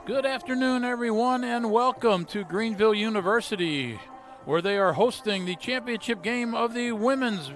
Good afternoon, everyone, and welcome to Greenville University, where they are hosting the championship game of the women's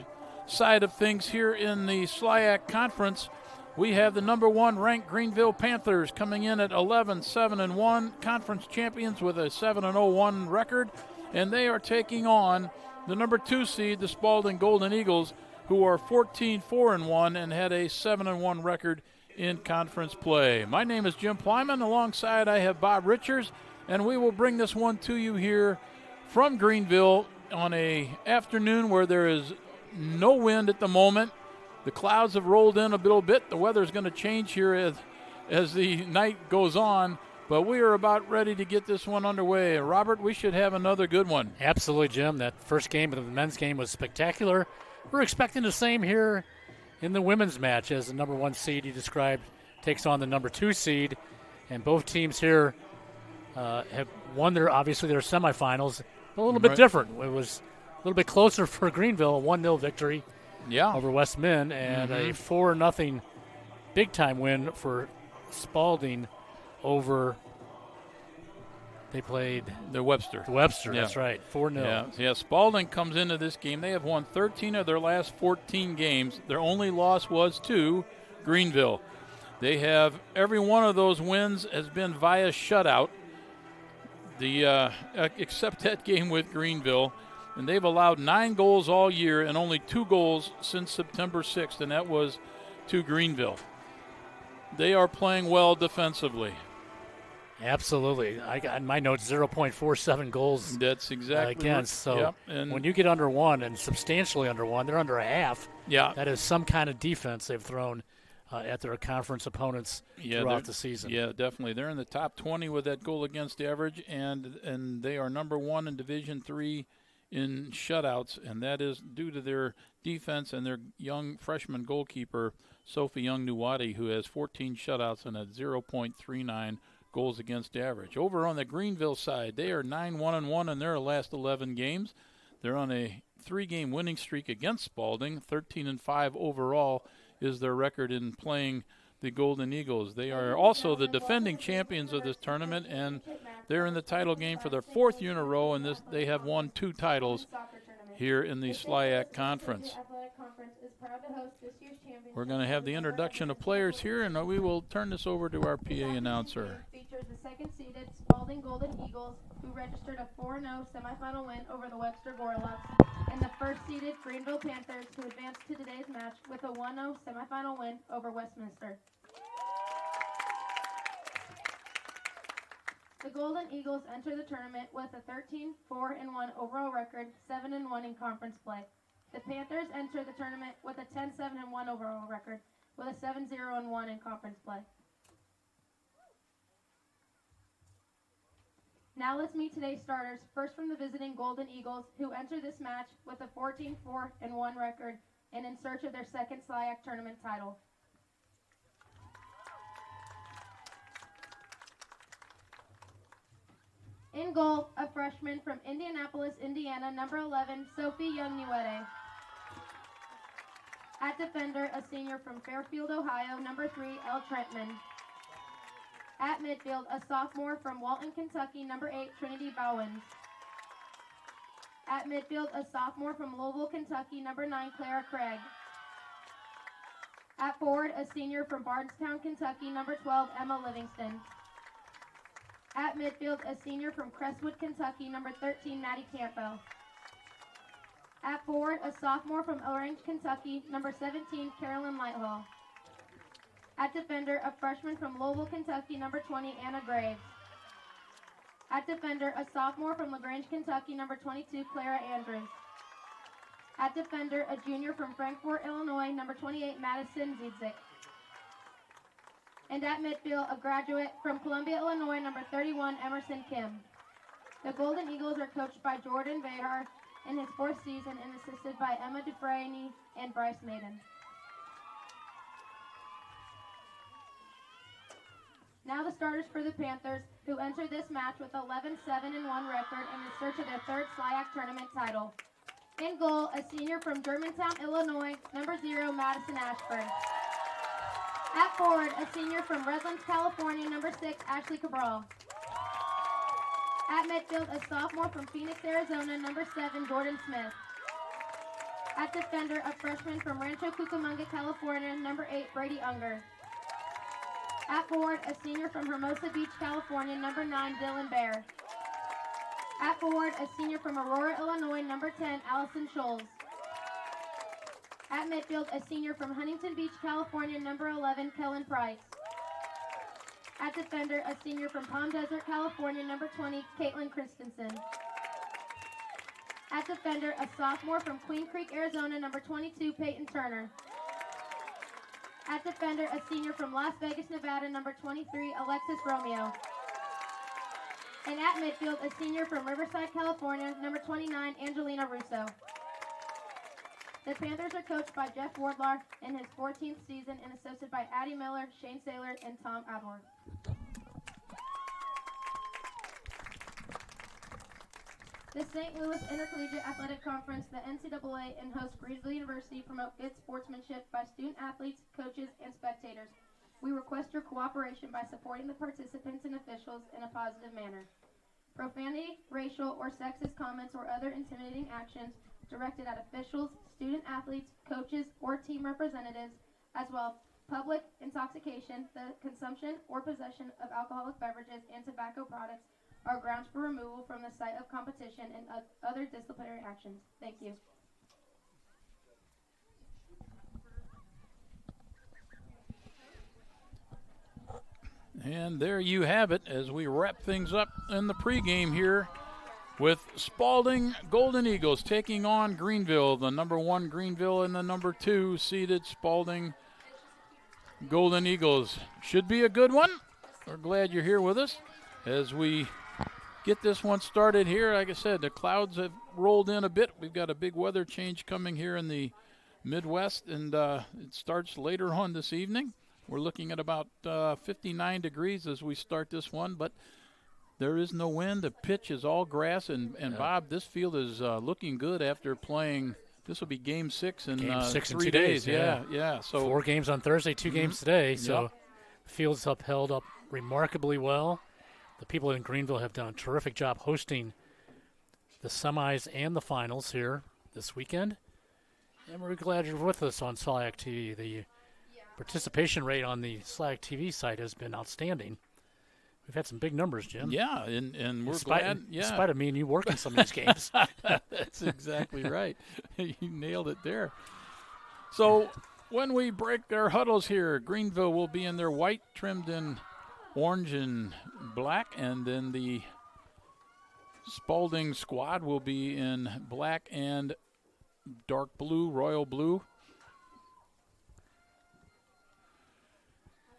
side of things here in the SLIAC Conference. We have the number one ranked Greenville Panthers coming in at 11-7-1, conference champions with a 7-0-1 record, and they are taking on the number 2 seed, the Spalding Golden Eagles, who are 14-4-1 and had a 7-1 record in conference play. My name is Jim Plyman. Alongside I have Bob Richards, and we will bring this one to you here from Greenville on a afternoon where there is no wind at the moment. The clouds have rolled in a little bit. The weather is going to change here as the night goes on, but we are about ready to get this one underway. Robert, we should have another good one. Absolutely, Jim. That first game of the men's game was spectacular. We're expecting the same here in the women's match, as the number 1 seed you described takes on the number 2 seed. And both teams here have won their semifinals. A little bit different. It was a little bit closer for Greenville, a 1-0 victory over West Min, and a 4-0 big-time win for Spalding over, they played the Webster. That's right, 4-0. Yeah, Spalding comes into this game. They have won 13 of their last 14 games. Their only loss was to Greenville. They have every one of those wins has been via shutout. Except that game with Greenville, and they've allowed 9 goals all year and only 2 goals since September 6th, and that was to Greenville. They are playing well defensively. Absolutely. I got in my notes 0.47 goals. That's exactly against. So yep. And when you get under 1 and substantially under 1, they're under a half. Yeah, that is some kind of defense they've thrown at their conference opponents throughout the season. Yeah, definitely. They're in the top 20 with that goal against average, and they are number 1 in Division III in shutouts, and that is due to their defense and their young freshman goalkeeper, Sophie Young-Nuwadi, who has 14 shutouts and a 0.39 goals against average. Over on the Greenville side, they are 9-1-1 in their last 11 games. They're on a 3-game winning streak against Spalding. 13-5 overall is their record in playing the Golden Eagles. They are also the defending champions of this tournament, and they're in the title game for their 4th year in a row, and they have won 2 titles here in the SLIAC Conference. We're going to have the introduction of players here, and we will turn this over to our PA announcer. Features the second-seeded Spalding Golden Eagles, who registered a 4-0 semifinal win over the Webster Gorloks, and the first-seeded Greenville Panthers, who advanced to today's match with a 1-0 semifinal win over Westminster. The Golden Eagles enter the tournament with a 13-4-1 overall record, 7-1 in conference play. The Panthers enter the tournament with a 10-7-1 overall record, with a 7-0-1 in conference play. Now let's meet today's starters. First from the visiting Golden Eagles, who enter this match with a 14-4-1 record and in search of their second SLIAC tournament title. In goal, a freshman from Indianapolis, Indiana, number 11, Sophie Young-Nuwadi. At defender, a senior from Fairfield, Ohio, number 3, Elle Trentman. At midfield, a sophomore from Walton, Kentucky, number 8, Trinity Bowens. At midfield, a sophomore from Louisville, Kentucky, number 9, Clara Craig. At forward, a senior from Bardstown, Kentucky, number 12, Emma Livingston. At midfield, a senior from Crestwood, Kentucky, number 13, Maddie Campbell. At forward, a sophomore from Orange, Kentucky, number 17, Carolyn Lighthall. At defender, a freshman from Louisville, Kentucky, number 20, Anna Graves. At defender, a sophomore from LaGrange, Kentucky, number 22, Clara Andrews. At defender, a junior from Frankfort, Illinois, number 28, Madison Zidzik. And at midfield, a graduate from Columbia, Illinois, number 31, Emerson Kim. The Golden Eagles are coached by Jordan Vahar in his 4th season and assisted by Emma Dufresne and Bryce Maiden. Now the starters for the Panthers, who enter this match with 11-7-1 record and in search of their 3rd SLIAC tournament title. In goal, a senior from Germantown, Illinois, number 0, Madison Ashford. At forward, a senior from Redlands, California, number 6, Ashley Cabral. At midfield, a sophomore from Phoenix, Arizona, number 7, Jordan Smith. At defender, a freshman from Rancho Cucamonga, California, number 8, Brady Unger. At forward, a senior from Hermosa Beach, California, number 9, Dylan Bear. At forward, a senior from Aurora, Illinois, number 10, Allison Scholes. At midfield, a senior from Huntington Beach, California, number 11, Kellen Price. At defender, a senior from Palm Desert, California, number 20, Caitlin Christensen. At defender, a sophomore from Queen Creek, Arizona, number 22, Peyton Turner. At defender, a senior from Las Vegas, Nevada, number 23, Alexis Romeo. And at midfield, a senior from Riverside, California, number 29, Angelina Russo. The Panthers are coached by Jeff Wardlaw in his 14th season and assisted by Addie Miller, Shane Saylor, and Tom Adworth. The St. Louis Intercollegiate Athletic Conference, the NCAA, and host Greenville University promote good sportsmanship by student athletes, coaches, and spectators. We request your cooperation by supporting the participants and officials in a positive manner. Profanity, racial, or sexist comments or other intimidating actions directed at officials, student athletes, coaches, or team representatives, as well as public intoxication, the consumption or possession of alcoholic beverages and tobacco products are grounds for removal from the site of competition and other disciplinary actions. Thank you. And there you have it as we wrap things up in the pregame here with Spalding Golden Eagles taking on Greenville, the number 1 Greenville and the number 2 seeded Spalding Golden Eagles. Should be a good one. We're glad you're here with us as we get this one started here. Like I said, the clouds have rolled in a bit. We've got a big weather change coming here in the Midwest, and it starts later on this evening. We're looking at about 59 degrees as we start this one, but there is no wind. The pitch is all grass, and Bob, this field is looking good after playing. This will be Game 6 in Game 6 in 3 2 days. Yeah. So 4 games on Thursday, 2 games today. So the field's held up remarkably well. The people in Greenville have done a terrific job hosting the semis and the finals here this weekend. And we're glad you're with us on SLIAC TV. The participation rate on the SLIAC TV site has been outstanding. We've had some big numbers, Jim. Yeah, and we're glad. Yeah. In spite of me and you working some of these games. That's exactly right. You nailed it there. So when we break their huddles here, Greenville will be in their white, trimmed in orange and black, and then the Spalding squad will be in black and dark blue, royal blue.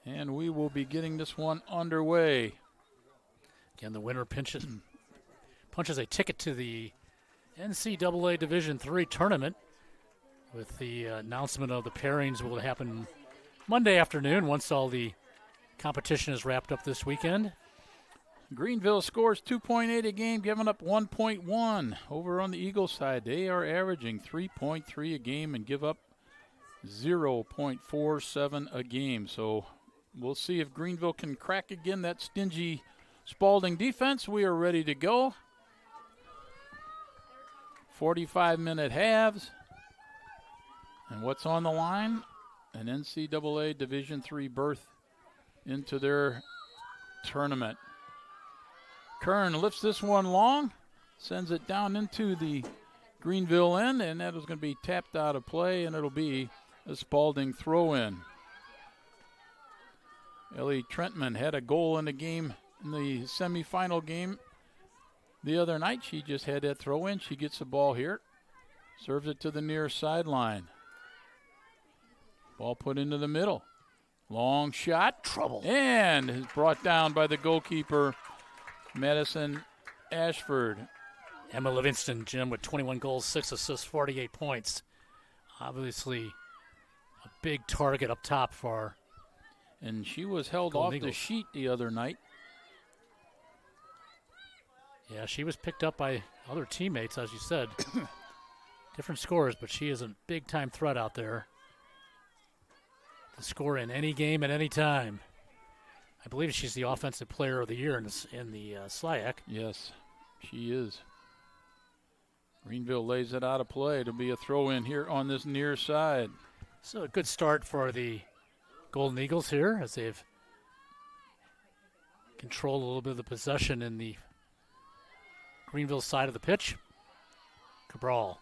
And we will be getting this one underway. Again, the winner punches a ticket to the NCAA Division III tournament, with the announcement of the pairings will happen Monday afternoon once all the competition is wrapped up this weekend. Greenville scores 2.8 a game, giving up 1.1. Over on the Eagles side, they are averaging 3.3 a game and give up 0.47 a game. So we'll see if Greenville can crack again that stingy Spalding defense. We are ready to go. 45-minute halves. And what's on the line? An NCAA Division III berth into their tournament. Kern lifts this one long, sends it down into the Greenville end, and that is going to be tapped out of play, and it'll be a Spalding throw-in. Ellie Trentman had a goal in the game, in the semifinal game the other night. She just had that throw-in. She gets the ball here, serves it to the near sideline. Ball put into the middle. Long shot. Trouble. And is brought down by the goalkeeper, Madison Ashford. Emma Livingston, Jim, with 21 goals, 6 assists, 48 points. Obviously a big target up top for her. And she was held off the sheet the other night. Yeah, she was picked up by other teammates, as you said. Different scores, but she is a big-time threat out there. to score in any game at any time. I believe she's the offensive player of the year in the SLIAC. Yes, she is. Greenville lays it out of play. It'll be a throw-in here on this near side. So a good start for the Golden Eagles here as they've controlled a little bit of the possession in the Greenville side of the pitch. Cabral.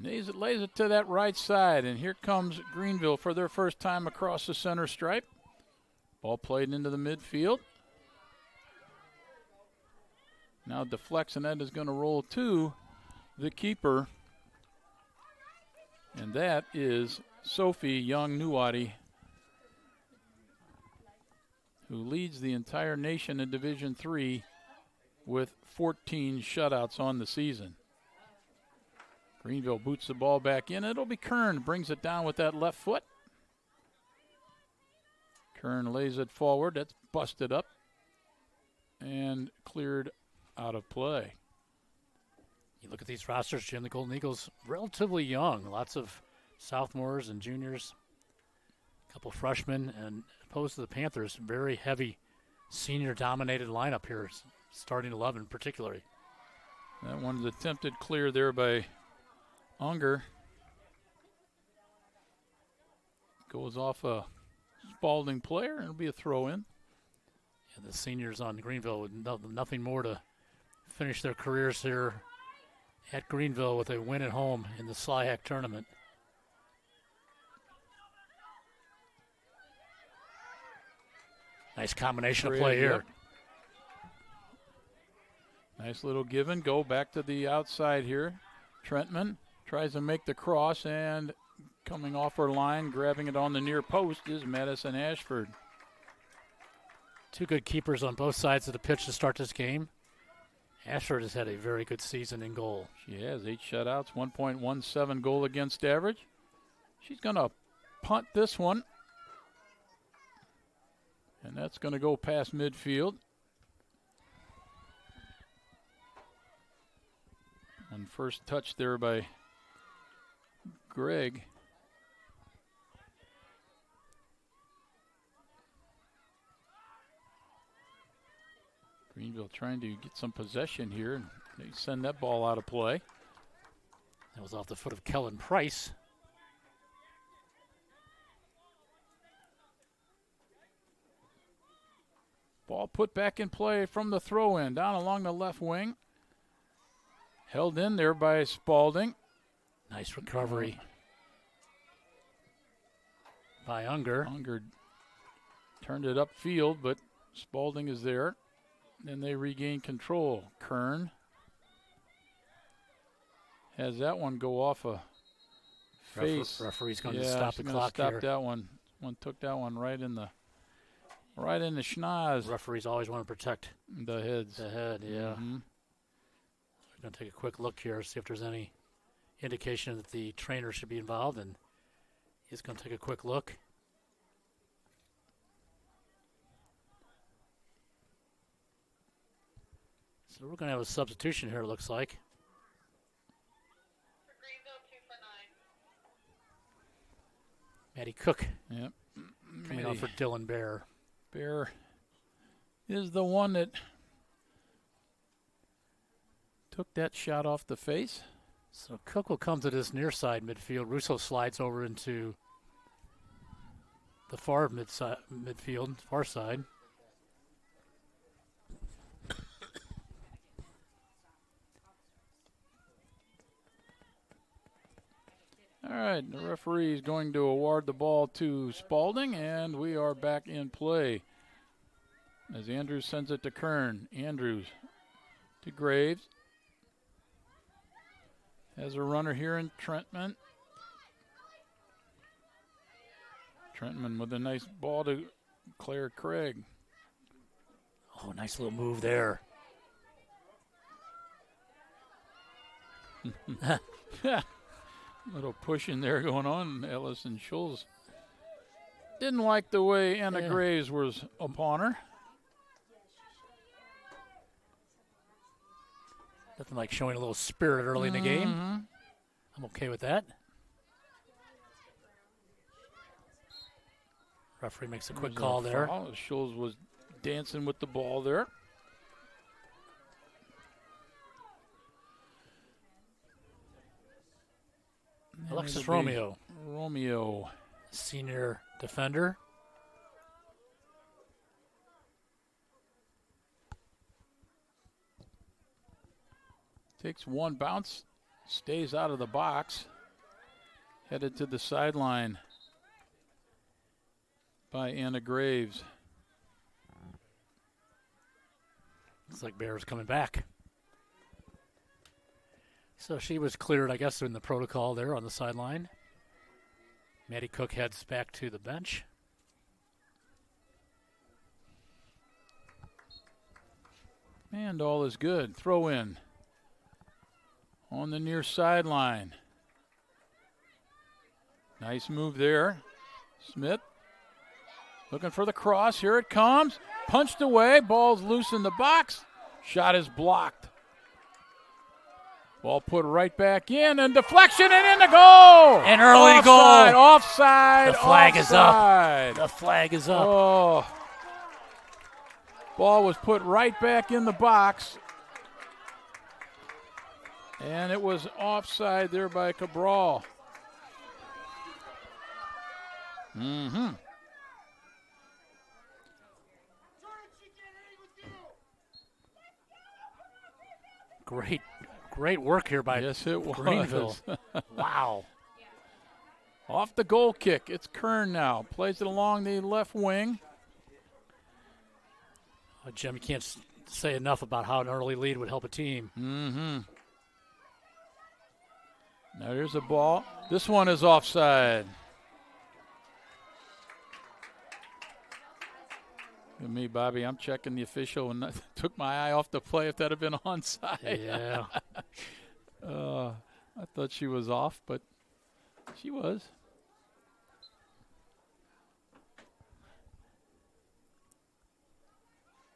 Lays it to that right side, and here comes Greenville for their first time across the center stripe. Ball played into the midfield. Now deflects, and that is going to roll to the keeper. And that is Sophie Young-Nuwadi, who leads the entire nation in Division III with 14 shutouts on the season. Greenville boots the ball back in. It'll be Kern, brings it down with that left foot. Kern lays it forward. That's busted up and cleared out of play. You look at these rosters, Jim, the Golden Eagles, relatively young. Lots of sophomores and juniors, a couple freshmen, and opposed to the Panthers, very heavy senior-dominated lineup here, starting 11 particularly. That one's attempted clear there by Unger. Goes off a Spalding player, and it'll be a throw-in. Yeah, the seniors on Greenville with nothing more to finish their careers here at Greenville with a win at home in the SLIAC tournament. Nice combination of play here. Yep. Nice little give and go back to the outside here. Trentman tries to make the cross, and coming off her line, grabbing it on the near post is Madison Ashford. Two good keepers on both sides of the pitch to start this game. Ashford has had a very good season in goal. She has 8 shutouts, 1.17 goal against average. She's going to punt this one. And that's going to go past midfield. One first touch there by Greg. Greenville trying to get some possession here, and they send that ball out of play. That was off the foot of Kellen Price. Ball put back in play from the throw-in, down along the left wing. Held in there by Spalding. Nice recovery by Unger. Unger turned it upfield, but Spalding is there. Then they regain control. Kern has that one go off a face. Referee's going to stop the clock stop here. that one. One took that one right in the schnoz. Referees always want to protect the heads. the head. Yeah. Mm-hmm. We're going to take a quick look here, see if there's any indication that the trainer should be involved, and he's going to take a quick look. So we're going to have a substitution here, it looks like. Maddie Cook Yep. coming out for Dylan Bear. Bear is the one that took that shot off the face. So Cook will come to this near side midfield. Russo slides over into the far midfield, far side. All right, the referee is going to award the ball to Spalding, and we are back in play. As Andrews sends it to Kern. Andrews to Graves. Has a runner here in Trentman. Trentman with a nice ball to Claire Craig. Oh, nice little move there. Little push in there going on. Ellison Schulz didn't like the way Anna Graves was upon her. Nothing like showing a little spirit early in the game. I'm okay with that. Referee makes a quick call there. Schulz was dancing with the ball there. Alexis Romeo. Romeo. Senior defender. Takes one bounce, stays out of the box. Headed to the sideline by Anna Graves. Looks like Bear's coming back. So she was cleared, I guess, in the protocol there on the sideline. Maddie Cook heads back to the bench. And all is good. Throw in on the near sideline. Nice move there. Smith looking for the cross. Here it comes. Punched away. Ball's loose in the box. Shot is blocked. Ball put right back in, and deflection and in the goal. An early offside, goal. Offside. The flag offside. is up. The flag is up. Oh. Ball was put right back in the box. And it was offside there by Cabral. Great work here by Yes, it was. Greenville. Wow. Off the goal kick. It's Kern now. Plays it along the left wing. Oh, Jim, you can't say enough about how an early lead would help a team. Now here's a ball. This one is offside. And me, Bobby, I'm checking the official and I took my eye off the play if that had been onside. Yeah. I thought she was off, but she was.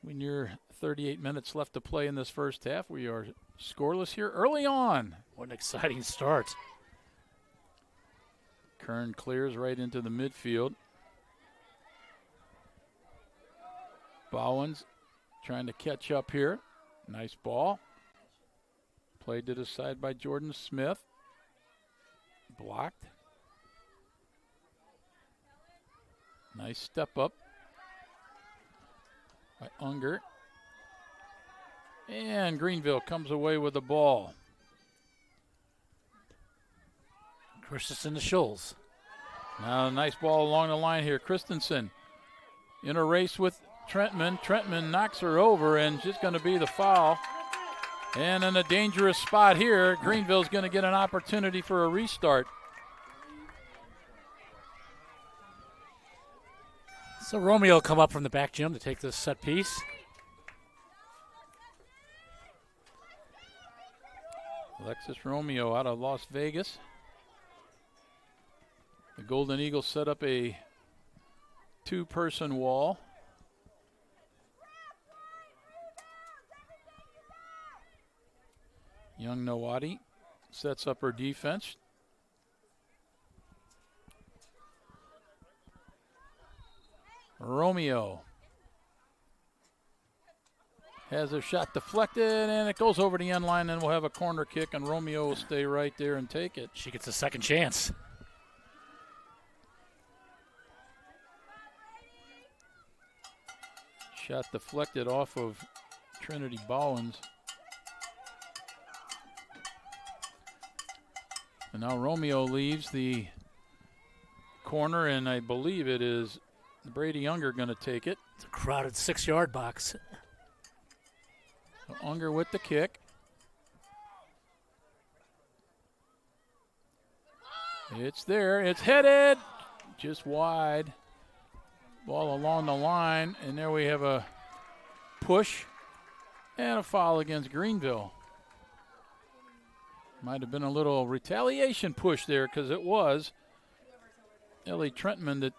We near 38 minutes left to play in this first half. We are scoreless here early on. What an exciting start. Kern clears right into the midfield. Bowens trying to catch up here. Nice ball. Played to the side by Jordan Smith. Blocked. Nice step up by Unger. And Greenville comes away with the ball. Christensen to Schulz. Now a nice ball along the line here. Christensen in a race with Trentman. Trentman knocks her over, and she's going to be the foul. And in a dangerous spot here, Greenville's going to get an opportunity for a restart. So Romeo will come up from the back, Jim, to take this set piece. Alexis Romeo out of Las Vegas. The Golden Eagles set up a two-person wall. Young Nawadi sets up her defense. Romeo has a shot deflected, and it goes over the end line, and we'll have a corner kick, and Romeo will stay right there and take it. She gets a second chance. Shot deflected off of Trinity Bowens. And now Romeo leaves the corner, and I believe it is Brady Unger going to take it. It's a crowded 6-yard box. So Unger with the kick. It's there. It's headed. Just wide. Ball along the line, and there we have a push and a foul against Greenville. Might have been a little retaliation push there, because it was Ellie Trentman that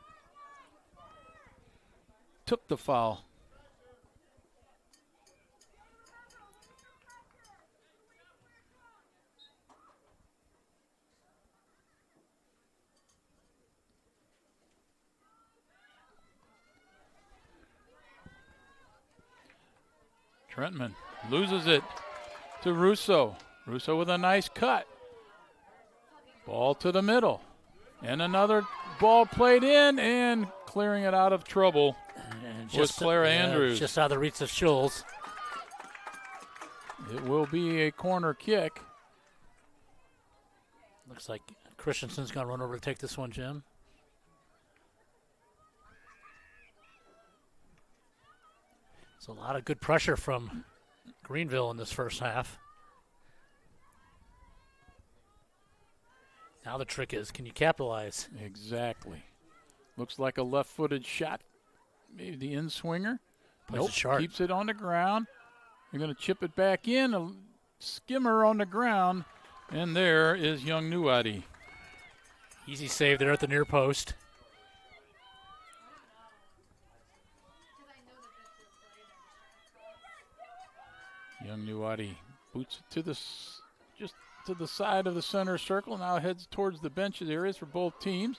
took the foul. Trentman loses it to Russo. Russo with a nice cut. Ball to the middle. And another ball played in and clearing it out of trouble was Clara Andrews. Just out of the reach of Schulz. It will be a corner kick. Looks like Christensen's going to run over to take this one, Jim. It's a lot of good pressure from Greenville in this first half. Now the trick is, can you capitalize? Exactly. Looks like a left-footed shot. Maybe the in-swinger. Nope, keeps it on the ground. You're going to chip it back in. A skimmer on the ground. And there is young Nuwadi. Easy save there at the near post. Young Nuwadi boots it to just to the side of the center circle. Now heads towards the benches areas for both teams.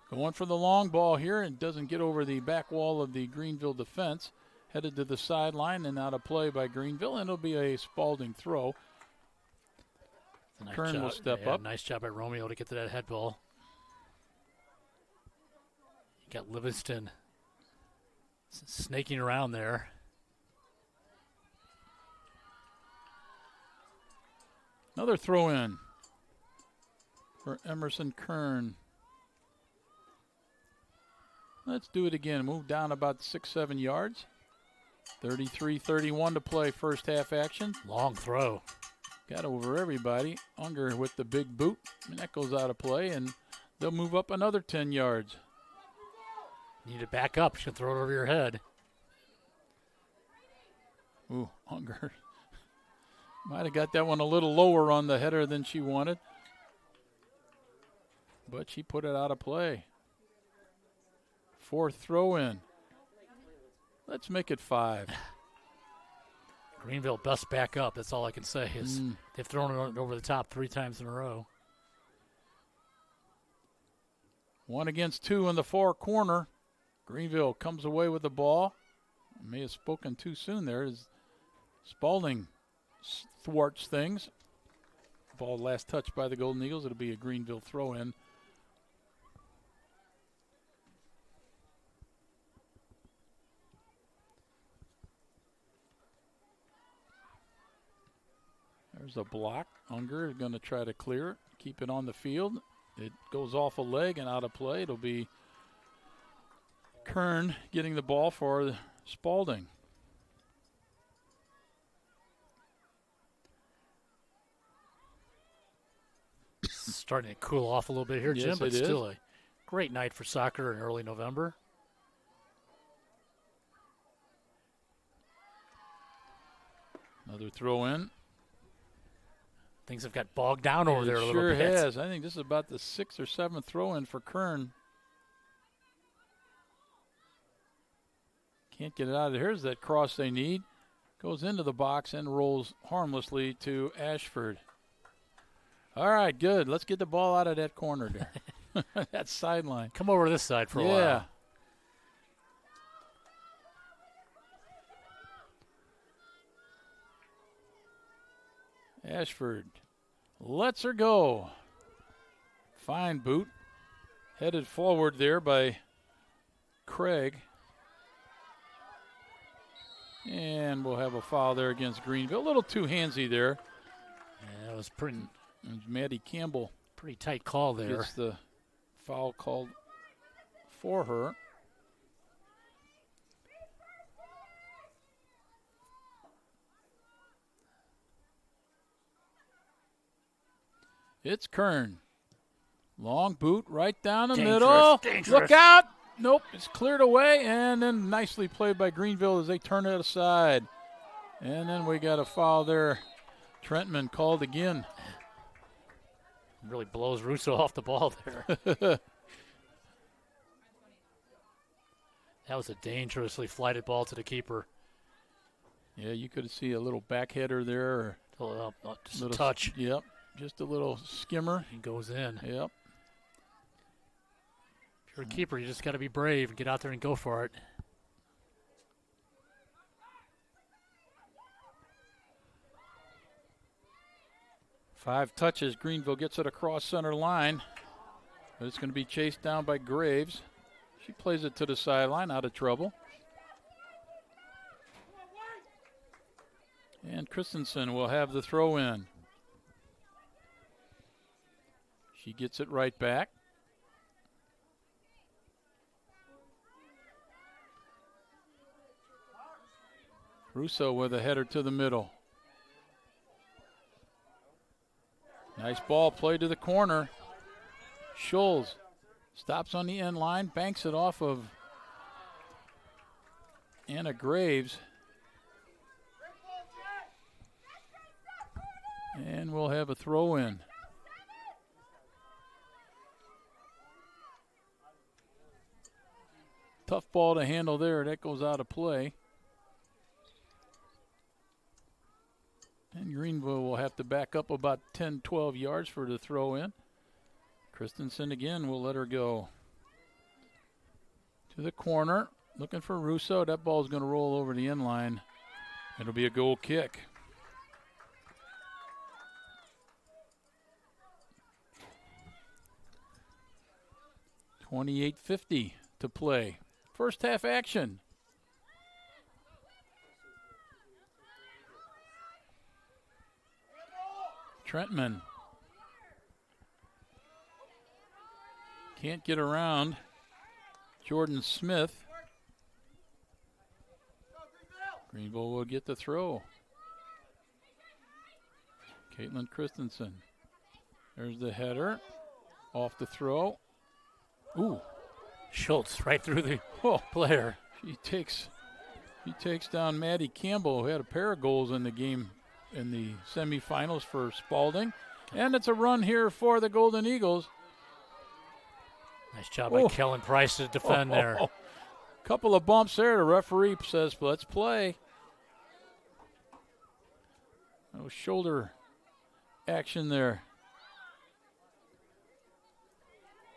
Going for the long ball here and doesn't get over the back wall of the Greenville defense. Headed to the sideline and out of play by Greenville, and it'll be a Spalding throw. Kern will step up. Nice job by Romeo to get to that head ball. You got Livingston snaking around there. Another throw in for Emerson Kern. Let's do it again. Move down about 6-7 yards. 33-31 to play first half action. Long throw. Got over everybody. Unger with the big boot. And that goes out of play, and they'll move up another 10 yards. Need to back up. Should throw it over your head. Ooh, Unger. Might have got that one a little lower on the header than she wanted. But she put it out of play. Fourth throw in. Let's make it 5. Greenville best back up. That's all I can say is they've thrown it over the top 3 times in a row. 1 against 2 in the far corner. Greenville comes away with the ball. May have spoken too soon there as Spalding thwarts things. Ball last touched by the Golden Eagles. It'll be a Greenville throw in. There's a block. Unger is going to try to clear it, keep it on the field. It goes off a leg and out of play. It'll be Kern getting the ball for Spalding. Starting to cool off a little bit here, Jim, Yes, but it is. still a great night for soccer in early November. Another throw in. Things have got bogged down over there a little sure bit. Sure has. I think this is about the 6th or 7th throw in for Kern. Can't get it out of there. Here's that cross they need. Goes into the box and rolls harmlessly to Ashford. All right, good. Let's get the ball out of that corner there. That sideline. Come over to this side for a while. Ashford lets her go. Fine boot. Headed forward there by Craig. And we'll have a foul there against Greenville. A little too handsy there. Yeah, it was pretty. And Maddie Campbell. Pretty tight call there. Gets the foul called for her. It's Kern. Long boot right down the middle. Dangerous. Look out. Nope, it's cleared away, and then nicely played by Greenville as they turn it aside. And then we got a foul there. Trentman called again. Really blows Russo off the ball there. That was a dangerously flighted ball to the keeper. Yeah, you could see a little back header there. Or just a touch. Yep, just a little skimmer. He goes in. Yep. If you're a keeper, you just got to be brave and get out there and go for it. 5 touches. Greenville gets it across center line. But it's going to be chased down by Graves. She plays it to the sideline, out of trouble. And Christensen will have the throw in. She gets it right back. Russo with a header to the middle. Nice ball played to the corner. Scholes stops on the end line, banks it off of Anna Graves. And we'll have a throw in. Tough ball to handle there. That goes out of play. And Greenville will have to back up about 10, 12 yards for the throw in. Christensen again will let her go. To the corner, looking for Russo. That ball's going to roll over the end line. It'll be a goal kick. .28:50 to play. First half action. Trentman can't get around Jordan Smith. Greenville will get the throw. Caitlin Christensen. There's the header. Off the throw. Ooh. Schultz right through the player. He takes down Maddie Campbell, who had a pair of goals in the game in the semifinals for Spalding. And it's a run here for the Golden Eagles. Nice job by Kellen Price to defend there. Couple of bumps there. The referee says, let's play. No shoulder action there.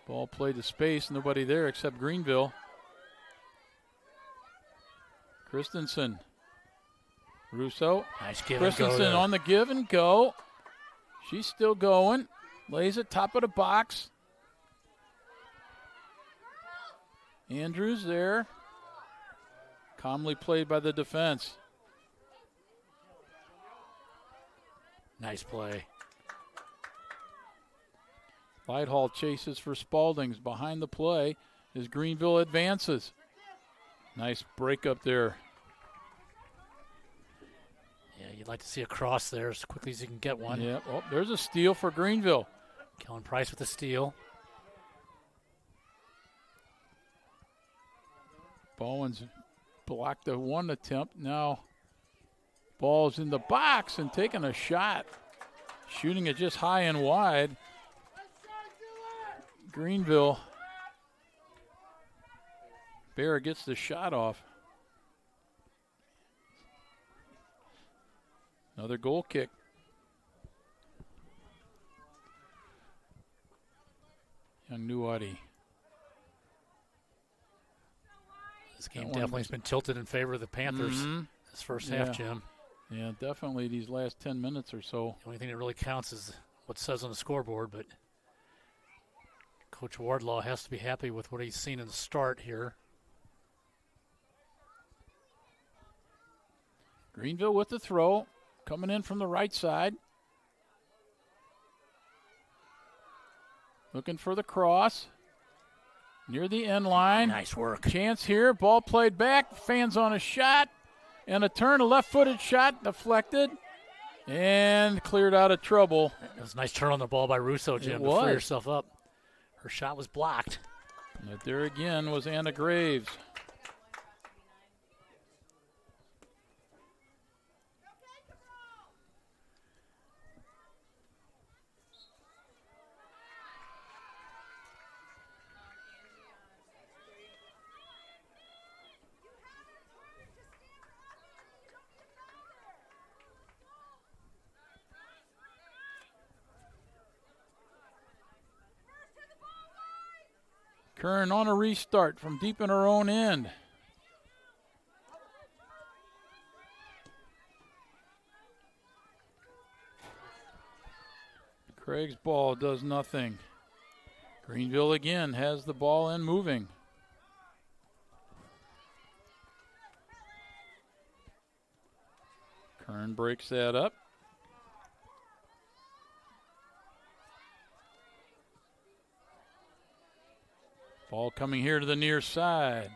Ball played to space. Nobody there except Greenville. Christensen. Russo. Nice give Christensen and go on the give and go. She's still going. Lays it top of the box. Andrews there. Calmly played by the defense. Nice play. Whitehall chases for Spalding's behind the play as Greenville advances. Nice break up there. Yeah, you'd like to see a cross there as quickly as you can get one. Yeah, there's a steal for Greenville. Kellen Price with the steal. Bowens blocked the one attempt. Now ball's in the box and taking a shot. Shooting it just high and wide. Greenville. Bear gets the shot off. Another goal kick. Young Nuwadi. This game definitely has been tilted in favor of the Panthers this first half, Jim. Yeah, definitely these last 10 minutes or so. The only thing that really counts is what it says on the scoreboard, but Coach Wardlaw has to be happy with what he's seen in the start here. Greenville with the throw, coming in from the right side. Looking for the cross. Near the end line. Nice work. Chance here, ball played back, fans on a shot, and a turn, a left-footed shot, deflected, and cleared out of trouble. It was a nice turn on the ball by Russo, Jim, to free herself up. Her shot was blocked. But there again was Anna Graves. Kern on a restart from deep in her own end. Craig's ball does nothing. Greenville again has the ball and moving. Kern breaks that up. Ball coming here to the near side.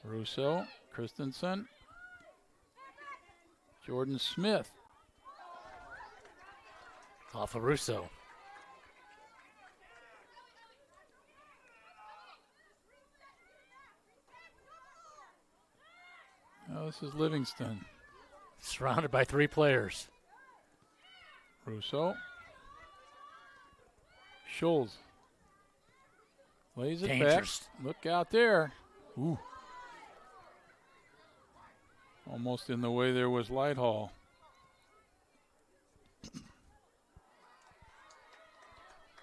Russo, Christensen, Jordan Smith. Off of Russo. Oh, this is Livingston. Surrounded by 3 players. Russo. Scholes. Lays it Dangerous. back. Look out there. Ooh. Almost in the way there was Lighthall.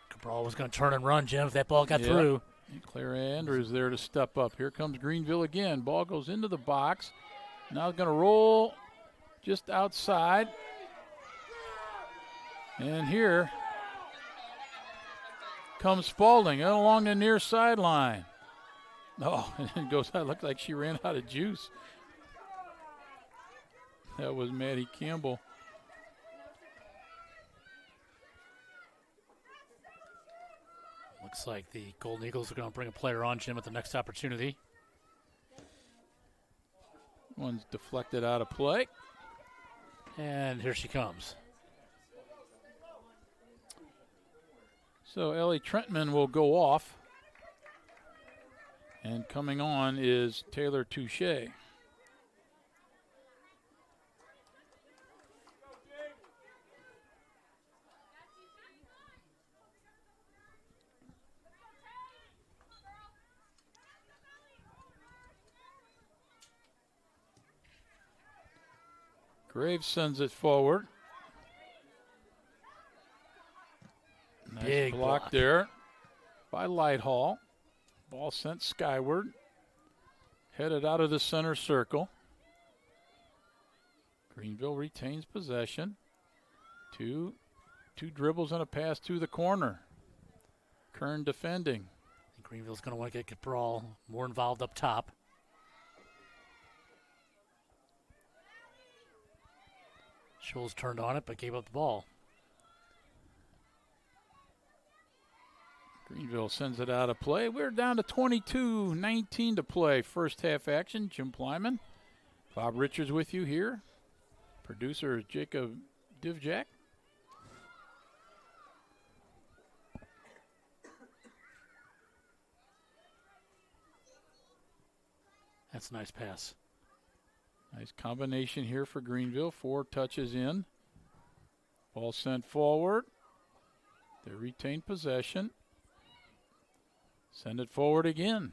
Cabral was going to turn and run, Jim, if that ball got through. And Claire Andrews there to step up. Here comes Greenville again. Ball goes into the box. Now it's going to roll just outside. And here comes Spalding along the near sideline. Oh, and it goes out. Looked like she ran out of juice. That was Maddie Campbell. Looks like the Golden Eagles are going to bring a player on, Jim, at the next opportunity. One's deflected out of play. And here she comes. So Ellie Trentman will go off. And coming on is Taylor Touche. Graves sends it forward. Nice Big block there by Lighthall. Ball sent skyward. Headed out of the center circle. Greenville retains possession. Two dribbles and a pass to the corner. Kern defending. Greenville's going to want to get Cabral more involved up top. Scholes turned on it but gave up the ball. Greenville sends it out of play. We're down to 22-19 to play. First half action. Jim Plyman. Bob Richards with you here. Producer is Jacob Divjak. That's a nice pass. Nice combination here for Greenville. 4 touches in. Ball sent forward. They retain possession. Send it forward again.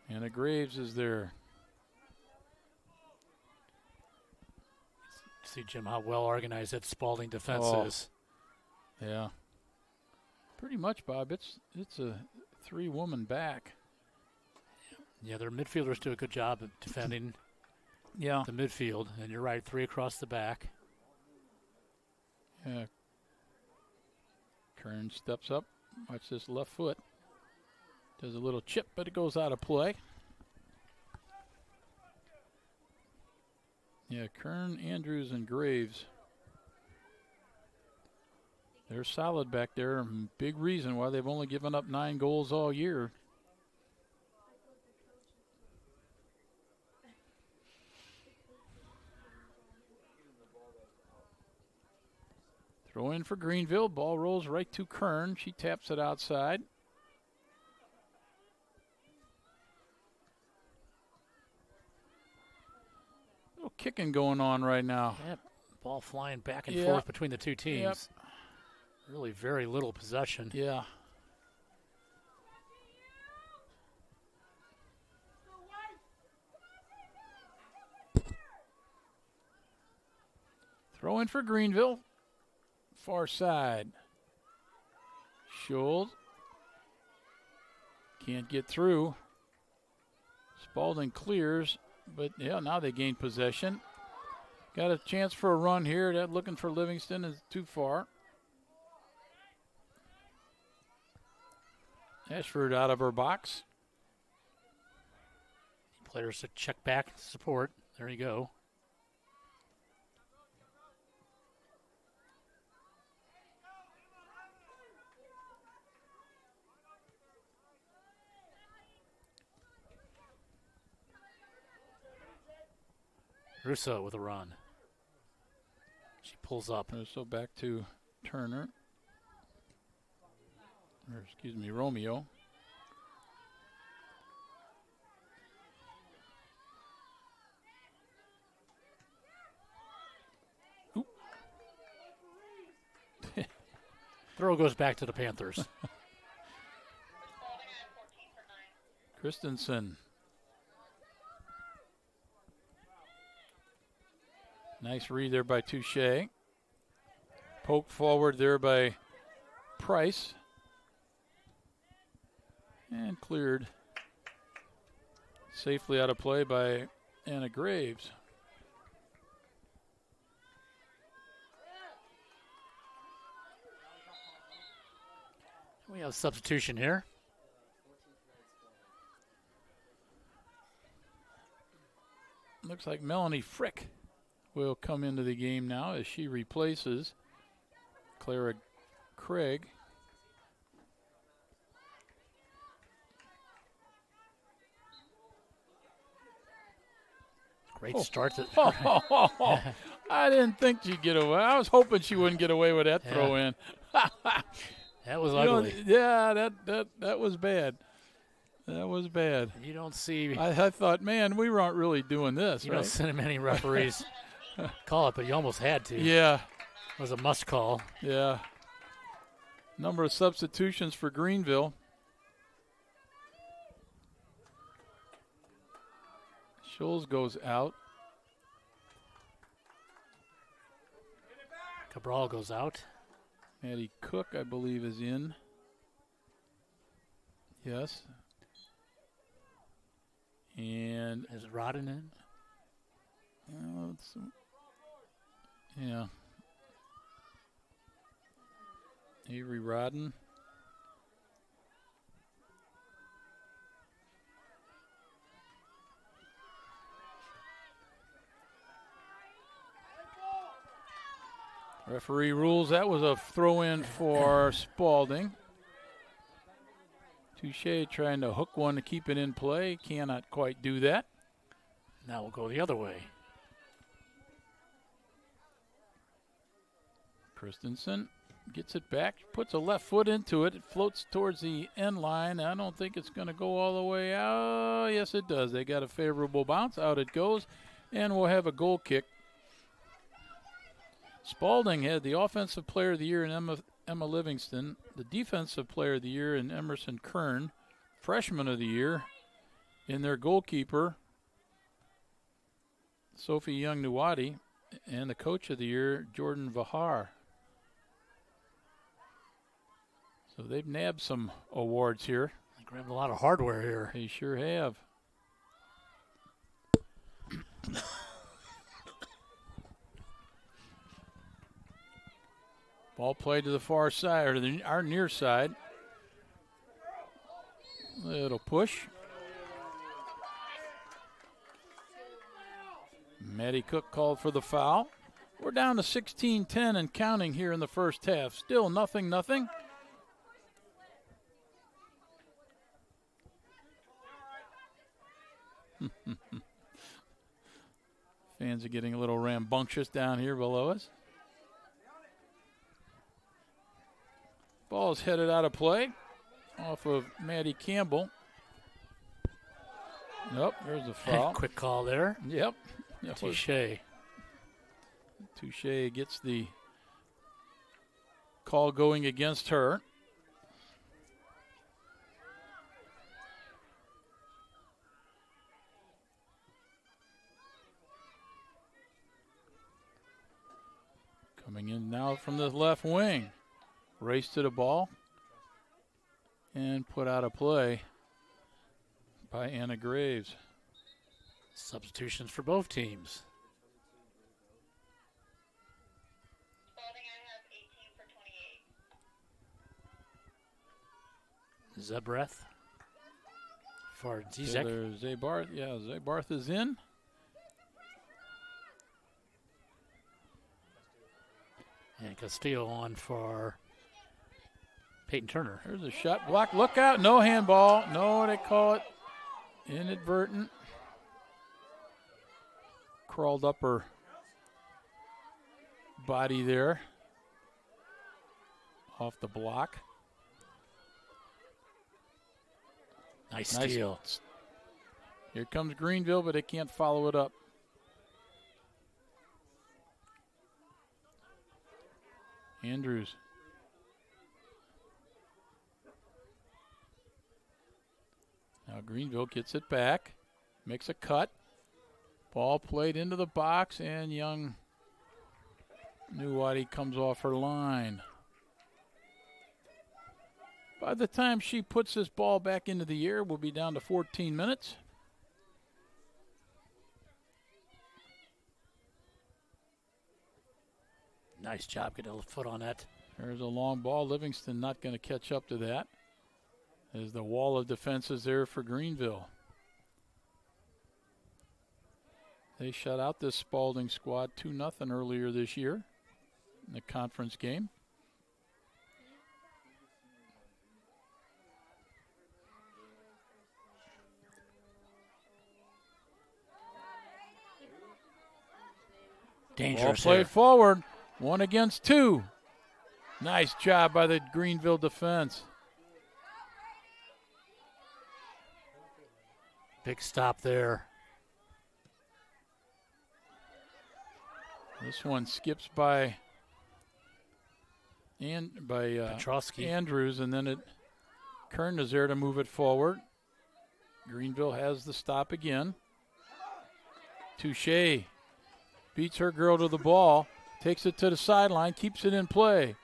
Anna Graves is there. See, Jim, how well organized that Spalding defense is. Yeah. Pretty much, Bob. It's a 3-woman back. Yeah, their midfielders do a good job of defending the midfield. And you're right, 3 across the back. Yeah. Kern steps up. Watch this left foot. Does a little chip, but it goes out of play. Yeah, Kern, Andrews, and Graves. They're solid back there. Big reason why they've only given up 9 goals all year. Throw in for Greenville. Ball rolls right to Kern. She taps it outside. Little kicking going on right now. Yep. Ball flying back and forth between the two teams. Yep. Really very little possession. Yeah. Throw in for Greenville. Far side. Scholes. Can't get through. Spalding clears, but yeah, now they gain possession. got a chance for a run here. That looking for Livingston is too far. Ashford out of her box. Players to check back to support. There you go. Russo with a run. She pulls up. So back to Turner. Or excuse me, Romeo. Throw goes back to the Panthers. Christensen. Nice read there by Touche. Poke forward there by Price. And cleared safely out of play by Anna Graves. We have a substitution here. Looks like Melanie Frick will come into the game now as she replaces Clara Craig. Great start. I didn't think she'd get away. I was hoping she wouldn't get away with that throw in. That was ugly. Yeah, that was bad. That was bad. You don't see. I thought, man, we weren't really doing this. You don't see many referees call it, but you almost had to. Yeah. It was a must call. Yeah. Number of substitutions for Greenville. Scholes goes out. Cabral goes out. Maddie Cook, I believe, is in. Yes. And is Rodden in? Yeah. Avery Rodden. Referee rules that was a throw-in for Spalding. Touche trying to hook one to keep it in play. Cannot quite do that. Now we'll go the other way. Christensen gets it back, puts a left foot into it. It floats towards the end line. I don't think it's going to go all the way out. Yes, it does. They got a favorable bounce. Out it goes, and we'll have a goal kick. Spalding had the Offensive Player of the Year in Emma Livingston, the Defensive Player of the Year in Emerson Kern, Freshman of the Year in their goalkeeper, Sophie Young-Nuwadi, and the Coach of the Year, Jordan Vahar. So they've nabbed some awards here. They grabbed a lot of hardware here. They sure have. Ball played to the far side, or our near side. Little push. Maddie Cook called for the foul. We're down to 16-10 and counting here in the first half. Still nothing. Fans are getting a little rambunctious down here below us. Ball is headed out of play off of Maddie Campbell. Nope, there's a foul. Quick call there. Yep. Touche. Touche gets the call going against her. Coming in now from the left wing. Race to the ball and put out of play by Anna Graves. Substitutions for both teams. Zebreth for Zizek. There's Zabarth. Yeah, Zabarth is in. And Castillo on for Peyton Turner. There's a shot block. Look out. No handball. No, they call it inadvertent. Crawled up her body there. Off the block. Nice steal. Here comes Greenville, but they can't follow it up. Andrews. Now Greenville gets it back, makes a cut. Ball played into the box, and young Nuwadi comes off her line. By the time she puts this ball back into the air, we'll be down to 14 minutes. Nice job getting a foot on that. There's a long ball. Livingston not going to catch up to that, as the wall of defense is there for Greenville. They shut out this Spalding squad 2-0 earlier this year in the conference game. Dangerous Ball here. played forward, 1 against 2. Nice job by the Greenville defense. Big stop there. This one skips by Petrowski. Andrews, and then Kern is there to move it forward. Greenville has the stop again. Touche beats her girl to the ball, takes it to the sideline, keeps it in play.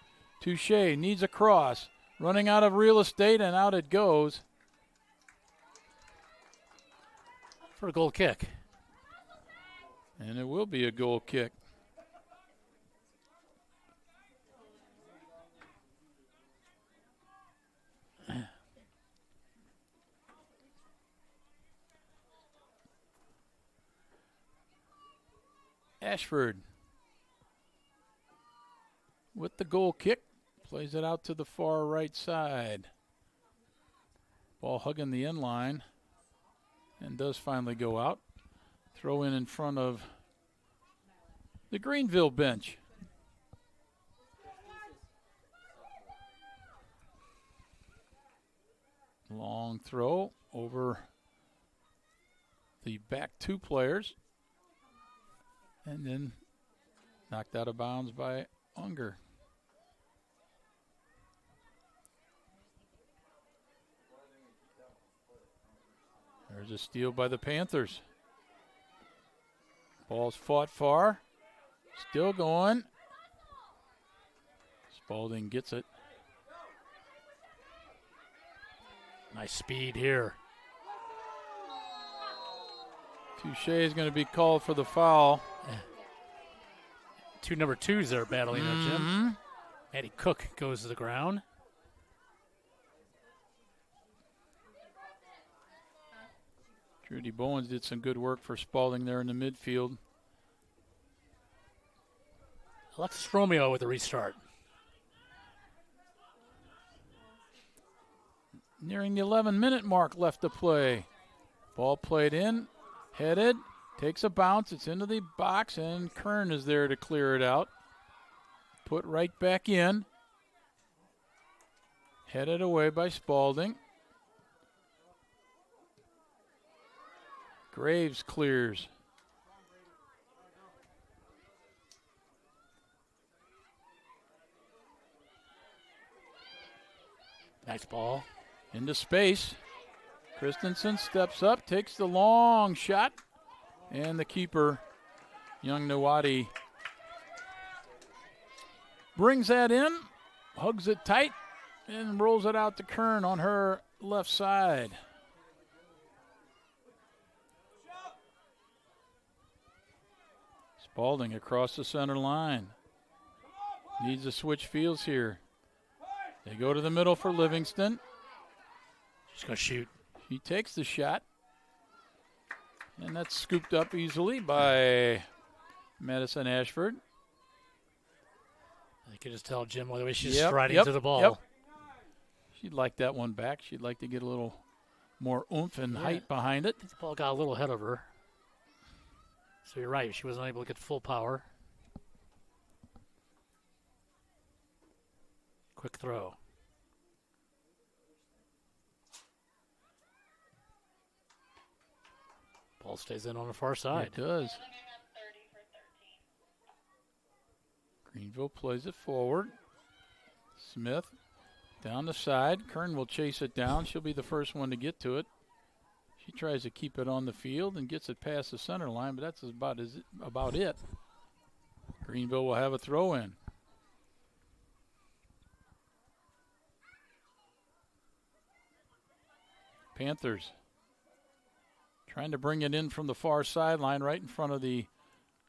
Touche needs a cross, running out of real estate, and out it goes. For a goal kick. And it will be a goal kick. Ashford with the goal kick, plays it out to the far right side. Ball hugging the end line and does finally go out. Throw in front of the Greenville bench. Long throw over the back 2 players. And then knocked out of bounds by Unger. There's a steal by the Panthers. Ball's fought far. Still going. Spalding gets it. Nice speed here. Touche is going to be called for the foul. 2 number 2s there battling there, Jim. Maddie Cook goes to the ground. Trudy Bowens did some good work for Spalding there in the midfield. Alexis Romeo with the restart. Nearing the 11-minute mark left to play. Ball played in, headed, takes a bounce. It's into the box, and Kern is there to clear it out. Put right back in. Headed away by Spalding. Graves clears. Nice ball. Into space. Christensen steps up, takes the long shot, and the keeper, young Nawadi, brings that in, hugs it tight, and rolls it out to Kern on her left side. Spalding across the center line. Needs to switch fields here. They go to the middle for Livingston. She's going to shoot. He takes the shot. And that's scooped up easily by Madison Ashford. You can just tell Jim by the way she's Yep, striding yep, to the ball. Yep. She'd like that one back. She'd like to get a little more oomph and height behind it. I think the ball got a little ahead of her. So you're right. She wasn't able to get full power. Quick throw. Ball stays in on the far side. It does. Greenville plays it forward. Smith down the side. Kern will chase it down. She'll be the first one to get to it. She tries to keep it on the field and gets it past the center line, but that's about it. Greenville will have a throw in. Panthers trying to bring it in from the far sideline right in front of the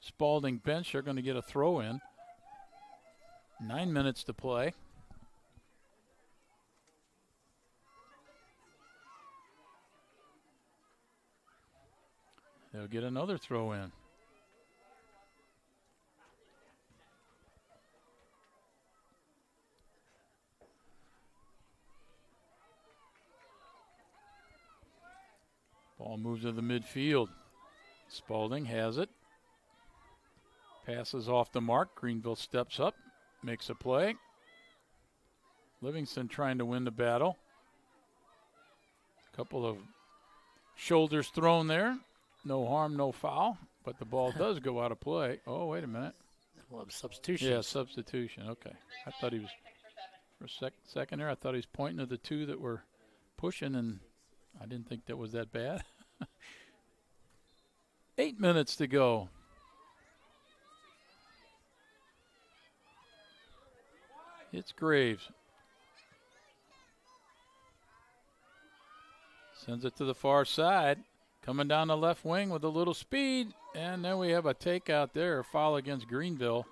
Spalding bench. They're going to get a throw in. 9 minutes to play. They'll get another throw in. Ball moves to the midfield. Spalding has it. Passes off the mark. Greenville steps up, makes a play. Livingston trying to win the battle. A couple of shoulders thrown there. No harm, no foul, but the ball does go out of play. Oh, wait a minute. Well, substitution. Yeah, substitution. Okay. I thought he was, for a second there, I thought he was pointing to the two that were pushing, and I didn't think that was that bad. 8 minutes to go. It's Graves. Sends it to the far side. Coming down the left wing with a little speed. And then we have a takeout there, a foul against Greenville.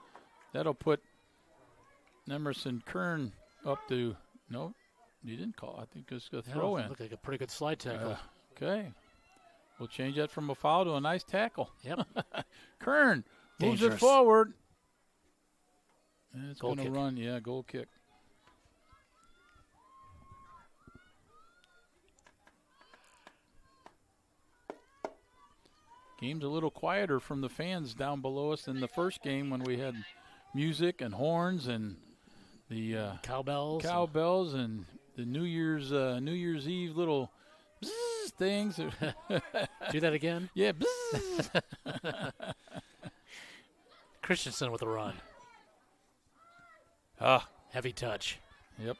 That'll put Emerson Kern up to, no, he didn't call. I think it's a throw in. Looked like a pretty good slide tackle. Okay. We'll change that from a foul to a nice tackle. Yep. Kern moves Dangerous. it forward. And it's Goal going to kick. run. Yeah, goal kick. Game's a little quieter from the fans down below us than the first game when we had music and horns and the cowbells and the New Year's Eve little bzzz things. Do that again. Yeah, bzzz. Christensen with a run. Heavy touch. Yep.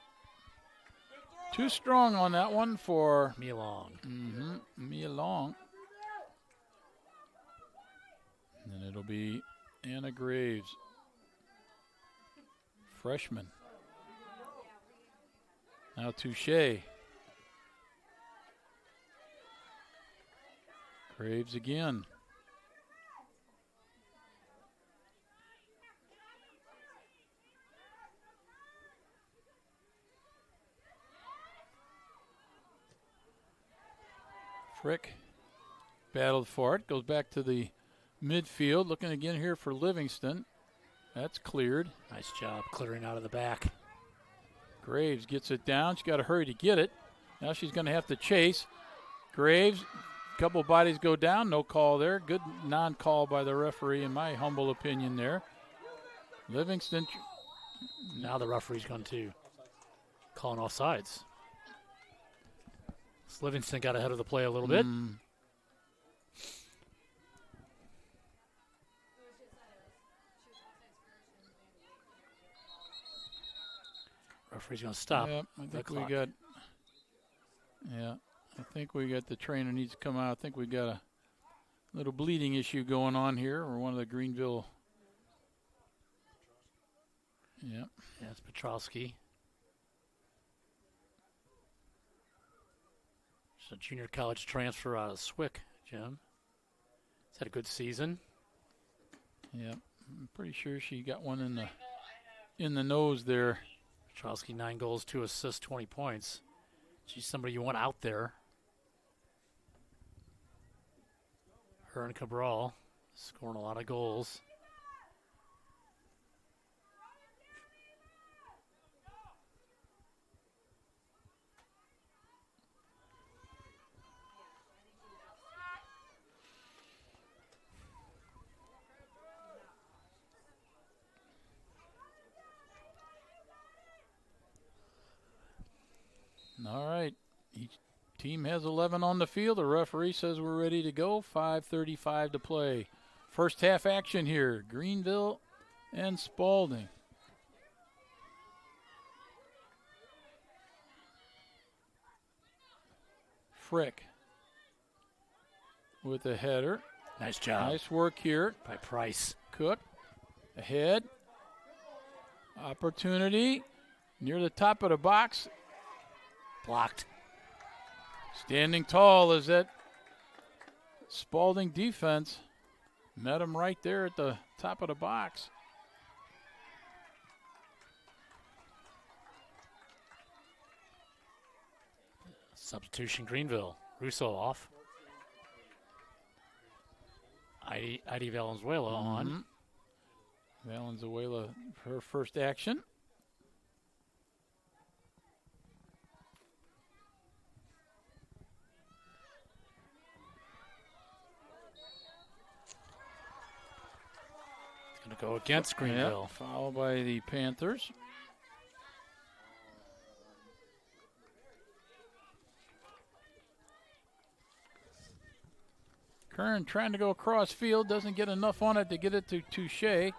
Too strong on that one for Mia Long. Mia Long. And then it'll be Anna Graves, freshman. Now Touche. Graves again. Frick battled for it, goes back to the midfield, looking again here for Livingston. That's cleared. Nice job clearing out of the back. Graves gets it down. She's got to hurry to get it. Now she's going to have to chase. Graves, couple bodies go down. No call there. Good non-call by the referee, in my humble opinion there. Livingston. Now the referee's going to call an offsides. So Livingston got ahead of the play a little bit. Referee's going to stop. Yep, I think we got. Yeah, I think we got the trainer needs to come out. I think we got a little bleeding issue going on here, or one of the Greenville. Yep. Yeah, it's Petrowski. She's a junior college transfer out of Swick, Jim. He's had a good season. Yep, I'm pretty sure she got one in the nose there. Petrowski 9 goals, 2 assists, 20 points. She's somebody you want out there. Her and Cabral scoring a lot of goals. All right. Each team has 11 on the field. The referee says we're ready to go. 5:35 to play. First half action here. Greenville and Spalding. Frick with a header. Nice job. Nice work here by Price. Cook ahead. Opportunity near the top of the box. Blocked. Standing tall is that Spalding defense. Met him right there at the top of the box. Substitution Greenville. Russo off. Heidi Valenzuela on. Valenzuela, her first action. It's going to go against Greenville. Yep, fouled by the Panthers. Kern trying to go across field, doesn't get enough on it to get it to Touche.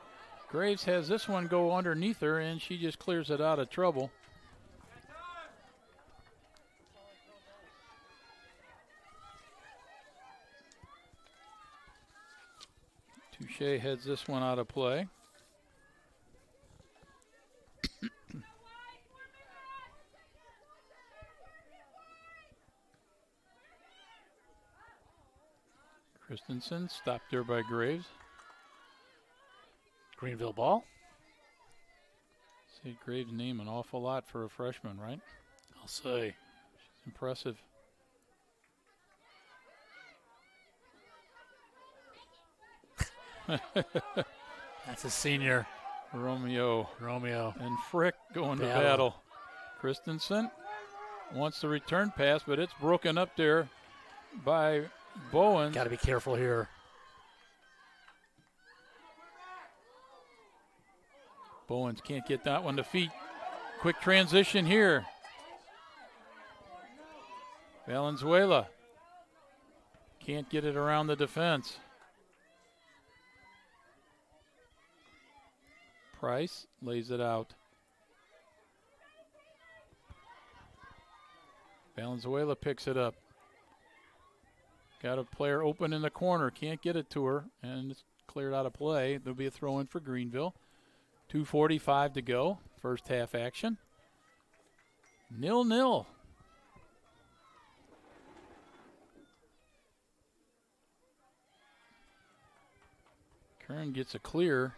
Graves has this one go underneath her, and she just clears it out of trouble. Touche heads this one out of play. Christensen stopped there by Graves. Greenville ball. Say Graves' name an awful lot for a freshman, right? I'll say. She's impressive. That's a senior. Romeo. And Frick going to battle. Christensen wants the return pass, but it's broken up there by Bowens. Got to be careful here. Bowens can't get that one to feet. Quick transition here. Valenzuela can't get it around the defense. Price lays it out. Valenzuela picks it up. Got a player open in the corner. Can't get it to her, and it's cleared out of play. There'll be a throw in for Greenville. 2:45 to go. First half action. 0-0. Kern gets a clear.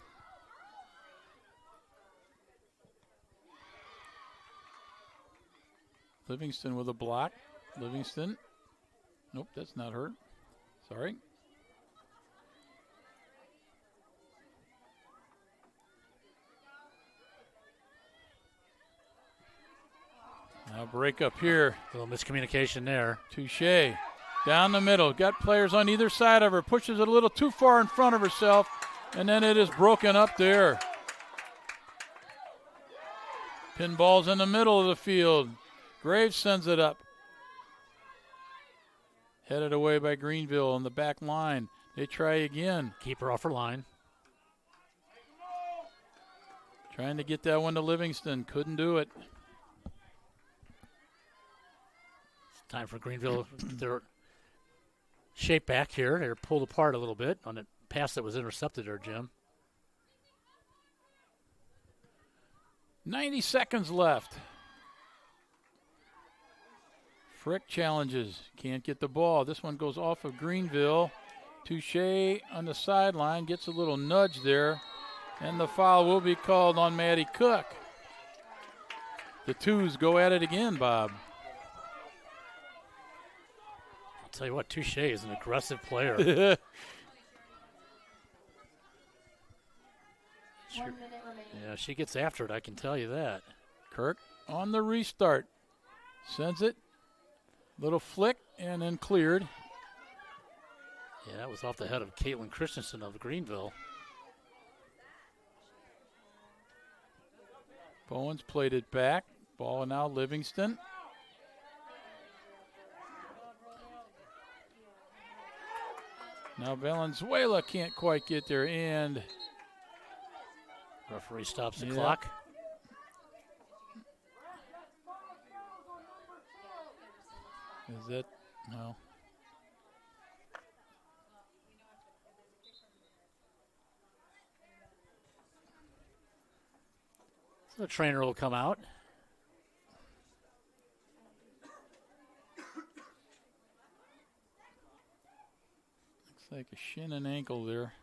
Livingston with a block. Livingston. Nope, that's not her. Sorry. Now break up here. A little miscommunication there. Touche. Down the middle. Got players on either side of her. Pushes it a little too far in front of herself. And then it is broken up there. Pinball's in the middle of the field. Graves sends it up. Headed away by Greenville on the back line. They try again. Keep her off her line. Trying to get that one to Livingston. Couldn't do it. It's time for Greenville to get their shape back here. They're pulled apart a little bit on the pass that was intercepted there, Jim. 90 seconds left. Frick challenges. Can't get the ball. This one goes off of Greenville. Touche on the sideline. Gets a little nudge there. And the foul will be called on Maddie Cook. The twos go at it again, Bob. tell you what, Touche is an aggressive player. 1 minute remaining. Yeah, she gets after it, I can tell you that. Kirk on the restart. Sends it. Little flick and then cleared. Yeah, that was off the head of Caitlin Christensen of Greenville. Bowens played it back. Ball now Livingston. Now Valenzuela can't quite get there, and Referee stops the clock. Is that no? So the trainer will come out. Looks like a shin and ankle there.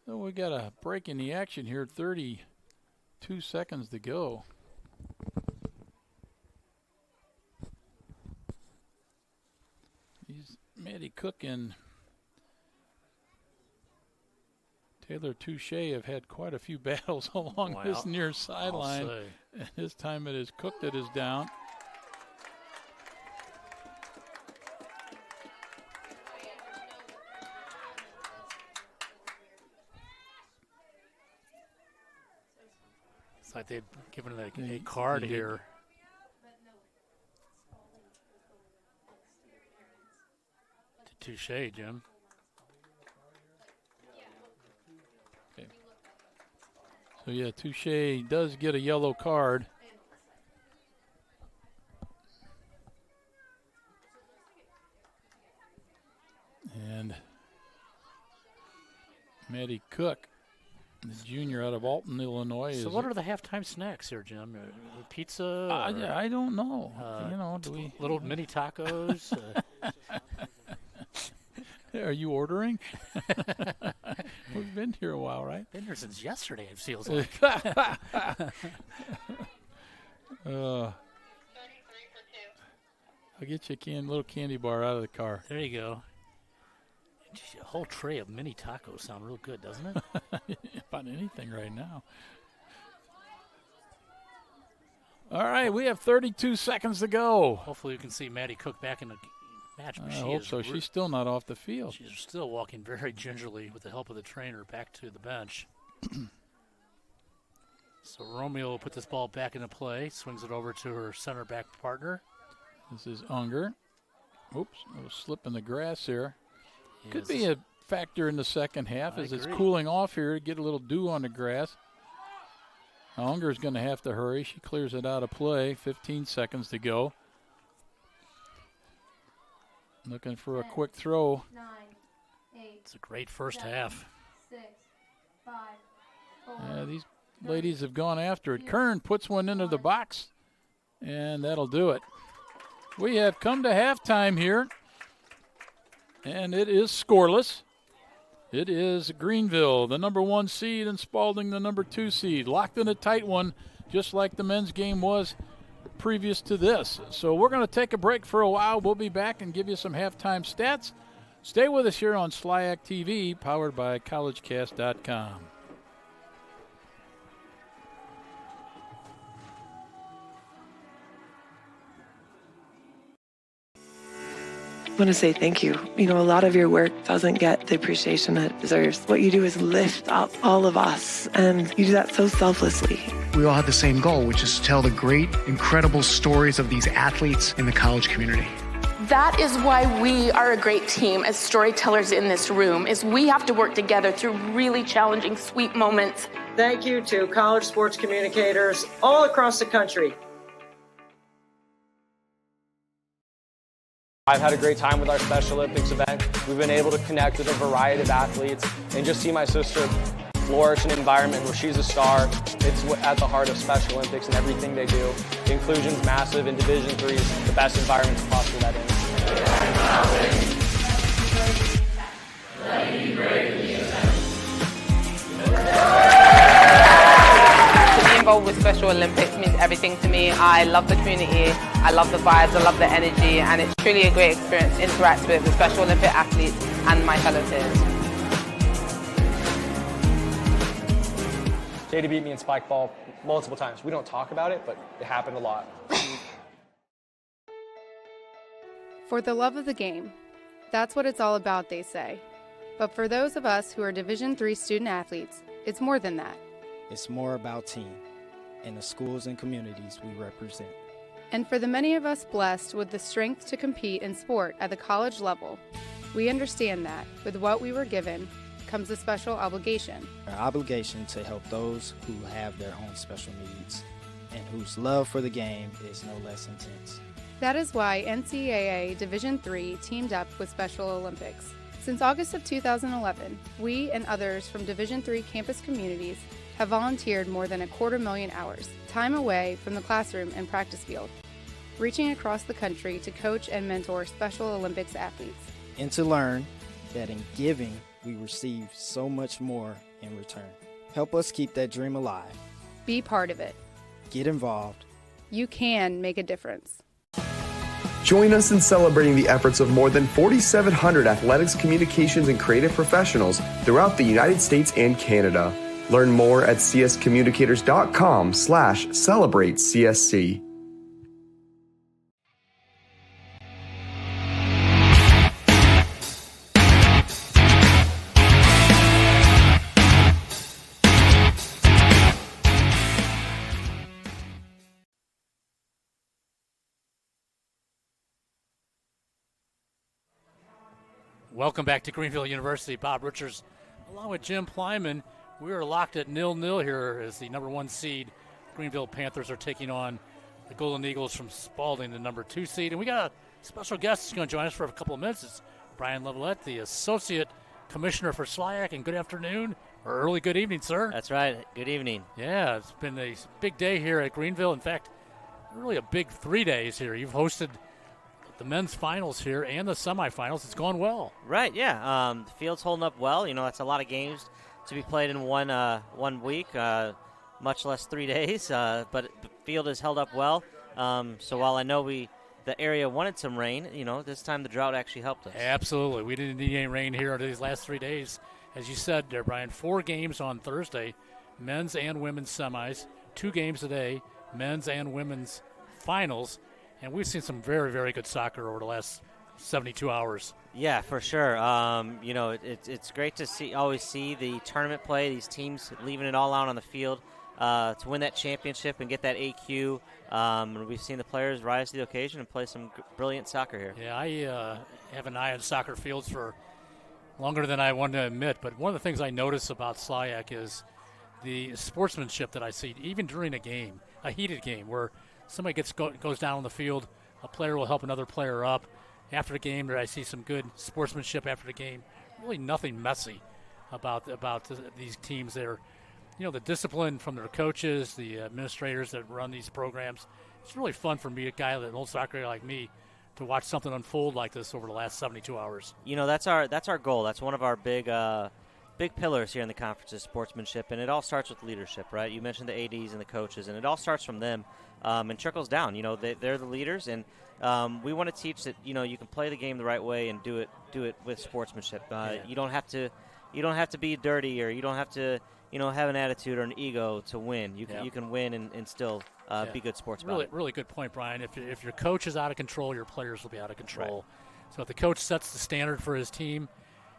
So we got a break in the action here, 32 seconds to go. Maddie Cook and Taylor Touche have had quite a few battles along this near sideline. And this time it is Cook that is down. It's like they've given a card here. To Touche, Jim. Okay. So yeah, Touche does get a yellow card. And Maddie Cook, the junior out of Alton, Illinois. So what are the halftime snacks here, Jim? Pizza? I don't know. Do we little mini tacos? Are you ordering? We've been here a while, right? Been here since yesterday, it feels like. I'll get you a little candy bar out of the car. There you go. Geez, a whole tray of mini tacos sound real good, doesn't it? About anything right now. All right, we have 32 seconds to go. Hopefully you can see Maddie Cook back in the match. I hope so. She's still not off the field. She's still walking very gingerly with the help of the trainer back to the bench. So Romeo will put this ball back into play, swings it over to her center back partner. This is Unger. Oops, a little slip in the grass here. Yes. Could be a factor in the second half as it's cooling off here. Get a little dew on the grass. Now Unger's going to have to hurry. She clears it out of play. 15 seconds to go. Looking for a quick throw. 9, 8. It's a great first half. 6, 5, 4. Yeah, these ladies have gone after it. Kern puts one into the box, and that'll do it. We have come to halftime here, and it is scoreless. It is Greenville, the number 1 seed, and Spalding, the number 2 seed. Locked in a tight one, just like the men's game was previous to this. So we're going to take a break for a while. We'll be back and give you some halftime stats. Stay with us here on SLIAC TV, powered by collegecast.com. I want to say thank you. You know, a lot of your work doesn't get the appreciation that it deserves. What you do is lift up all of us, and you do that so selflessly. We all have the same goal, which is to tell the great, incredible stories of these athletes in the college community. That is why we are a great team as storytellers in this room, is we have to work together through really challenging, sweet moments. Thank you to college sports communicators all across the country. I've had a great time with our Special Olympics event. We've been able to connect with a variety of athletes and just see my sister flourish in an environment where she's a star. It's at the heart of Special Olympics and everything they do. The inclusion's massive, and Division III is the best environment to foster that in. To be involved with Special Olympics means everything to me. I love the community, I love the vibes, I love the energy, and it's truly a great experience to interact with the Special Olympic athletes and my fellow peers. JD beat me in spike ball multiple times. We don't talk about it, but it happened a lot. For the love of the game. That's what it's all about, they say. But for those of us who are Division III student athletes, it's more than that. It's more about team and the schools and communities we represent. And for the many of us blessed with the strength to compete in sport at the college level, we understand that with what we were given comes a special obligation. Our obligation to help those who have their own special needs and whose love for the game is no less intense. That is why NCAA Division III teamed up with Special Olympics. Since August of 2011, we and others from Division III campus communities have volunteered more than 250,000 hours, time away from the classroom and practice field, reaching across the country to coach and mentor Special Olympics athletes. And to learn that in giving, we receive so much more in return. Help us keep that dream alive. Be part of it. Get involved. You can make a difference. Join us in celebrating the efforts of more than 4,700 athletics, communications, and creative professionals throughout the United States and Canada. Learn more at cscommunicators.com/celebratecsc. Welcome back to Greenville University. Bob Richards, along with Jim Plyman. We are locked at 0-0 here as the number 1 seed Greenville Panthers are taking on the Golden Eagles from Spalding, the number 2 seed. And we got a special guest who's going to join us for a couple of minutes. It's Brian Levelette, the Associate Commissioner for SLIAC. And good afternoon, or early good evening, sir. That's right. Good evening. Yeah, it's been a big day here at Greenville. In fact, really a big 3 days here. You've hosted the men's finals here and the semifinals. It's gone well. Right, yeah. The field's holding up well. You know, that's a lot of games to be played in one week, much less 3 days. But the field has held up well. So while I know the area wanted some rain, you know, this time the drought actually helped us. Absolutely. We didn't need any rain here these last 3 days. As you said there, Brian, 4 games on Thursday, men's and women's semis, 2 games today, men's and women's finals. And we've seen some very, very good soccer over the last 72 hours. Yeah, for sure. You know, it's great to always see the tournament play, these teams leaving it all out on the field to win that championship and get that AQ. We've seen the players rise to the occasion and play some brilliant soccer here. Yeah, I have an eye on soccer fields for longer than I want to admit. But one of the things I notice about SLIAC is the sportsmanship that I see, even during a game, a heated game, where somebody goes down on the field, a player will help another player up. After the game, I see some good sportsmanship after the game. Really nothing messy about these teams. They're, you know, the discipline from their coaches, the administrators that run these programs. It's really fun for me, an old soccer guy like me, to watch something unfold like this over the last 72 hours. You know, that's our goal. That's one of our big pillars here in the conference is sportsmanship, and it all starts with leadership, right? You mentioned the ADs and the coaches, and it all starts from them and trickles down. You know, they're the leaders, and we want to teach that, you know, you can play the game the right way and do it with sportsmanship. You don't have to be dirty, or you don't have to, you know, have an attitude or an ego to win. You can win and still be good sports. Really good point, Brian. If your coach is out of control, your players will be out of control. Right. So if the coach sets the standard for his team,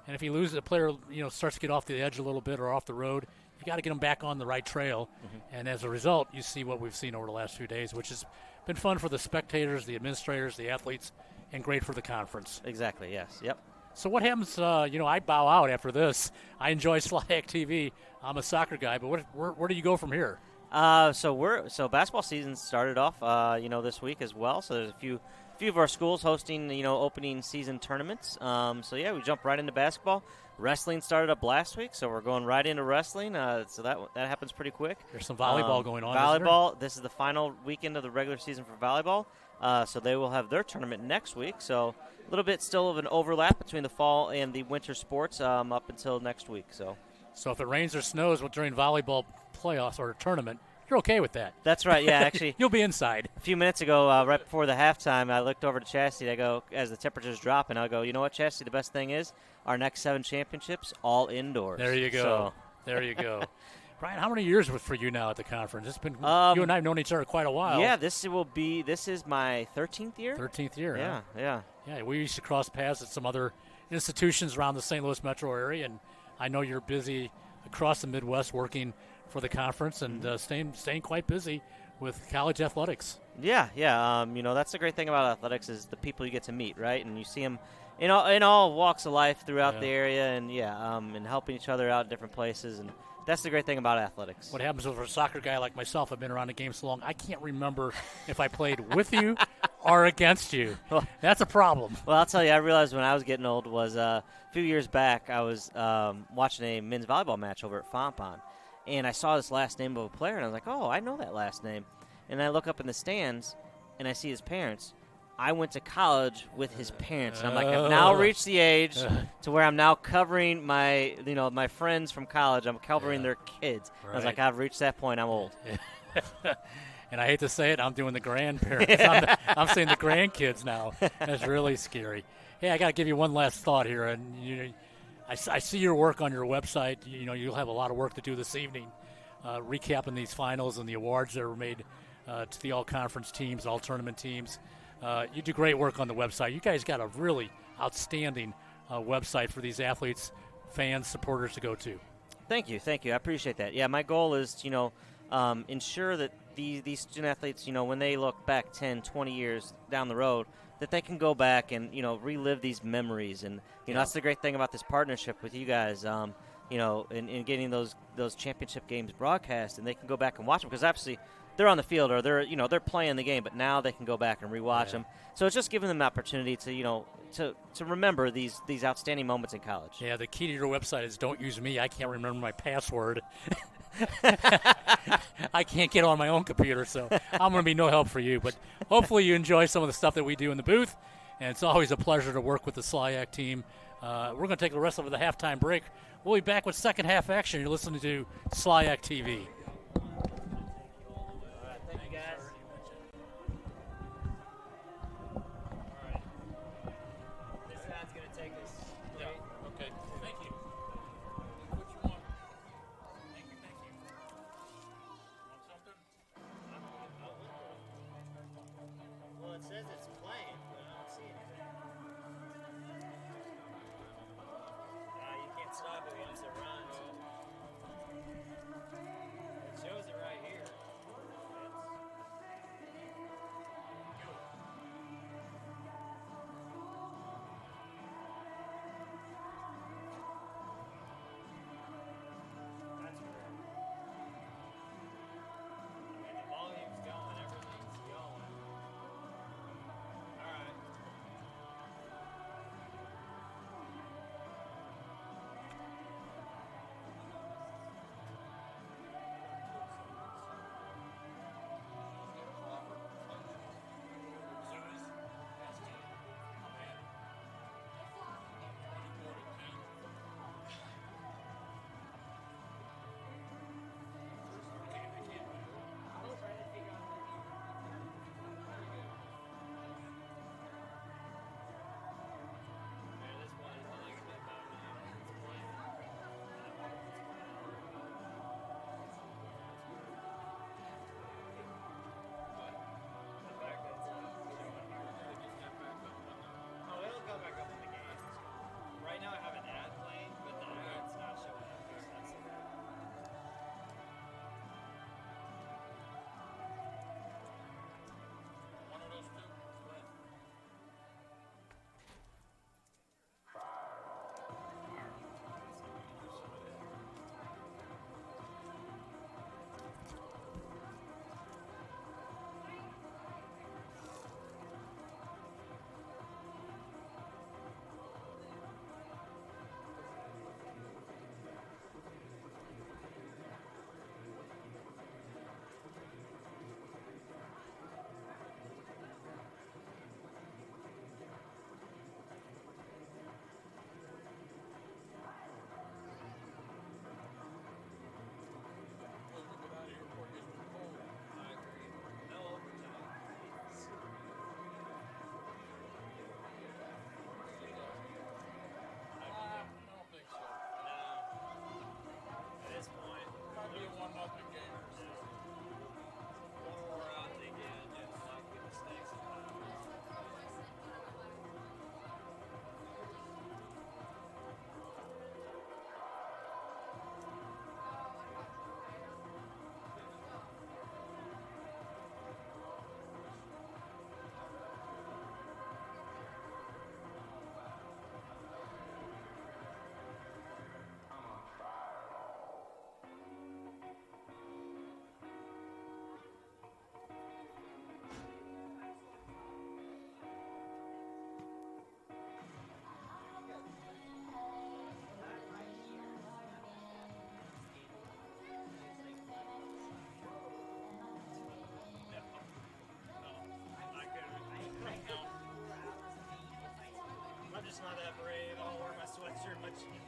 and if he loses, a player, you know, starts to get off the edge a little bit or off the road, you got to get him back on the right trail. Mm-hmm. And as a result, you see what we've seen over the last few days, which has been fun for the spectators, the administrators, the athletes, and great for the conference. Exactly, yes. Yep. So what happens, you know, I bow out after this. I enjoy SLIAC TV. I'm a soccer guy, but where do you go from here? So basketball season started off, you know, this week as well. So there's a few of our schools hosting, you know, opening season tournaments. So yeah, we jumped right into basketball. Wrestling started up last week, so we're going right into wrestling. So that happens pretty quick. There's some volleyball going on. Volleyball. This is the final weekend of the regular season for volleyball. So they will have their tournament next week. So a little bit still of an overlap between the fall and the winter sports up until next week. So So if it rains or snows during volleyball playoffs or a tournament, you're okay with that. That's right. Yeah, actually, you'll be inside. A few minutes ago, right before the halftime, I looked over to Chastity. I go, as the temperature's dropping, I go, you know what, Chastity? The best thing is our next 7 champiomships all indoors. There you go. So. There you go. Brian, how many years for you now at the conference? It's been you and I have known each other quite a while. Yeah, this is my 13th year. 13th year. Yeah, huh? Yeah. We used to cross paths at some other institutions around the St. Louis metro area, and I know you're busy across the Midwest working for the conference and staying quite busy with college athletics. Yeah. That's the great thing about athletics is the people you get to meet, right? And you see them in all walks of life throughout the area, and and helping each other out in different places, and that's the great thing about athletics. What happens with a soccer guy like myself? I've been around the game so long, I can't remember if I played with you or against you. That's a problem. Well, I'll tell you, I realized when I was getting old was a few years back, I was watching a men's volleyball match over at Fompon, and I saw this last name of a player, and I was like, oh, I know that last name. And I look up in the stands, and I see his parents. I went to college with his parents, and I'm like, I've now reached the age to where I'm now covering my friends from college. I'm covering their kids. Right. I was like, I've reached that point. I'm old. And I hate to say it, I'm doing the grandparents. I'm saying the grandkids now. That's really scary. Hey, I got to give you one last thought here, and I see your work on your website. You'll have a lot of work to do this evening, recapping these finals and the awards that were made to the all-conference teams, all-tournament teams. You do great work on the website. You guys got a really outstanding website for these athletes, fans, supporters to go to. Thank you. I appreciate that. Yeah, my goal is to, ensure that these student athletes, when they look back 10, 20 years down the road, that they can go back and, relive these memories. And, that's the great thing about this partnership with you guys, in getting those championship games broadcast, and they can go back and watch them because obviously – they're on the field or they're playing the game, but now they can go back and rewatch them. So it's just giving them an opportunity to to remember these outstanding moments in college. Yeah, the key to your website is don't use me. I can't remember my password. I can't get on my own computer, so I'm going to be no help for you. But hopefully you enjoy some of the stuff that we do in the booth, and it's always a pleasure to work with the SLIAC team. We're going to take the rest of the halftime break. We'll be back with second half action. You're listening to SLIAC TV.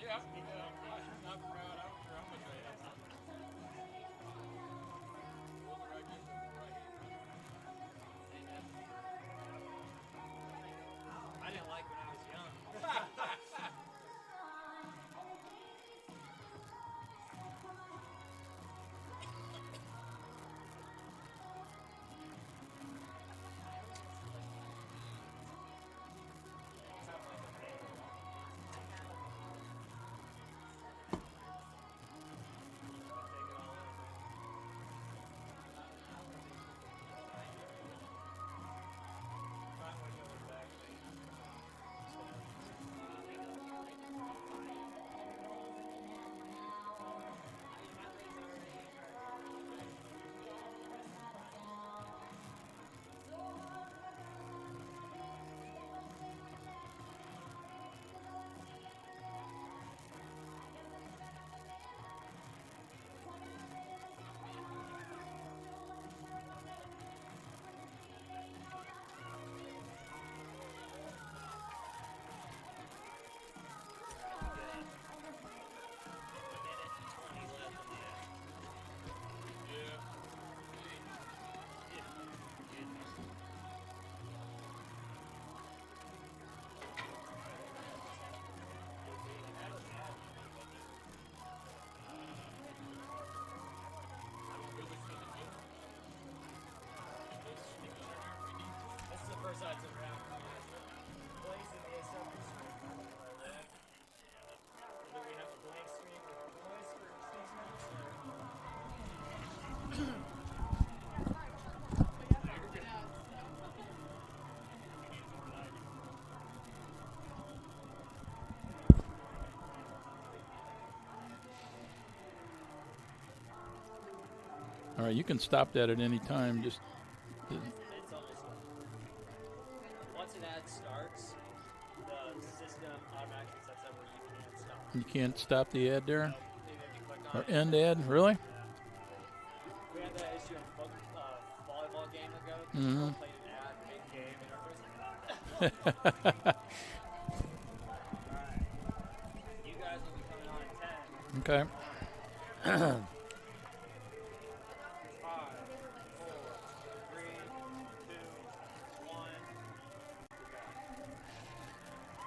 I didn't like when I was young. This is the first I took around. Blaze in the ASL screen. Do we have a blank screen for our boys for 6 minutes? All right, you can stop that at any time. Just It's almost done. Once an ad starts, the system automatically sets up where you can't stop. you can't stop the ad there, Even if you click on or it. end ad. Really? We had that issue in volleyball game ago. Mhm. We played an ad mid-game, and everybody's like, Alright. You guys will be coming on at 10. Okay. 5, 4, 3, 2, 1.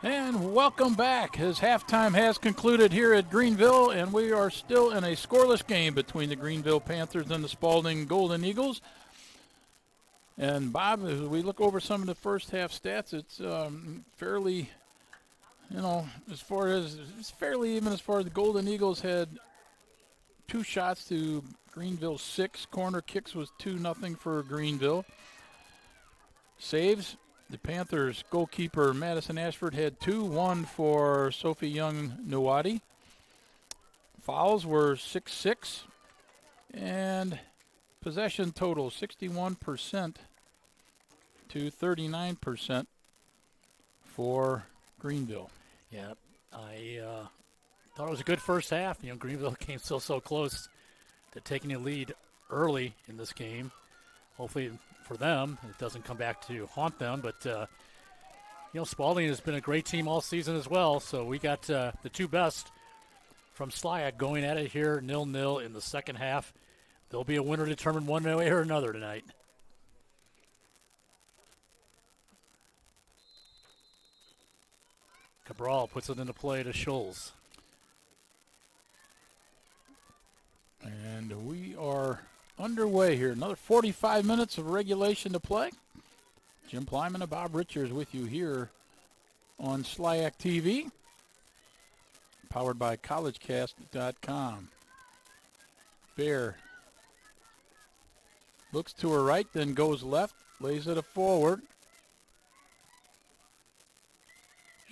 And welcome back as halftime has concluded here at Greenville, and we are still in a scoreless game between the Greenville Panthers and the Spalding Golden Eagles. And Bob, as we look over some of the first half stats, it's fairly, it's fairly even as far as the Golden Eagles had 2 shots to Greenville's 6. Corner kicks was 2-0 for Greenville. Saves, the Panthers goalkeeper Madison Ashford had 2, 1 for Sophie Young-Nuwadi. Fouls were 6-6. And possession total 61% to 39% for Greenville. Yeah, I thought it was a good first half. Greenville came so close to taking a lead early in this game. Hopefully for them, it doesn't come back to haunt them. But, Spalding has been a great team all season as well. So we got the 2 best from SLIAC going at it here, 0-0 in the second half. There'll be a winner determined one way or another tonight. Cabral puts it into play to Scholes. And we are underway here. Another 45 minutes of regulation to play. Jim Plyman and Bob Richards with you here on SLIAC TV, powered by collegecast.com. Bear looks to her right, then goes left, lays it forward.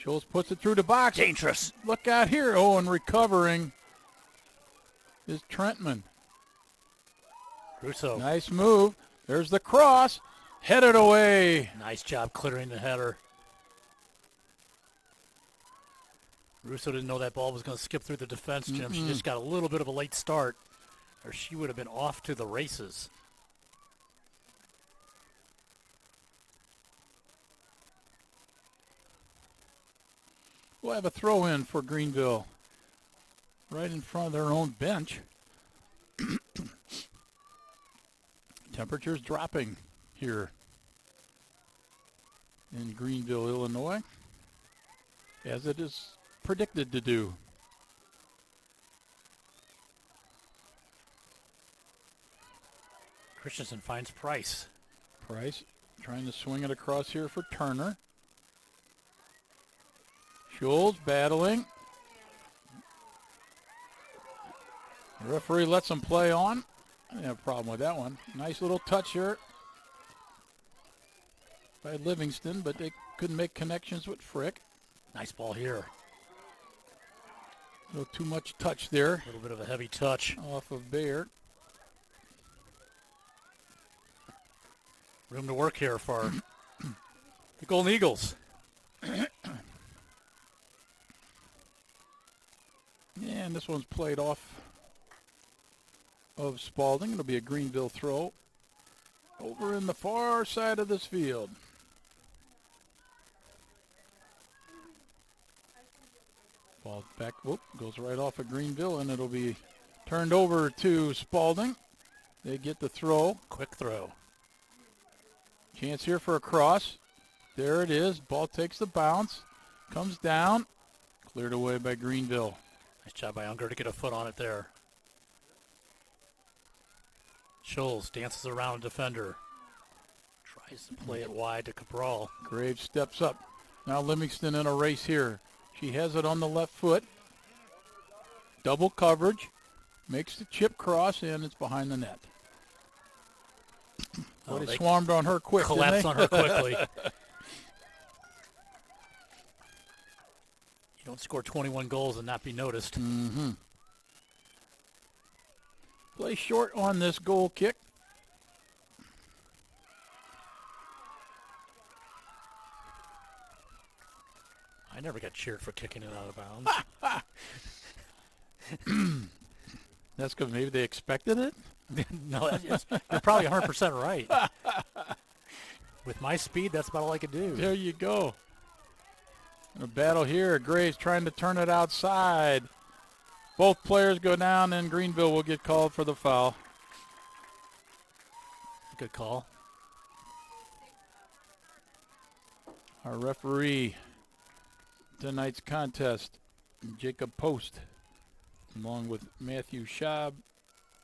Scholes puts it through the box. Dangerous. Look out here. Oh, and recovering is Trentman. Russo. Nice move. There's the cross. Headed away. Nice job clearing the header. Russo didn't know that ball was going to skip through the defense, Jim. She just got a little bit of a late start, or she would have been off to the races. We'll have a throw in for Greenville. right in front of their own bench. Temperatures dropping here in Greenville, Illinois, as it is predicted to do. Christensen finds Price. Price trying to swing it across here for Turner. Scholes battling. The referee lets him play on. I didn't have a problem with that one. Nice little touch here by Livingston, but they couldn't make connections with Frick. Nice ball here. A little too much touch there. A little bit of a heavy touch. Off of Baird. Room to work here for the Golden Eagles. And this one's played off of Spalding. It'll be a Greenville throw over in the far side of this field. Ball back, whoop, goes right off of Greenville, and it'll be turned over to Spalding. They get the throw. Quick throw. Chance here for a cross. There it is. Ball takes the bounce. Comes down. Cleared away by Greenville. Nice job by Unger to get a foot on it there. Scholes dances around defender. Tries to play it wide to Cabral. Graves steps up. Now Livingston in a race here. She has it on the left foot. Double coverage. Makes the chip cross, and it's behind the net. Oh, they swarmed on her quick, collapsed on her quickly. You don't score 21 goals and not be noticed. Mm-hmm. Play short on this goal kick. I never got cheered for kicking it out of bounds. That's because maybe they expected it? No, you're probably 100% right. With my speed, that's about all I could do. There you go. And a battle here. Graves trying to turn it outside. Both players go down, and Greenville will get called for the foul. Good call. Our referee tonight's contest, Jacob Post, along with Matthew Schaub,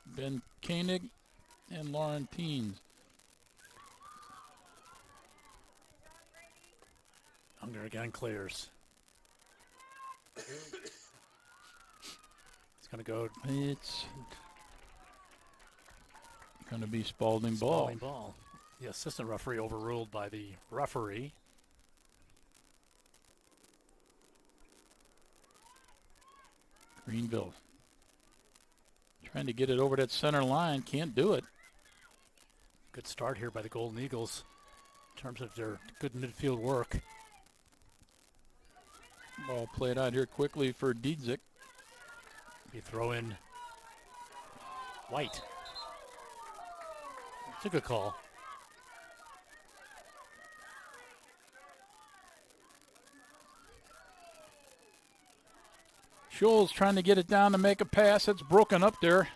Ben Koenig, and Lauren Teens. Unger again clears. It's going to go. It's going to be Spalding ball. Spalding ball. The assistant referee overruled by the referee. Greenville trying to get it over that center line. Can't do it. Good start here by the Golden Eagles in terms of their good midfield work. Ball played out here quickly for Diedzik. We throw in White. It's a good call. Scholes trying to get it down to make a pass. It's broken up there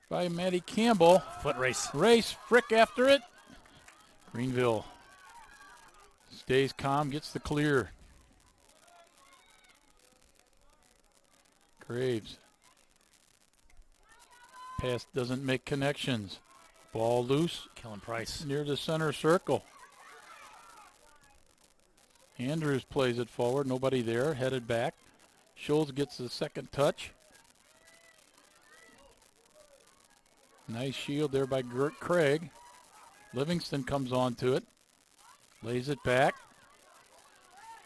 by Maddie Campbell. Foot race. Frick after it. Greenville stays calm, gets the clear. Graves. Pass doesn't make connections. Ball loose. Kellen Price. Near the center circle. Andrews plays it forward. Nobody there. Headed back. Scholes gets the second touch. Nice shield there by Craig. Livingston comes onto it. Lays it back.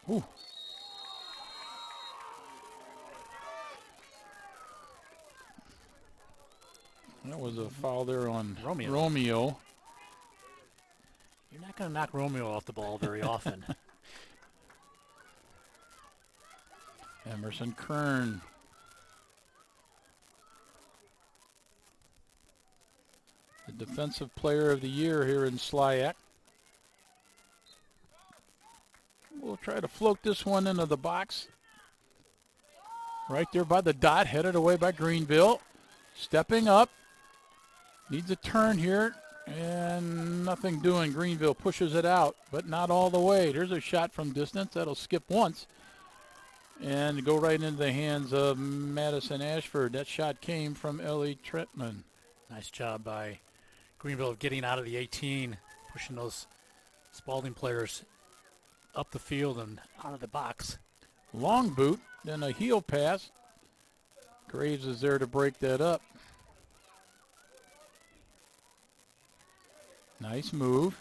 Ooh. That was a foul there on Romeo. You're not going to knock Romeo off the ball very often. Emerson Kern. The defensive player of the year here in SLIAC. We'll try to float this one into the box. Right there by the dot, headed away by Greenville. Stepping up. Needs a turn here. And nothing doing. Greenville pushes it out, but not all the way. There's a shot from distance. That'll skip once and go right into the hands of Madison Ashford. That shot came from Ellie Trentman. Nice job by Greenville of getting out of the 18, pushing those Spalding players up the field and out of the box. Long boot, then a heel pass. Graves is there to break that up. Nice move.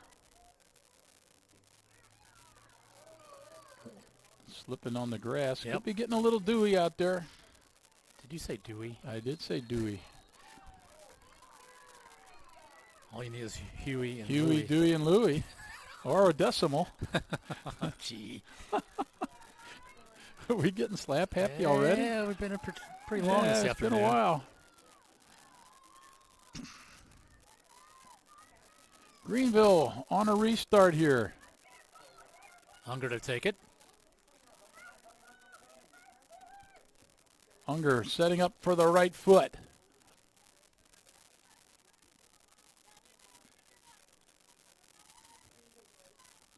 Slipping on the grass. Yep. Could be getting a little dewy out there. Did you say Dewey? I did say dewy. All you need is Huey and Huey, Louie. Dewey, and Louie. Or a decimal. Gee. Are we getting slap happy already? Yeah, we've been pretty long this It's afternoon. been a while. Greenville on a restart here. Unger to take it. Unger setting up for the right foot.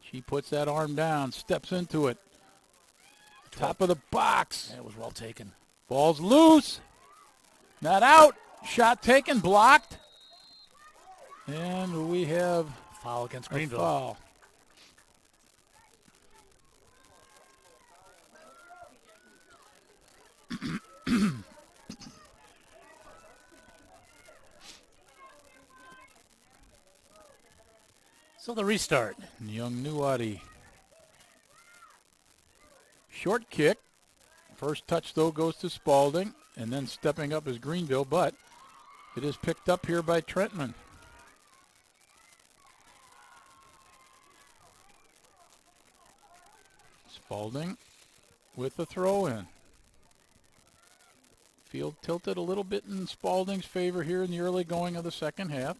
She puts that arm down, steps into it. Top of the box. That was well taken. Ball's loose. Not out. Shot taken, blocked. And we have Foul against a Greenville. foul. So the restart. Young Nuwadi. Short kick. First touch, though, goes to Spalding. And then stepping up is Greenville, but it is picked up here by Trentman. Spalding with the throw in. Field tilted a little bit in Spalding's favor here in the early going of the second half.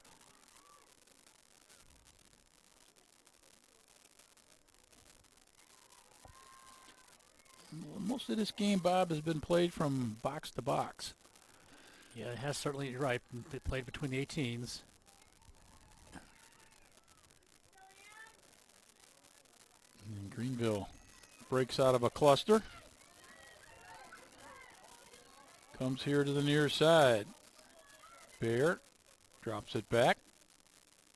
Most of this game, Bob, has been played from box to box. Yeah, it has certainly, you're right. They played between the 18s. And Greenville breaks out of a cluster. Comes here to the near side. Bear drops it back.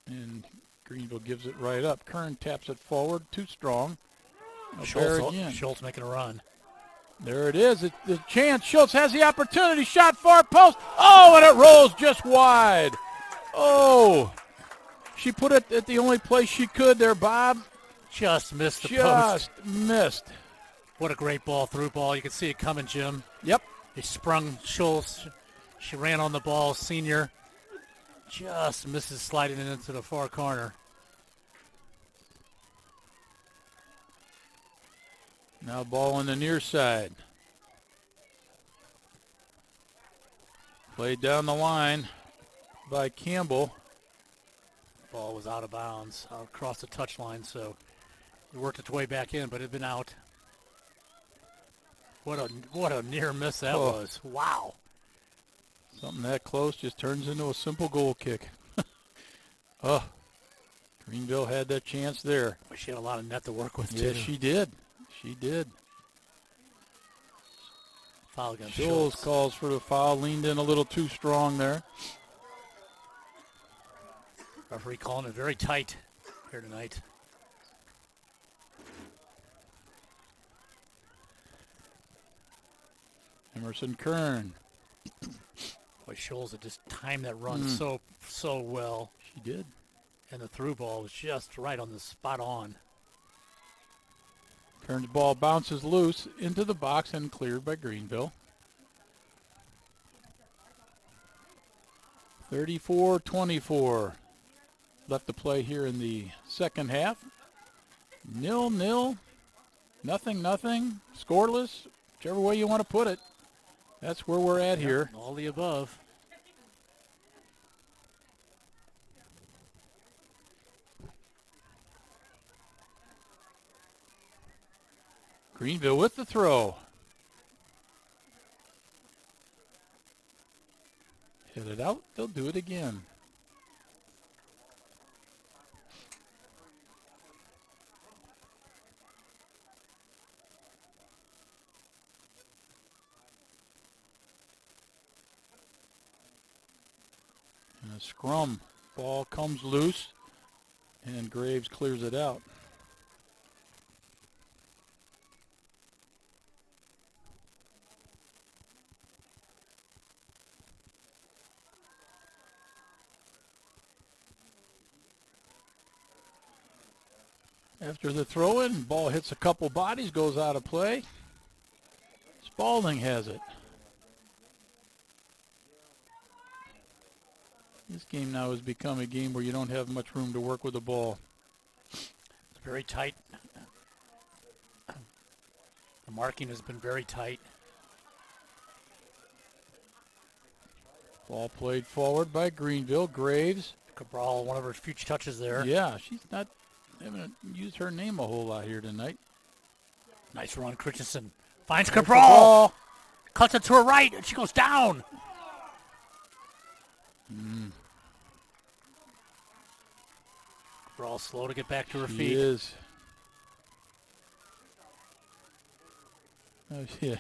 And Greenville gives it right up. Kern taps it forward, too strong. Schultz making a run. There it is. The chance. Schultz has the opportunity. Shot far post. Oh, and it rolls just wide. Oh. She put it at the only place she could there, Bob. Just missed the post. Just missed. What a great ball, through ball. You can see it coming, Jim. Yep. He sprung Schultz. She ran on the ball, senior. Just misses sliding it into the far corner. Now ball on the near side. Played down the line by Campbell. Ball was out of bounds, across the touchline, so it worked its way back in, but it had been out. What a near miss that was. Wow. Something that close just turns into a simple goal kick. Greenville had that chance there. She had a lot of net to work with, Yes, too. she did. She did. Foul against Schultz calls for the foul. Leaned in a little too strong there. Referee calling it very tight here tonight. Emerson Kern. Boy, Schultz had just timed that run so well. She did. And the through ball was just right on the spot on. Kern's ball bounces loose into the box and cleared by Greenville. 34-24 left to play here in the second half. 0-0, nothing, scoreless, whichever way you want to put it. That's where we're at here. All the above. Greenville with the throw. Get it out. They'll do it again. And a scrum. Ball comes loose, and Graves clears it out. After the throw-in, ball hits a couple bodies, goes out of play. Spalding has it. This game now has become a game where you don't have much room to work with the ball. It's very tight. The marking has been very tight. Ball played forward by Greenville. Graves. Cabral, one of her few touches there. Yeah, she's not haven't used her name a whole lot here tonight. Nice run, Christensen. Finds Cabral. Cuts it to her right, and she goes down. Cabral slow to get back to her feet. She is. Oh, yeah.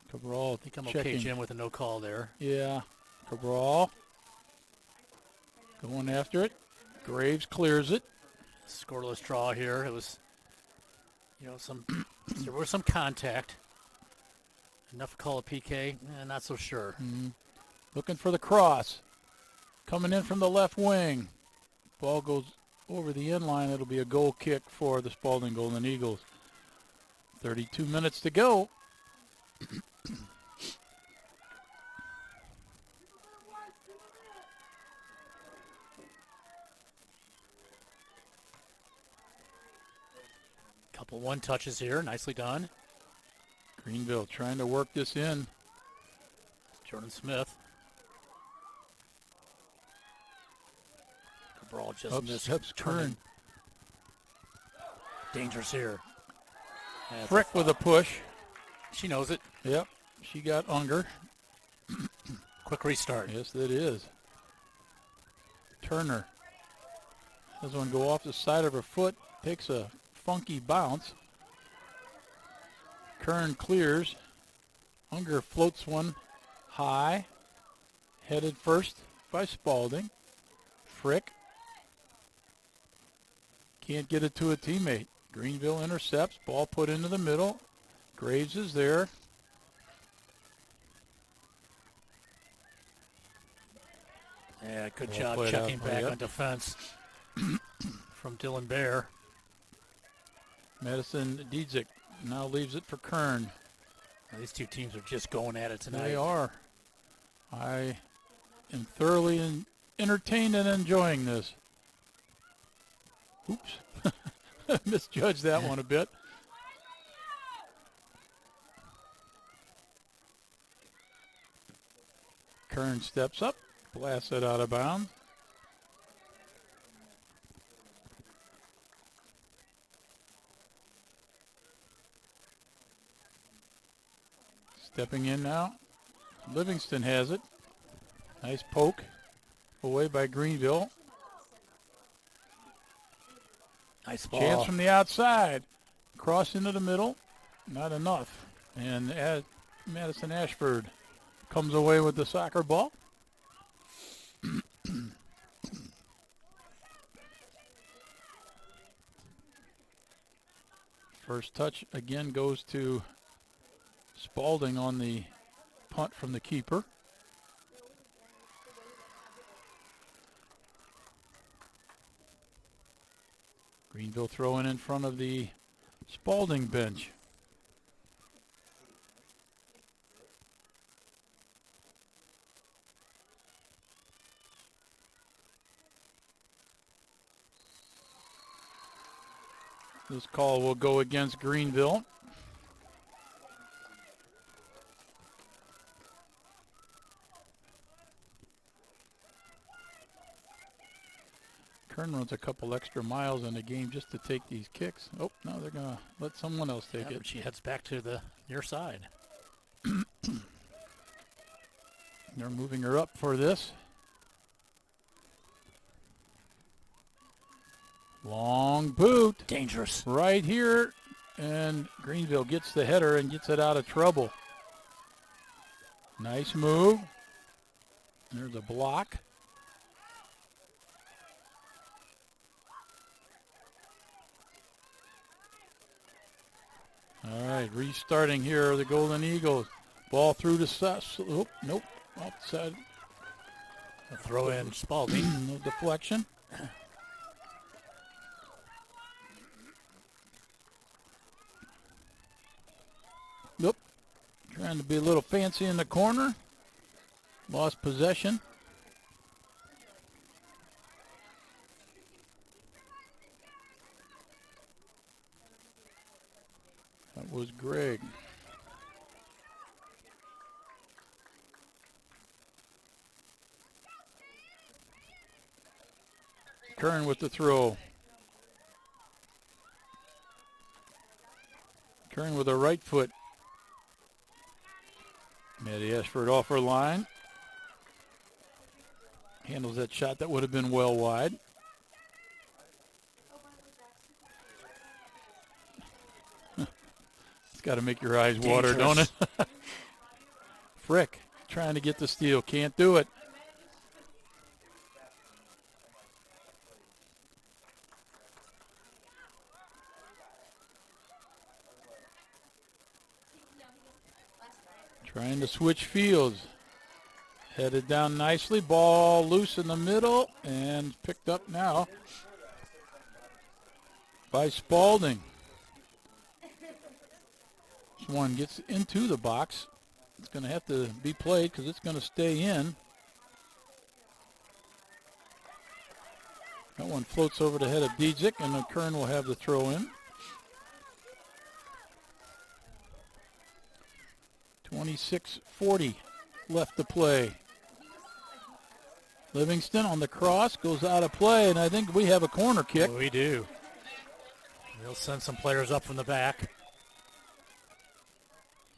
Cabral, I think I'm checking. okay, Jim, with a no call there. Yeah. Cabral going after it. Graves clears it. Scoreless draw here. It was, there was some contact. Enough to call a PK? Not so sure. Looking for the cross. Coming in from the left wing. Ball goes over the end line. It'll be a goal kick for the Spalding Golden Eagles. 32 minutes to go. Couple one touches here. Nicely done. Greenville trying to work this in. Jordan Smith. Cabral just missed. Turn. Dangerous here. Frick with a push. She knows it. Yep. She got Unger. Quick restart. Yes, it is. Turner. Does one go off the side of her foot. Takes a funky bounce. Kern clears. Unger floats one high. Headed first by Spalding. Frick. Can't get it to a teammate. Greenville intercepts. Ball put into the middle. Graves is there. Yeah, good job checking back on defense from Dylan Bear. Madison Diedzik now leaves it for Kern. Now, these two teams are just going at it tonight. They are. I am thoroughly entertained and enjoying this. Oops. Misjudged that one a bit. Kern steps up, blasts it out of bounds. Stepping in now. Livingston has it. Nice poke away by Greenville. Nice ball. Chance from the outside. Cross into the middle. Not enough. And Madison Ashford comes away with the soccer ball. First touch again goes to Spalding on the punt from the keeper. Greenville throwing in front of the Spalding bench. This call will go against Greenville. Kern runs a couple extra miles in the game just to take these kicks. Oh, no, they're going to let someone else take it. But she heads back to the near side. They're moving her up for this. Long boot. Dangerous. Right here. And Greenville gets the header and gets it out of trouble. Nice move. There's a block. All right, restarting here are the Golden Eagles. Ball through to Suss. Oh, nope. Outside. A throw in Spalding. No deflection. Nope. Trying to be a little fancy in the corner. Lost possession. That was Greg. Kern with the throw. Kern with a right foot. Maddie Ashford off her line. Handles that shot that would have been well wide. It's got to make your eyes water, don't it? Frick trying to get the steal. Can't do it. Trying to switch fields. Headed down nicely. Ball loose in the middle and picked up now by Spalding. This one gets into the box. It's going to have to be played because it's going to stay in. That one floats over the head of Dietzick, and the Kern will have the throw in. 26:40 left to play. Livingston on the cross goes out of play, and I think we have a corner kick. We do. They'll send some players up from the back.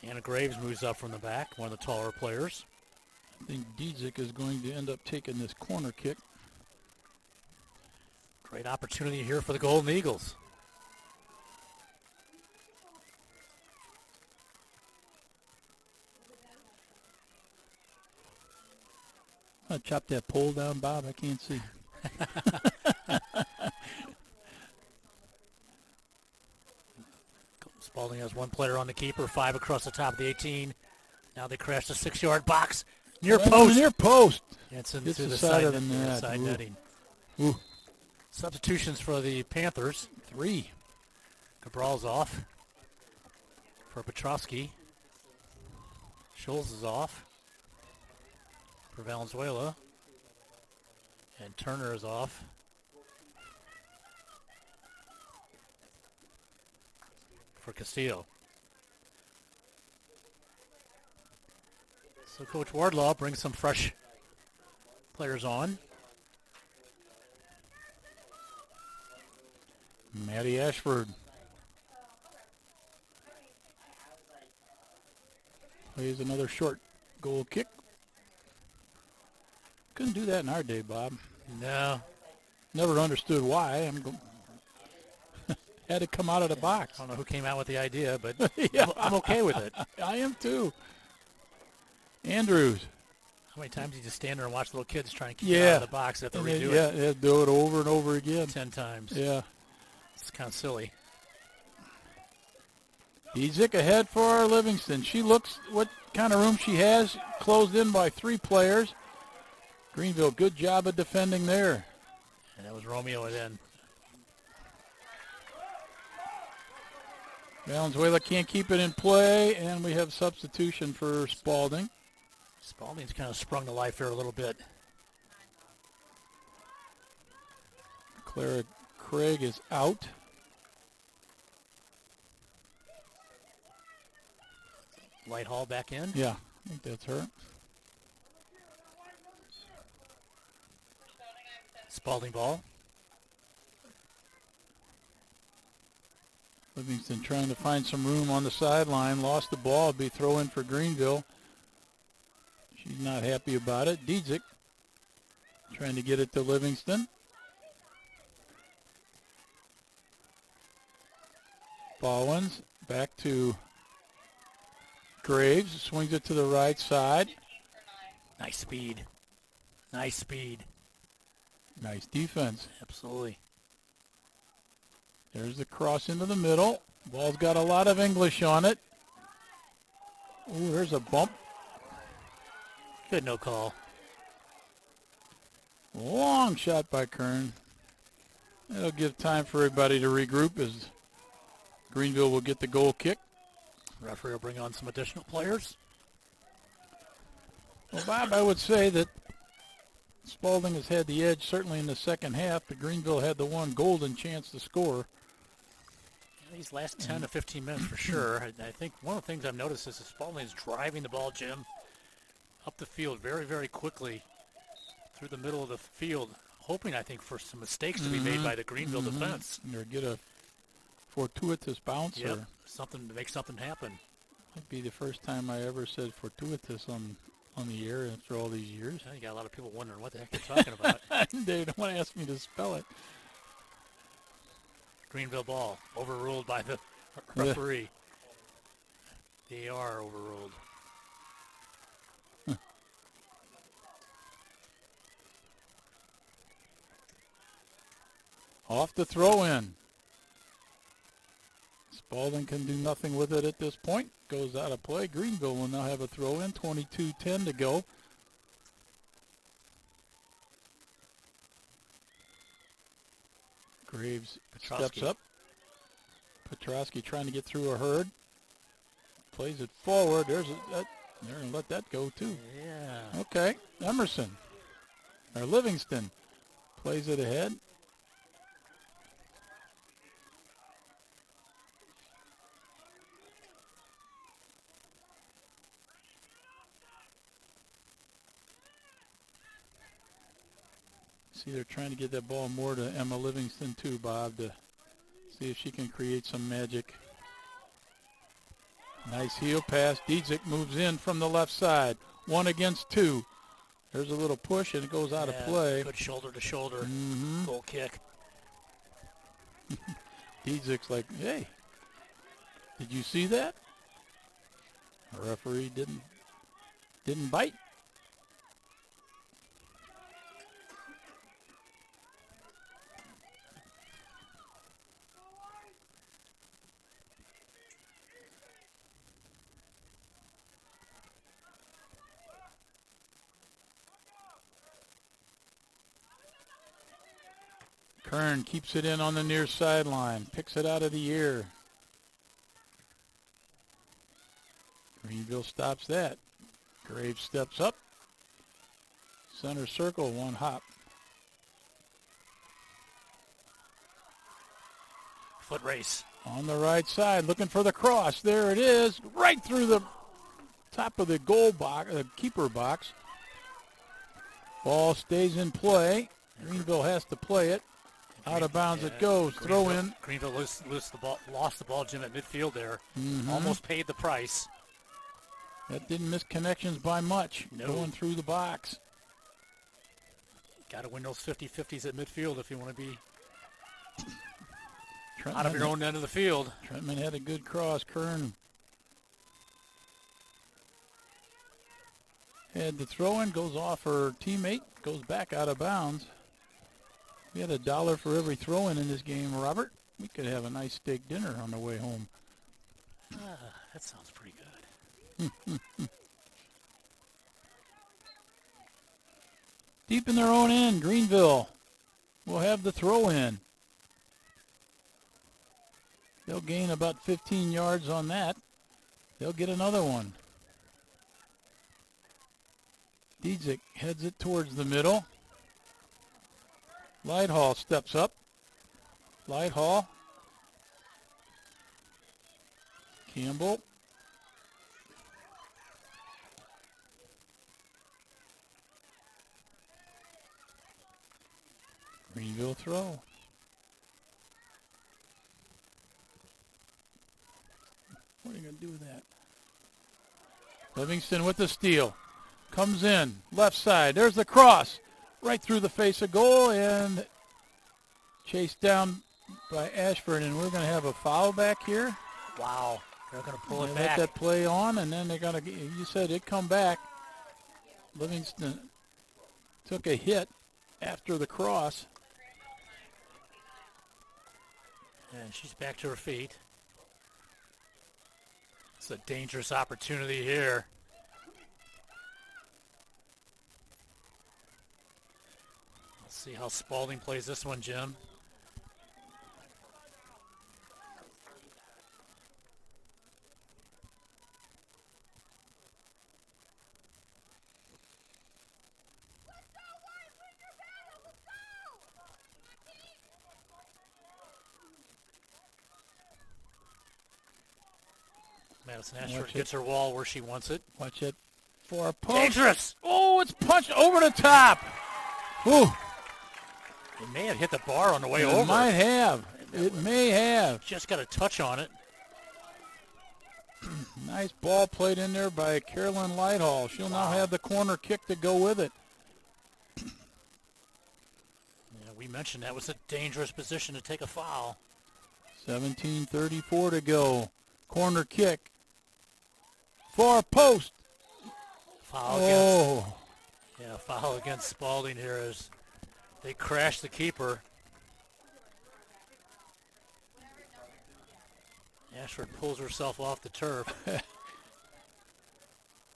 Anna Graves moves up from the back, one of the taller players. I think Dietzick is going to end up taking this corner kick. Great opportunity here for the Golden Eagles. I'll chop that pole down, Bob. I can't see. Spalding has one player on the keeper, 5 across the top of the 18. Now they crash the 6-yard box. Near post. Near post. It's into It's the side side, of the net. side Ooh. netting. Ooh. Substitutions for the Panthers. 3. Cabral's off for Petrovsky. Schulz is off for Valenzuela. And Turner is off for Castillo. So Coach Wardlaw brings some fresh players on. Maddie Ashford plays another short goal kick. Couldn't do that in our day, Bob. No. Never understood why. Had to come out of the box. I don't know who came out with the idea, but Yeah. I'm okay with it. I am too. Andrews. How many times do you just stand there and watch little kids trying to keep it out of the box after they redo it? Yeah, do it over and over again. 10 times. Yeah. It's kind of silly. Dietzick ahead for Livingston. She looks what kind of room she has. Closed in by 3 players. Greenville, good job of defending there. And that was Romeo then. Valenzuela can't keep it in play, and we have substitution for Spalding. Spalding's kind of sprung to life here a little bit. Clara Craig is out. Light Hall back in. Yeah, I think that's her. Spalding ball. Livingston trying to find some room on the sideline. Lost the ball. It'd be throw in for Greenville. She He's not happy about it. Dietzick trying to get it to Livingston. Ballwins back to Graves. Swings it to the right side. Nice speed. Nice speed. Nice defense. Absolutely. There's the cross into the middle. Ball's got a lot of English on it. Ooh, there's a bump. Good no call. Long shot by Kern. That'll give time for everybody to regroup as Greenville will get the goal kick. Referee will bring on some additional players. Well, Bob, I would say that Spalding has had the edge certainly in the second half, but Greenville had the one golden chance to score. These last 10 to 15 minutes for sure. I think one of the things I've noticed is that Spalding is driving the ball, Jim, up the field very, very quickly through the middle of the field, hoping, I think, for some mistakes to be made by the Greenville defense. Or get a fortuitous bounce. Yep, Or something to make something happen. Might be the first time I ever said fortuitous on the air after all these years. You got a lot of people wondering what the heck you're talking about. They don't want to ask me to spell it. Greenville ball overruled by the referee. They are overruled. Off the throw-in. Spalding can do nothing with it at this point. Goes out of play. Greenville will now have a throw-in. 22:10 to go. Graves steps up. Petrosky trying to get through a herd. Plays it forward. They're going to let that go too. Yeah. Okay. Emerson. Or Livingston plays it ahead. See, they're trying to get that ball more to Emma Livingston too, Bob, to see if she can create some magic. Nice heel pass. Dietzick moves in from the left side. 1 against 2. There's a little push, and it goes out of play. Good shoulder-to-shoulder goal kick. Dietzick's like, hey, did you see that? The referee didn't bite. Kern keeps it in on the near sideline, picks it out of the air. Greenville stops that. Graves steps up. Center circle, 1 hop. Foot race. On the right side, looking for the cross. There it is, right through the top of the goal box, the keeper box. Ball stays in play. Greenville has to play it. Out of bounds it goes. Throw in. Greenville lost the ball, Jim, at midfield there. Almost paid the price. That didn't miss connections by much. No. Going through the box. Got to win those 50-50s at midfield if you want to be Trentman out of your own end of the field. Trentman had a good cross. Kern had the throw in, goes off her teammate, goes back out of bounds. We had $1 for every throw in this game, Robert. We could have a nice steak dinner on the way home. That sounds pretty good. Deep in their own end, Greenville will have the throw in. They'll gain about 15 yards on that. They'll get another one. Dietzick heads it towards the middle. Lighthall steps up. Lighthall. Campbell. Greenville throw. What are you going to do with that? Livingston with the steal. comes in, left side. There's the cross, right through the face of goal, and chased down by Ashford, and we're going to have a foul back here. Wow. They're going to pull it Let back. that play on, and then they're going to, you said it come back. Livingston took a hit after the cross. And she's back to her feet. It's a dangerous opportunity here. Let's see how Spalding plays this one, Jim. Madison Ashford gets her wall where she wants it. Watch it for a post. Dangerous! Oh, it's punched over the top. Ooh. It may have hit the bar on the way over. It might have. It may have. Just got a touch on it. Nice ball played in there by Carolyn Lighthall. She'll now have the corner kick to go with it. Yeah, we mentioned that was a dangerous position to take a foul. 17:34 to go. Corner kick. Far post. Foul against. Yeah, foul against Spalding here as they crash the keeper. Ashford pulls herself off the turf.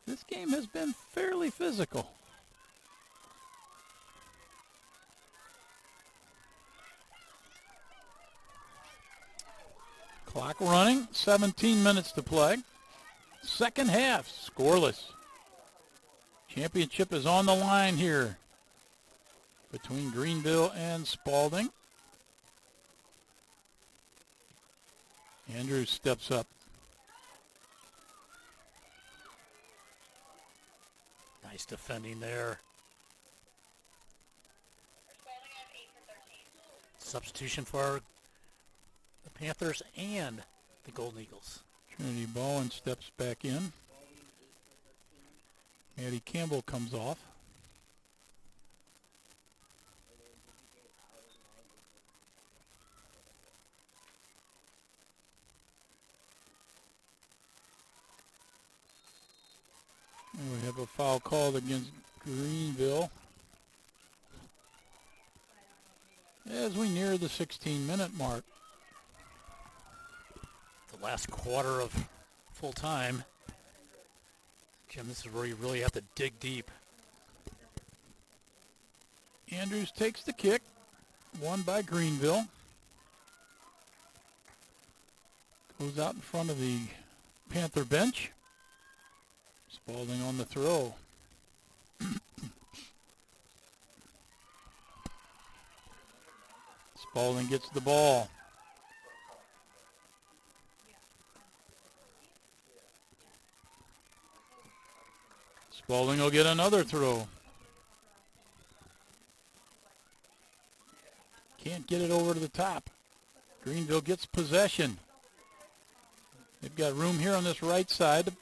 This game has been fairly physical. Clock running, 17 minutes to play. Second half, scoreless. Championship is on the line here between Greenville and Spalding. Andrews steps up. Nice defending there. Substitution for the Panthers and the Golden Eagles. Trinity Bowen steps back in. Maddie Campbell comes off. And we have a foul called against Greenville as we near the 16-minute mark. The last quarter of full time. Jim, this is where you really have to dig deep. Andrews takes the kick, won by Greenville. Goes out in front of the Panther bench. Spalding on the throw. Spalding gets the ball. Spalding will get another throw. Can't get it over to the top. Greenville gets possession. They've got room here on this right side to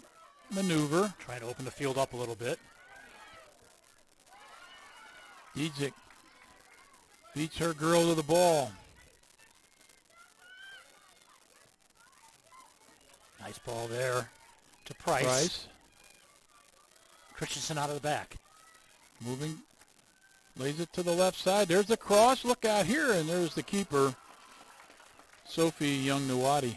maneuver. Trying to open the field up a little bit. Diedzik beats her girl to the ball. Nice ball there to Price. Christensen out of the back. Moving. Lays it to the left side. There's the cross. Look out here. And there's the keeper, Sophie Young-Nuwadi.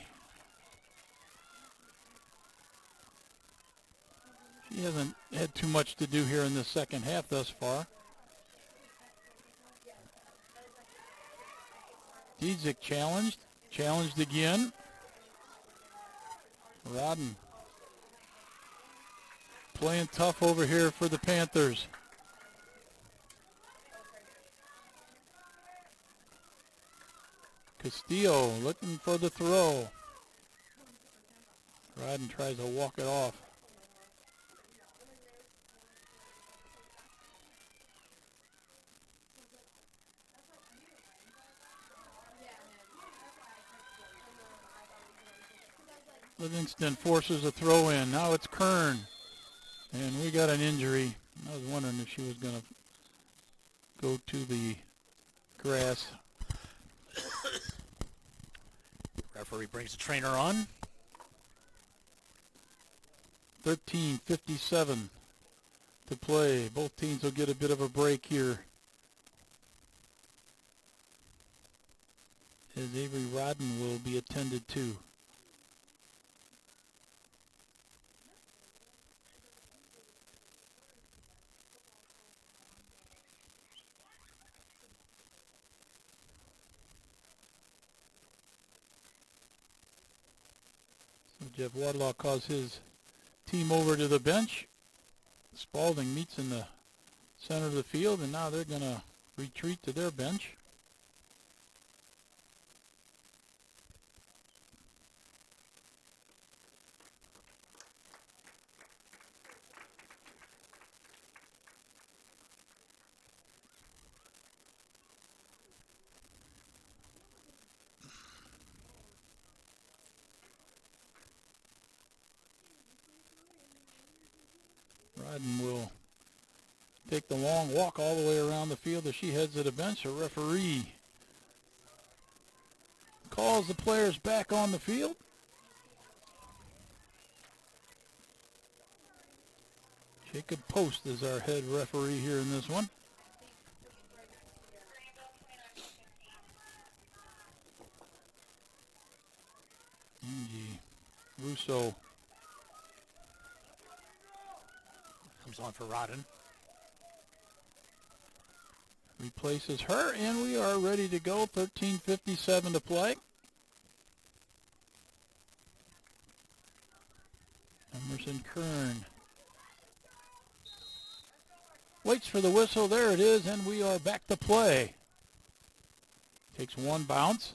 She hasn't had too much to do here in the second half thus far. Diedzik challenged. Challenged again. Rodden playing tough over here for the Panthers. Castillo looking for the throw. Rodden tries to walk it off. Livingston forces a throw in. Now it's Kern. And we got an injury I was wondering if she was going to go to the grass. Referee brings the trainer on. 13:57 to play. Both teams will get a bit of a break here. As Avery Rodden will be attended to. So Jeff Wadlaw calls his team over to the bench. Spalding meets in the center of the field, and now they're going to retreat to their bench. Rodden will take the long walk all the way around the field as she heads to the bench. A referee calls the players back on the field. Jacob Post is our head referee here in this one. Angie Russo comes on for Rodden. Replaces her, and we are ready to go. 13:57 to play. Emerson Kern waits for the whistle. There it is, and we are back to play. Takes one bounce.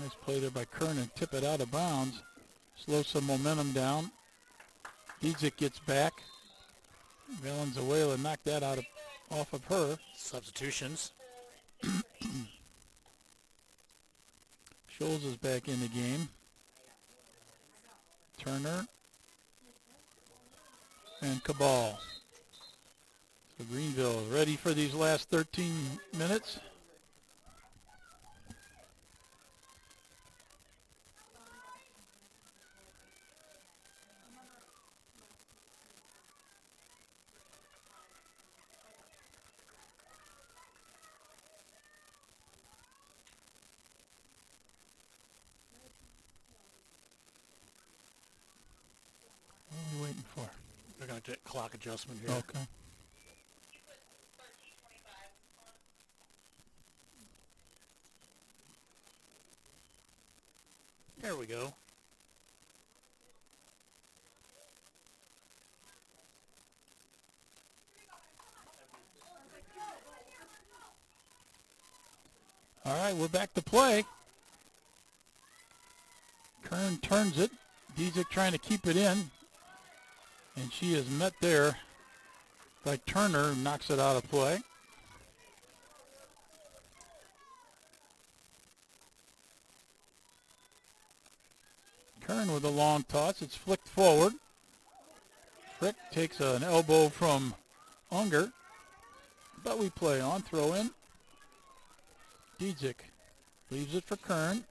Nice play there by Kern and tip it out of bounds. Slow some momentum down. Dietzick gets back. Valenzuela knocked that off of her. Substitutions. Scholes is back in the game. Turner and Cabal. So Greenville is ready for these last 13 minutes. What are we waiting for? They're going to get clock adjustment here. Okay. There we go. All right, we're back to play. Kern turns it. Dietzick trying to keep it in. And she is met there by Turner, who knocks it out of play. Kern with a long toss. It's flicked forward. Frick takes an elbow from Unger. But we play on. Throw in. Dietzick leaves it for Kern.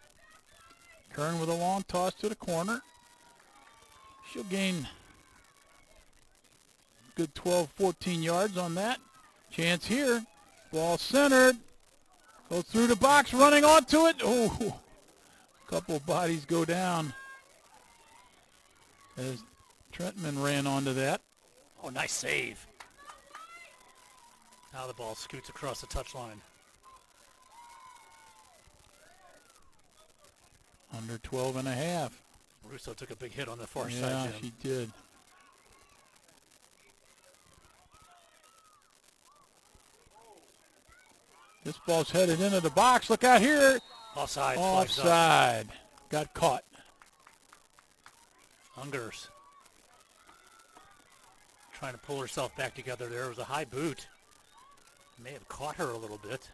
Kern with a long toss to the corner. She'll gain good 12, 14 yards on that. Chance here. Ball centered. Goes through the box, running onto it. Oh, a couple bodies go down as Trentman ran onto that. Oh, nice save. Now the ball scoots across the touchline. Under 12 and a half. Russo took a big hit on the far side, Yeah, Jim. she did. This ball's headed into the box. Look out here. Offside. Offside. Got caught. Ungers trying to pull herself back together there. It was a high boot. May have caught her a little bit.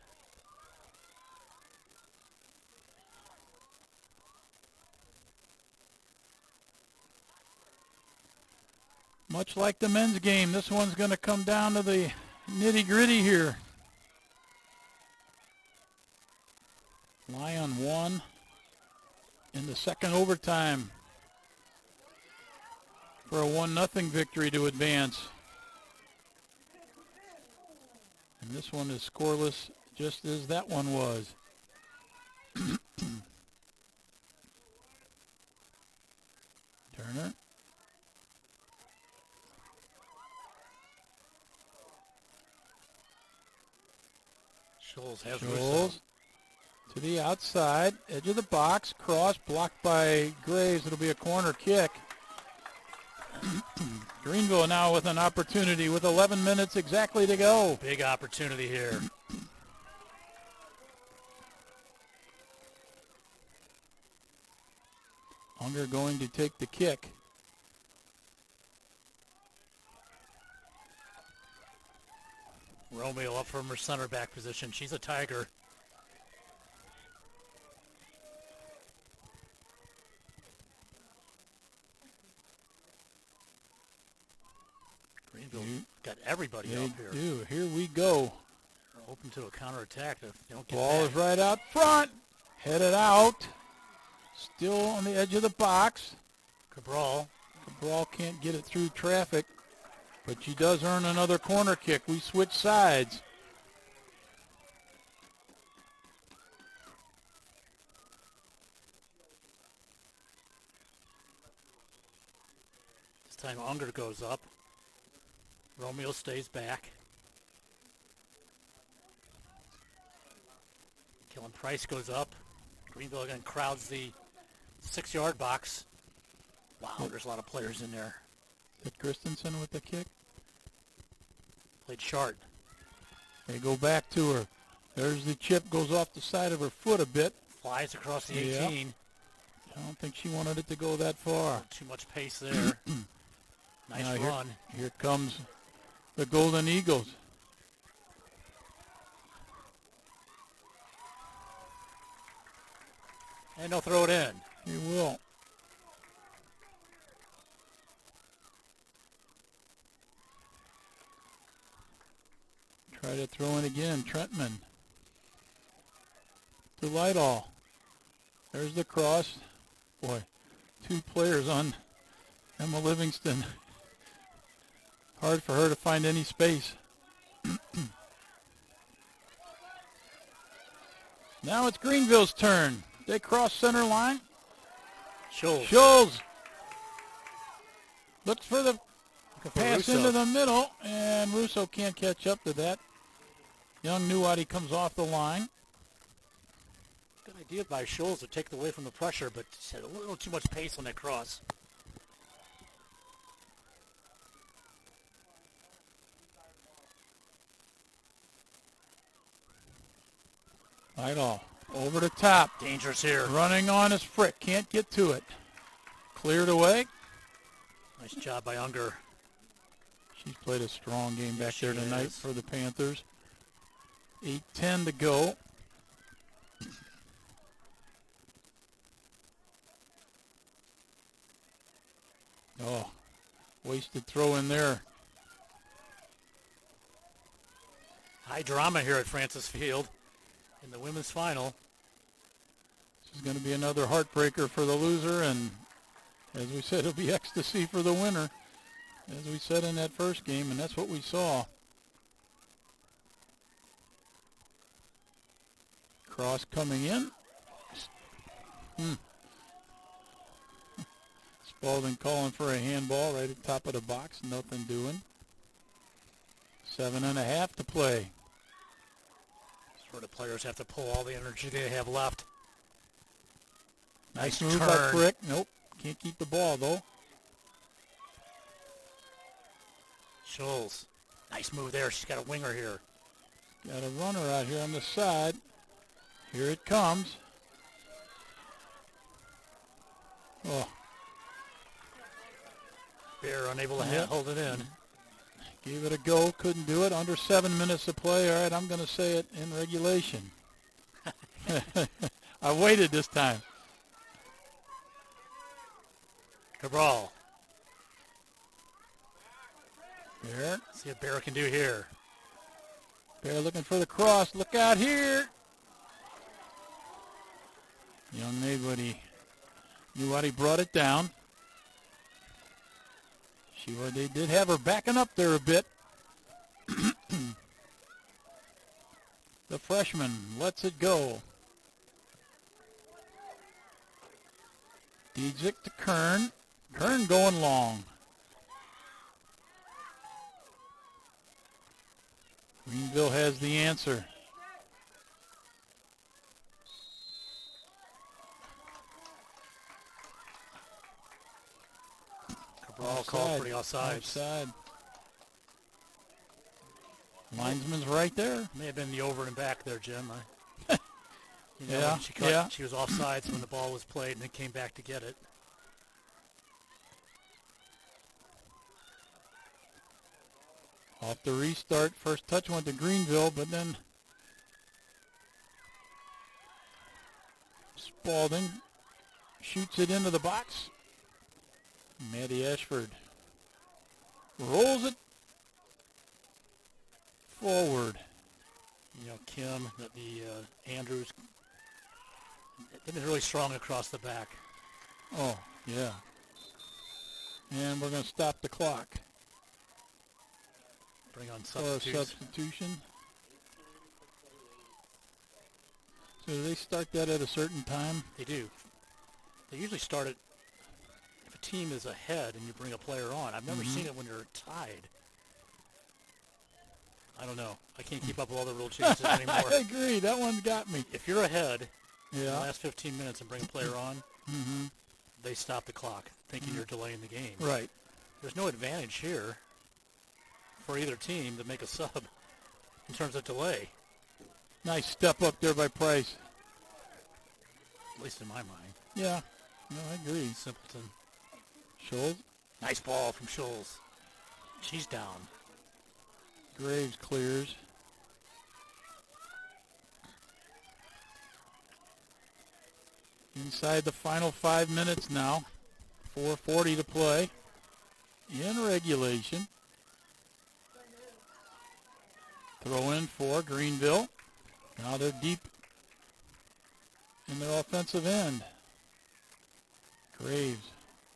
Much like the men's game, this one's going to come down to the nitty-gritty here. Lyon won in the second overtime for a 1-0 victory to advance. And this one is scoreless, just as that one was. Turner. Scholes has Scholes to the outside, edge of the box, cross, blocked by Graves. It'll be a corner kick. Greenville now with an opportunity with 11 minutes exactly to go. Big opportunity here. Unger going to take the kick. Romeo up from her center back position. She's a Tiger. Greenville got everybody up here. They do. Here we go. They're open to a counterattack if they don't get Ball back. is right out front. Headed out. Still on the edge of the box. Cabral can't get it through traffic, but she does earn another corner kick. We switch sides. This time Unger goes up. Romeo stays back. Kellen Price goes up. Greenville again crowds the 6-yard box. Wow, there's a lot of players in there. Is it Christensen with the kick? Played short. They go back to her. There's the chip, goes off the side of her foot a bit. Flies across the 18. Yep. I don't think she wanted it to go that far. Too much pace there. Nice now run. Here comes the Golden Eagles. And they'll throw it in. He will. Try to throw in again. Trentman. To Lightall. There's the cross. Boy, 2 players on Emma Livingston. Hard for her to find any space. Now it's Greenville's turn. They cross center line. Scholes looks for the pass Russo. into the middle, and Russo can't catch up to that. Young Nuwadi comes off the line. Good idea by Scholes to take it away from the pressure, but just had a little too much pace on that cross. Lightall over the top. Dangerous here. Running on his Frick. Can't get to it. Cleared away. Nice job by Unger. She's played a strong game back She there tonight is. for the Panthers. 8:10 to go. Oh, wasted throw in there. High drama here at Francis Field in the women's final. This is going to be another heartbreaker for the loser, and as we said, it'll be ecstasy for the winner, as we said in that first game, and that's what we saw. Cross coming in. Spalding calling for a handball right at the top of the box. Nothing doing. 7.5 to play. That's where the players have to pull all the energy they have left. Nice Nice move by turn. Frick. Nope. Can't keep the ball, though. Scholes. Nice move there. She's got a winger here. Got a runner out here on the side. Here it comes. Oh. Bear unable to Yep. hold it in. Gave it a go. Couldn't do it. Under 7 minutes to play. All right, I'm going to say it in regulation. I waited this time. Cabral. Bear. See what Bear can do here. Bear looking for the cross. Look out here. Young Nuwadi brought it down. They did have her backing up there a bit. The freshman lets it go. Diedzik to Kern. Kern going long. Greenville has the answer. Cabral called for the offside. Offside. Linesman's right there. May have been the over and back there, Jim. Yeah, when she was offsides when the ball was played and then came back to get it. Off the restart, first touch went to Greenville, but then Spalding shoots it into the box. Maddie Ashford rolls it forward. Kim, Andrews, they've been really strong across the back. Oh, yeah. And we're going to stop the clock. Bring on substitution. So do they start that at a certain time? They do. They usually start it if a team is ahead and you bring a player on. I've never seen it when you're tied. I don't know. I can't keep up with all the rule changes anymore. I agree. That one's got me. If you're ahead in the Yeah. last 15 minutes and bring a player on, they stop the clock, thinking you're delaying the game. Right. There's no advantage here for either team to make a sub in terms of delay. Nice step up there by Price. At least in my mind. Yeah. No, I agree. Simpleton. Scholes. Nice ball from Scholes. She's down. Graves clears. Inside the final 5 minutes now. 4:40 to play in regulation. Throw in for Greenville. Now they're deep in their offensive end. Graves.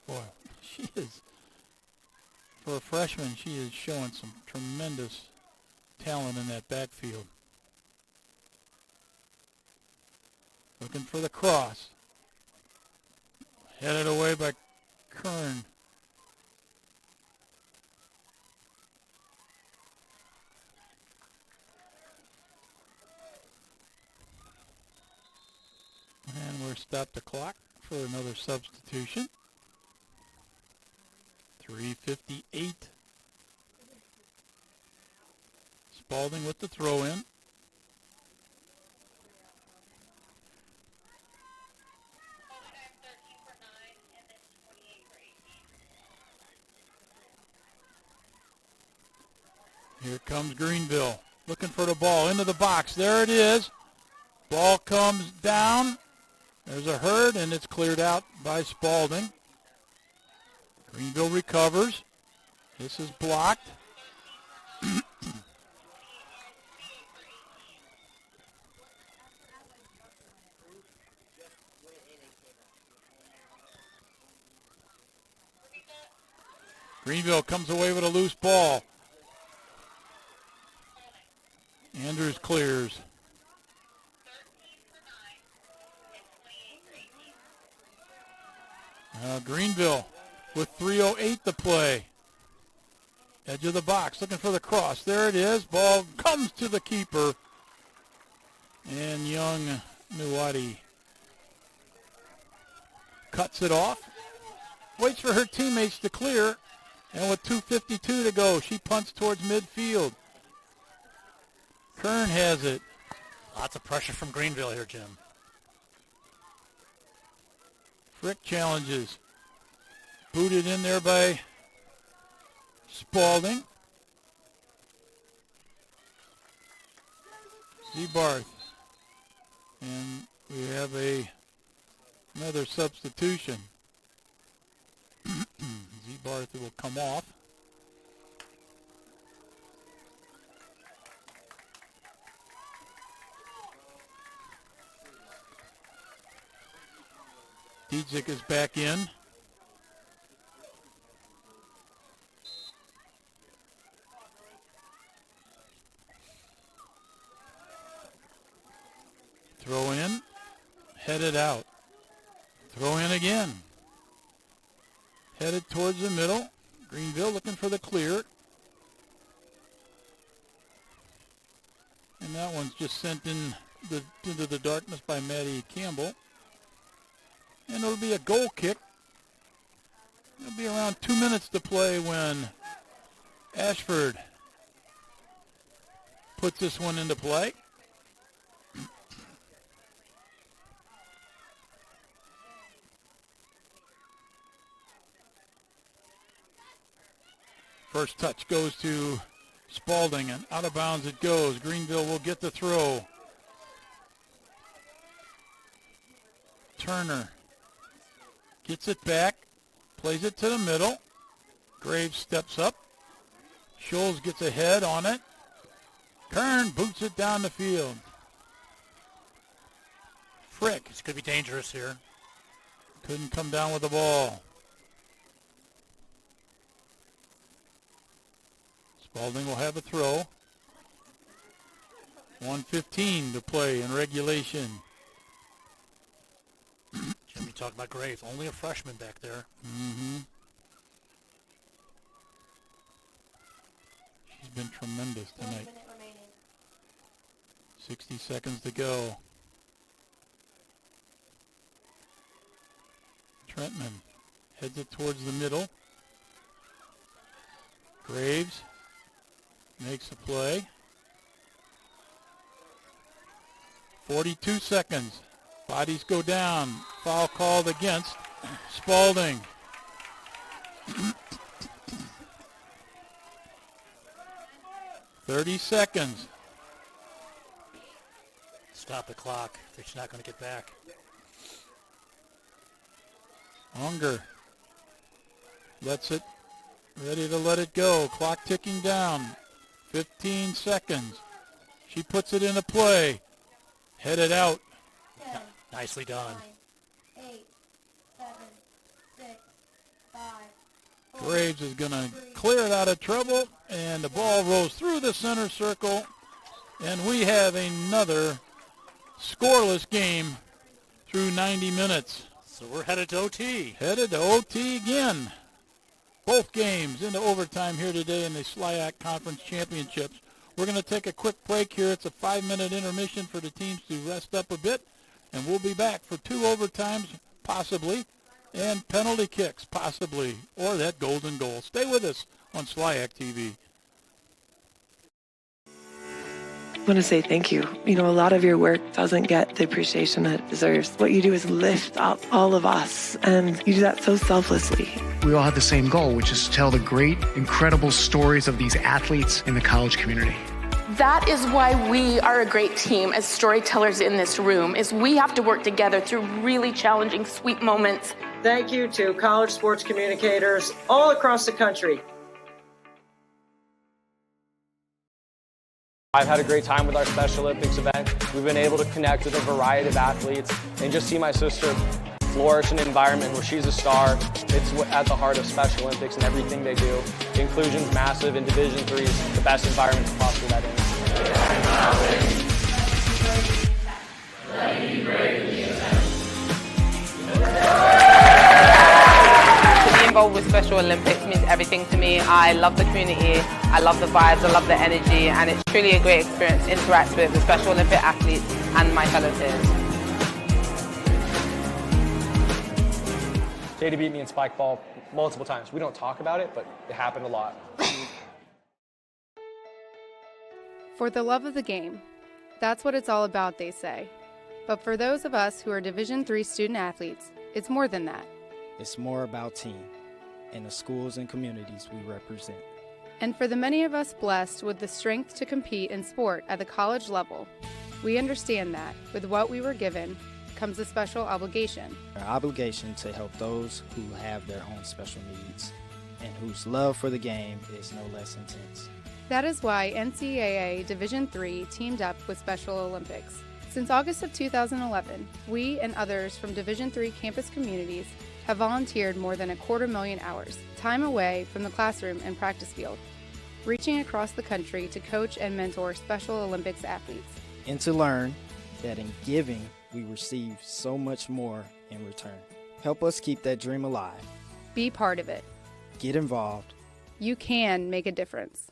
Boy, she is, for a freshman, she is showing some tremendous talent in that backfield. Looking for the cross. Headed away by Kern. And we're stopped the clock for another substitution. 3:58. Spalding with the throw in. Here comes Greenville, looking for the ball into the box. There it is. Ball comes down. There's a herd, and it's cleared out by Spalding. Greenville recovers. This is blocked. Greenville comes away with a loose ball. Andrews clears. Greenville with 3:08 to play. Edge of the box, looking for the cross. There it is. Ball comes to the keeper. And young Nuwadi cuts it off. Waits for her teammates to clear. And with 2:52 to go, she punts towards midfield. Kern has it. Lots of pressure from Greenville here, Jim. Frick challenges. Booted in there by Spalding. Zebarth. And we have another substitution. Zebarth will come off. Dietzick is back in. Throw in, headed out. Throw in again. Headed towards the middle. Greenville looking for the clear. And that one's just sent into the darkness by Maddie Campbell. And it'll be a goal kick. It'll be around 2 minutes to play when Ashford puts this one into play. First touch goes to Spalding, and out of bounds it goes. Greenville will get the throw. Turner gets it back, plays it to the middle. Graves steps up. Scholes gets ahead on it. Kern boots it down the field. Frick. This could be dangerous here. Couldn't come down with the ball. Spalding will have a throw. 1:15 to play in regulation. Jimmy talking about Graves. Only a freshman back there. Mm-hmm. She's been tremendous tonight. 60 seconds to go. Trentman heads it towards the middle. Graves makes a play. 42 seconds. Bodies go down. Foul called against Spalding. $30 seconds. Stop the clock. They're not going to get back. Unger lets it, ready to let it go. Clock ticking down. 15 seconds. She puts it into play. Headed out. 10, Nicely done. 9, 8, 7, 6, 5, 4, Graves is going to clear it out of trouble, and the ball rolls through the center circle, and we have another scoreless game through 90 minutes. So we're headed to OT. Headed to OT again. Both games into overtime here today in the SLIAC Conference Championships. We're going to take a quick break here. It's a 5-minute intermission for the teams to rest up a bit, and we'll be back for 2 overtimes, possibly, and penalty kicks, possibly, or that golden goal. Stay with us on SLIAC TV. I want to say thank you. You know, a lot of your work doesn't get the appreciation that it deserves. What you do is lift up all of us, and you do that so selflessly. We all have the same goal, which is to tell the great, incredible stories of these athletes in the college community. That is why we are a great team as storytellers in this room, is we have to work together through really challenging, sweet moments. Thank you to college sports communicators all across the country. I've had a great time with our Special Olympics event. We've been able to connect with a variety of athletes and just see my sister flourish in an environment where she's a star. It's at the heart of Special Olympics and everything they do. The inclusion's massive, and Division III is the best environment to foster that in. To be involved with Special Olympics means everything to me. I love the community, I love the vibes, I love the energy, and it's truly a great experience to interact with the Special Olympic athletes and my fellow peers. JD beat me in spike ball multiple times. We don't talk about it, but it happened a lot. For the love of the game. That's what it's all about, they say. But for those of us who are Division III student athletes, it's more than that. It's more about team and the schools and communities we represent. And for the many of us blessed with the strength to compete in sport at the college level, we understand that with what we were given comes a special obligation. Our obligation to help those who have their own special needs and whose love for the game is no less intense. That is why NCAA Division III teamed up with Special Olympics. Since August of 2011, we and others from Division III campus communities have volunteered more than 250,000 hours, time away from the classroom and practice field, reaching across the country to coach and mentor Special Olympics athletes. And to learn that in giving, we receive so much more in return. Help us keep that dream alive. Be part of it. Get involved. You can make a difference.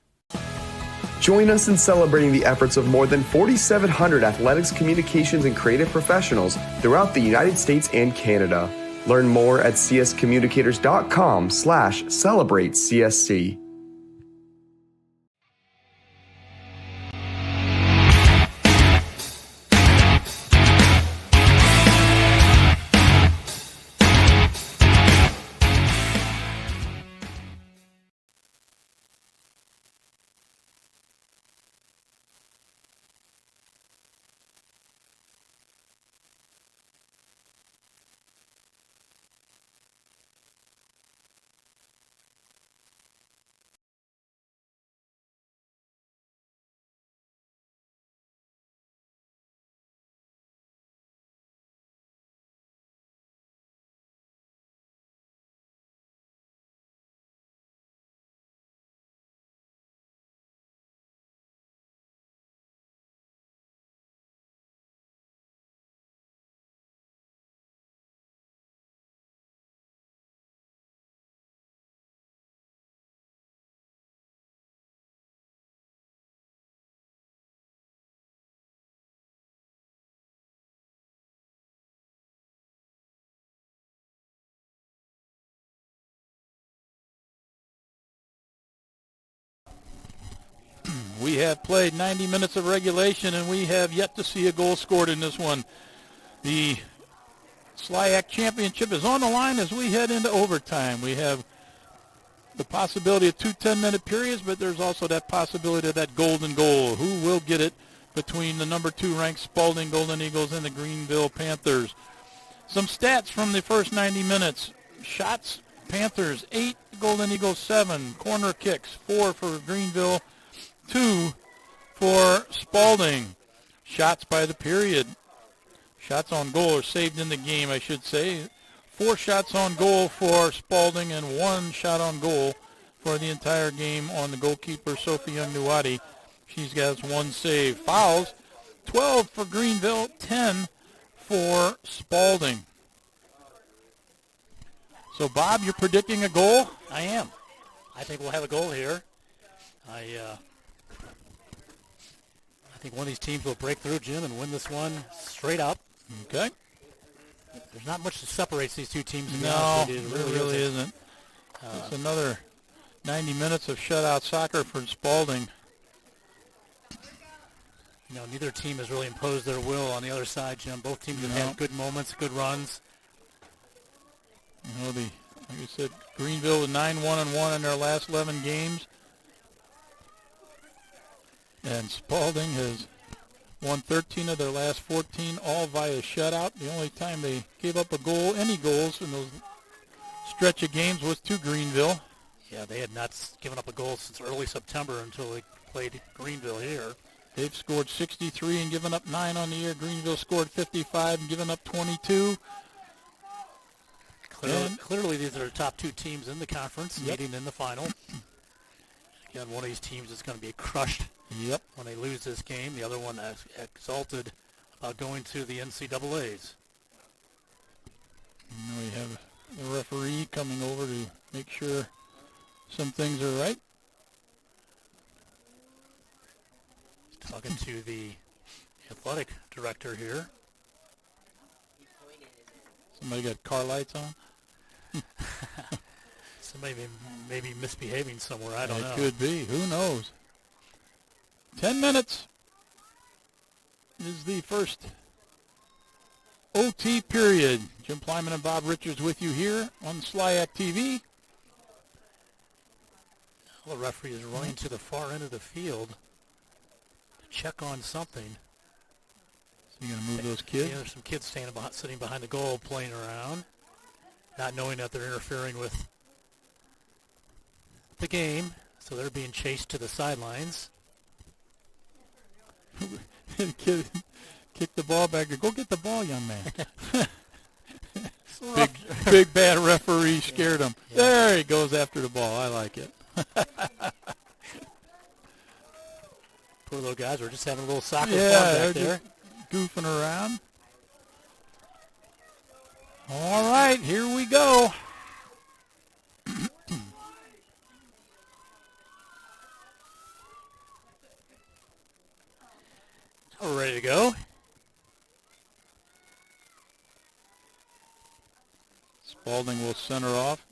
Join us in celebrating the efforts of more than 4,700 athletics, communications, and creative professionals throughout the United States and Canada. Learn more at cscommunicators.com/celebratecsc. We have played 90 minutes of regulation, and we have yet to see a goal scored in this one. The SLIAC championship is on the line as we head into overtime. We have the possibility of 2 10-minute periods, but there's also that possibility of that golden goal. Who will get it between the number 2 ranked Spalding Golden Eagles and the Greenville Panthers? Some stats from the first 90 minutes. Shots, Panthers 8, Golden Eagles 7. Corner kicks 4 for Greenville, 2 for Spalding. Shots by the period. Shots on goal are saved in the game, I should say. 4 shots on goal for Spalding and 1 shot on goal for the entire game on the goalkeeper, Sophie Young-Nuwadi. She's got 1 save. Fouls, 12 for Greenville, 10 for Spalding. So, Bob, you're predicting a goal? I am. I think we'll have a goal here. I think one of these teams will break through, Jim, and win this one straight up. Okay. There's not much that separates these two teams. No, there really isn't. It's another 90 minutes of shutout soccer for Spalding. You know, neither team has really imposed their will on the other side, Jim. Both teams have had good moments, good runs. You know, like I said, Greenville was 9-1-1 in their last 11 games. And Spalding has won 13 of their last 14, all via shutout. The only time they gave up a goal, any goals in those stretch of games, was to Greenville. Yeah, they had not given up a goal since early September until they played Greenville here. They've scored 63 and given up 9 on the year. Greenville scored 55 and given up 22. Clearly these are the top 2 teams in the conference meeting in the final. Again, one of these teams is going to be crushed when they lose this game. The other one is exalted about going to the NCAAs. We have the referee coming over to make sure some things are right. Talking to the athletic director here. Somebody got car lights on? Somebody may be misbehaving somewhere. I don't know. It could be. Who knows? 10 minutes is the first OT period. Jim Plyman and Bob Richards with you here on SLIAC TV. Well, the referee is running to the far end of the field to check on something. So you're going to move those kids? Yeah, there's some kids sitting behind the goal playing around, not knowing that they're interfering with the game, so they're being chased to the sidelines. Kick the ball back there. Go get the ball, young man. big bad referee scared him. Yeah. There he goes after the ball. I like it. Poor little guys. We're just having a little soccer yeah, fun back they're there. Just goofing around. All right, here we go. We're ready to go. Spalding will center off.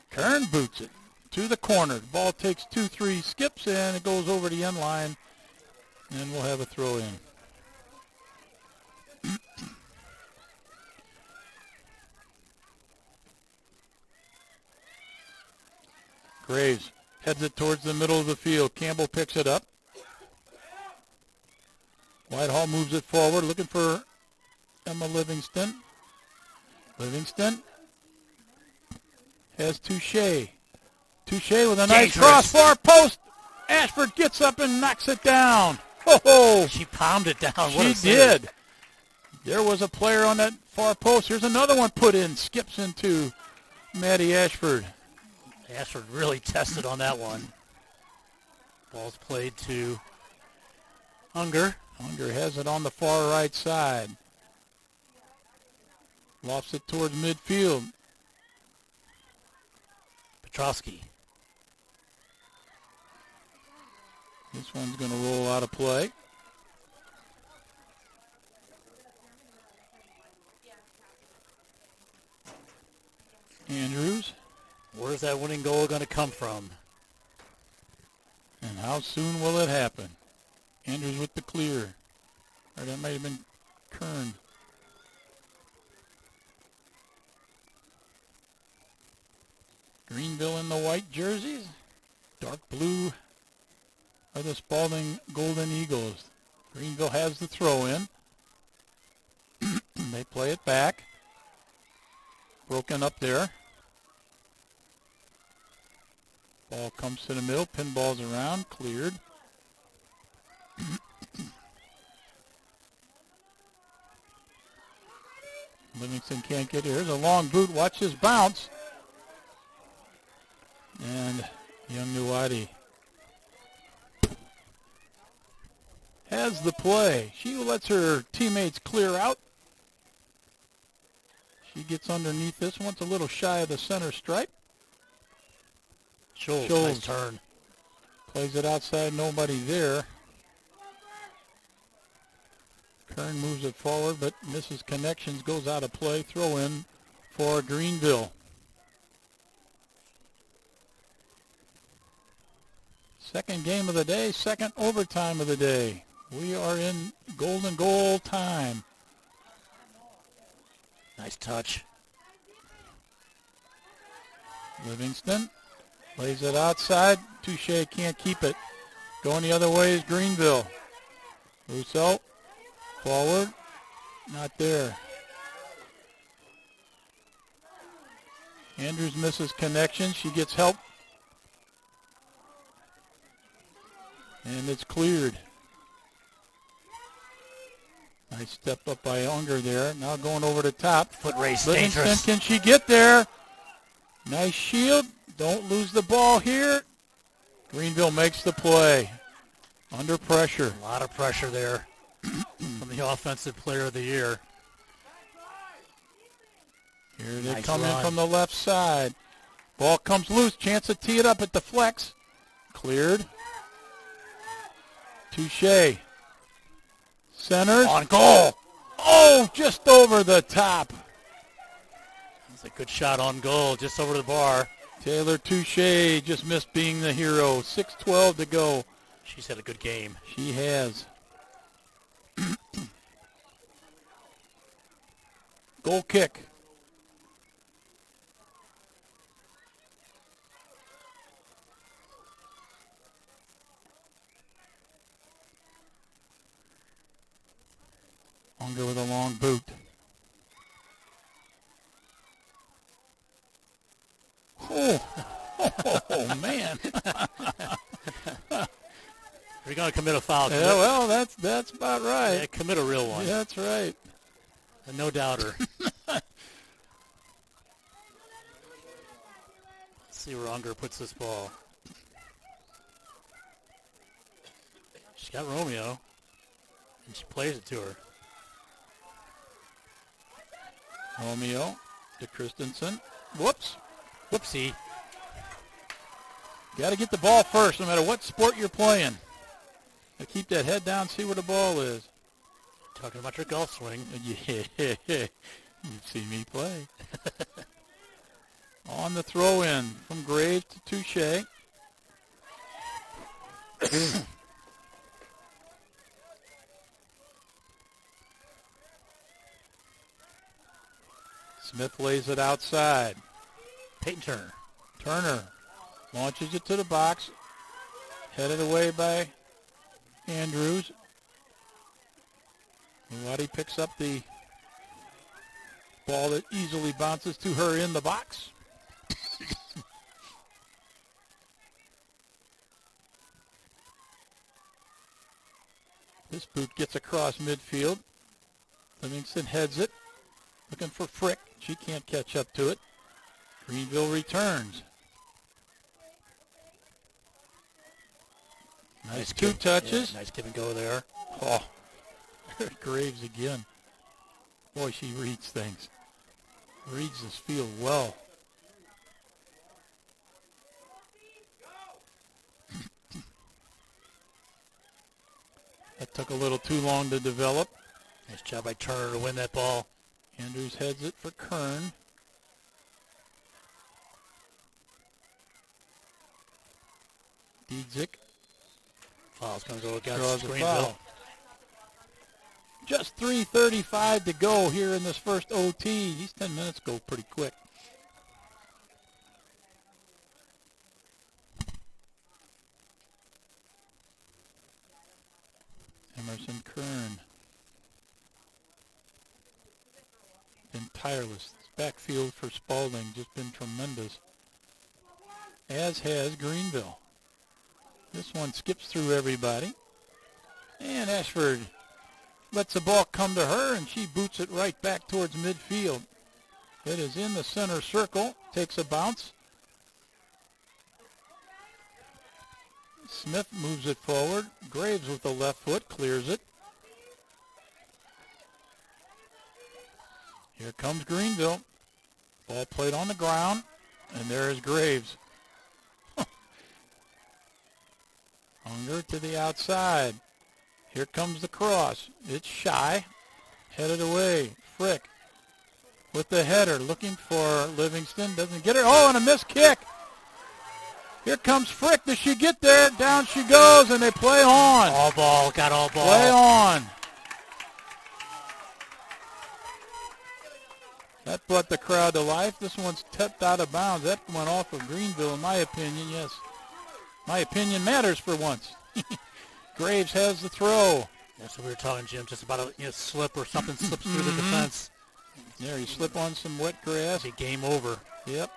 Kern boots it to the corner. The ball takes 2-3 skips, and it goes over the end line, and we'll have a throw in. Graves heads it towards the middle of the field. Campbell picks it up. Whitehall moves it forward, looking for Emma Livingston. Livingston has Touche. Touche with a nice cross, far post. Ashford gets up and knocks it down. Oh, she palmed it down. She did. There was a player on that far post. Here's another one put in. Skips into Maddie Ashford. Ashford really tested on that one. Ball's played to Unger. Unger has it on the far right side. Lofts it towards midfield. Petrowski. This one's going to roll out of play. Andrews. Where's that winning goal going to come from? And how soon will it happen? Andrews with the clear. Or that might have been Kern. Greenville in the white jerseys. Dark blue are the Spalding Golden Eagles. Greenville has the throw in. They play it back. Broken up there. Ball comes to the middle. Pinball's around. Cleared. Livingston can't get here. Here's a long boot. Watch this bounce. And young Nuwadi has the play. She lets her teammates clear out. She gets underneath this one. It's a little shy of the center stripe. Scholes, nice turn. Plays it outside, nobody there. Kern moves it forward, but misses connections, goes out of play. Throw in for Greenville. Second game of the day, second overtime of the day. We are in golden goal time. Nice touch. Livingston plays it outside. Touche can't keep it. Going the other way is Greenville. Rousseau forward. Not there. Andrews misses connection. She gets help. And it's cleared. Nice step up by Unger there. Now going over the top. Foot race, Livingston, dangerous. can she get there? Nice shield. Don't lose the ball here. Greenville makes the play. Under pressure. A lot of pressure there from the offensive player of the year. Here they Nice come run. in from the left side. Ball comes loose. Chance to tee it up at the flex. Cleared. Touche. Centers. On goal. Oh, just over the top. That's a good shot on goal, just over the bar. Taylor Touche just missed being the hero. 6:12 to go. She's had a good game. She has. Goal kick. Unger with a long boot. Oh, man. You're going to commit a foul. Yeah, well, that's about right. Yeah, commit a real one. Yeah, that's right. A no doubter. Let's see where Unger puts this ball. She's got Romeo, and she plays it to her. Romeo to Christensen. Whoops. Whoopsie. Got to get the ball first, no matter what sport you're playing. Now keep that head down, see where the ball is. Talking about your golf swing. Yeah, you've seen me play. On the throw-in from Graves to Touche. Smith lays it outside. Peyton Turner. Turner launches it to the box. Headed away by Andrews. Mulati picks up the ball that easily bounces to her in the box. This boot gets across midfield. Livingston heads it. Looking for Frick. She can't catch up to it. Greenville returns. Nice two touches. Yeah, nice give and go there. Oh, Graves again. Boy, she reads things. Reads this field well. That took a little too long to develop. Nice job by Turner to win that ball. Andrews heads it for Kern. Diedzik. Foul's going to go against Draws a Greenville. foul. Just 3:35 to go here in this first OT. These 10 minutes go pretty quick. Emerson Kern. Been tireless. This backfield for Spalding just been tremendous. As has Greenville. This one skips through everybody. And Ashford lets the ball come to her, and she boots it right back towards midfield. It is in the center circle. Takes a bounce. Smith moves it forward. Graves with the left foot clears it. Here comes Greenville. Ball played on the ground, and there is Graves. Unger to the outside. Here comes the cross. It's shy. Headed away. Frick with the header. Looking for Livingston. Doesn't get it. Oh, and a missed kick. Here comes Frick. Does she get there? Down she goes, and they play on. All ball. Got all ball. Play on. That brought the crowd to life. This one's tipped out of bounds. That went off of Greenville, in my opinion. Yes. My opinion matters for once. Graves has the throw. That's what we were talking, Jim. Just about a slip or something slips through the defense. There, you slip on some wet grass. Be game over. Yep.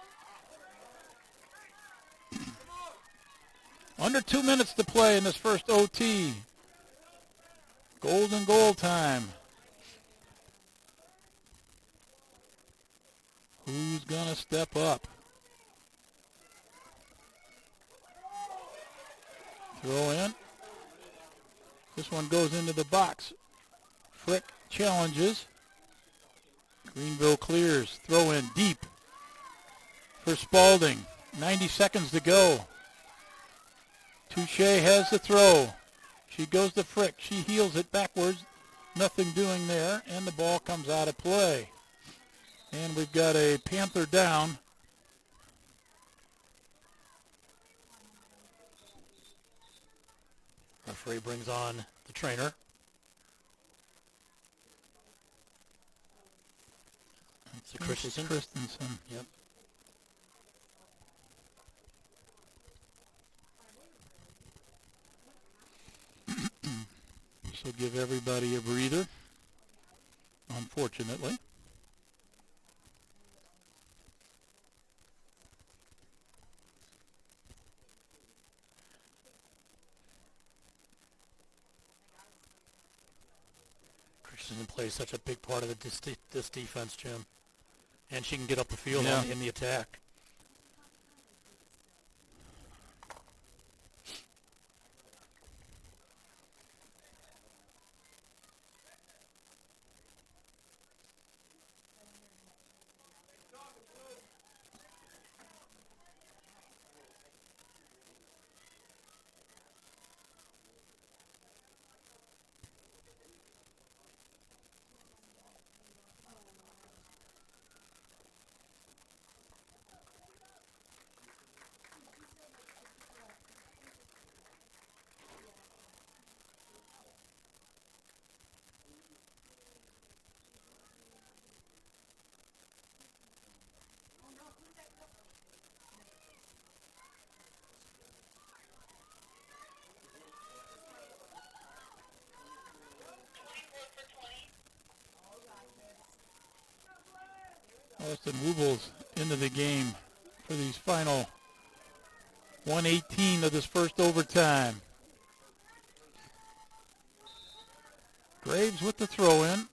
Under 2 minutes to play in this first OT. Golden goal time. Who's going to step up? Throw in. This one goes into the box. Frick challenges. Greenville clears. Throw in deep for Spalding. 90 seconds to go. Touche has the throw. She goes to Frick. She heels it backwards. Nothing doing there. And the ball comes out of play. And we've got a Panther down. Referee brings on the trainer. It's Christensen. Christensen. Yep. This will give everybody a breather, unfortunately. Washington plays such a big part of this defense, Jim. And she can get up the field in the attack. Austin Wubles into the game for these final 118 of this first overtime. Graves with the throw in.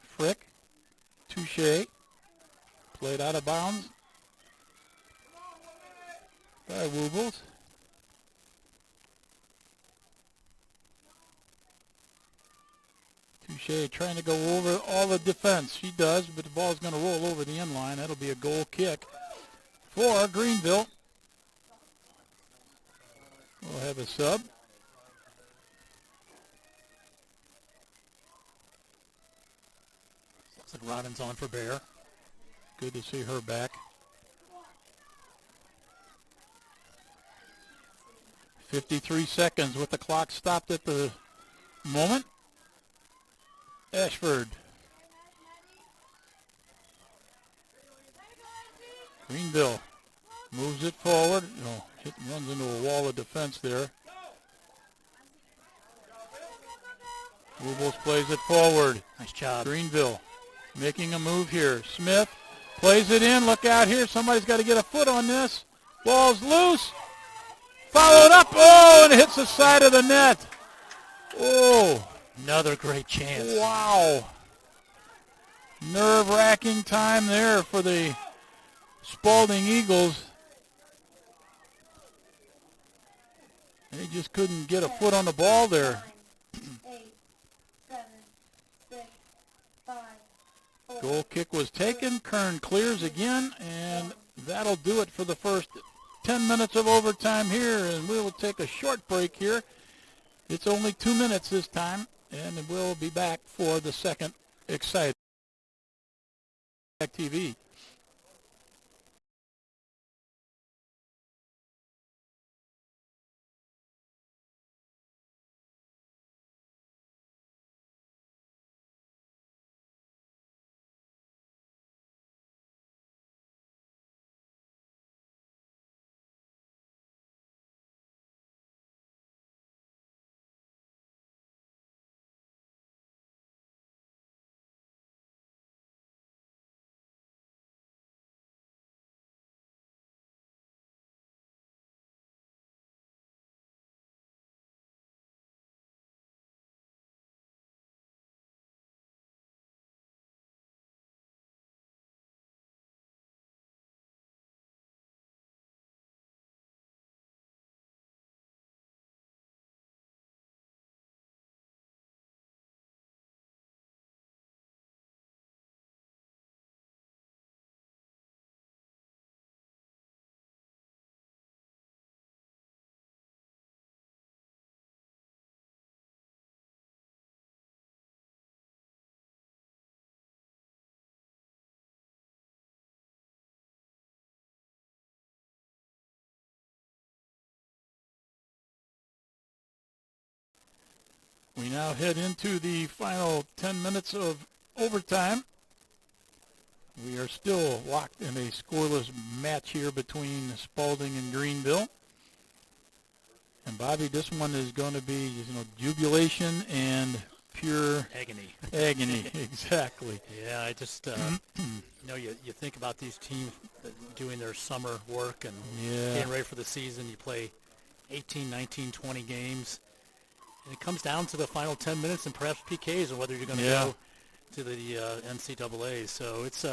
Frick. Touche. Played out of bounds by Wubles. Touche trying to go over all the defense. She does, but the ball's going to roll over the end line. That'll be a goal kick for Greenville. We'll have a sub. Looks like Robin's on for Bear. Good to see her back. 53 seconds with the clock stopped at the moment. Ashford. Greenville moves it forward. Runs into a wall of defense there. Wubles plays it forward. Nice job. Greenville making a move here. Smith plays it in. Look out here. Somebody's got to get a foot on this. Ball's loose. Followed up. Oh, and it hits the side of the net. Oh. Another great chance. Wow. Nerve-wracking time there for the Spalding Eagles. They just couldn't get a foot on the ball there. 8, 7, 6, 5, 4. Goal kick was taken. Kern clears again, and that'll do it for the first 10 minutes of overtime here, and we will take a short break here. It's only 2 minutes this time, and we'll be back for the second exciting TV. We now head into the final 10 minutes of overtime. We are still locked in a scoreless match here between Spalding and Greenville. And Bobby, this one is going to be, jubilation and pure agony. Agony, exactly. Yeah, I just, you think about these teams doing their summer work and getting ready for the season. You play 18, 19, 20 games. And it comes down to the final 10 minutes and perhaps PKs and whether you're going to go to the NCAA. So it's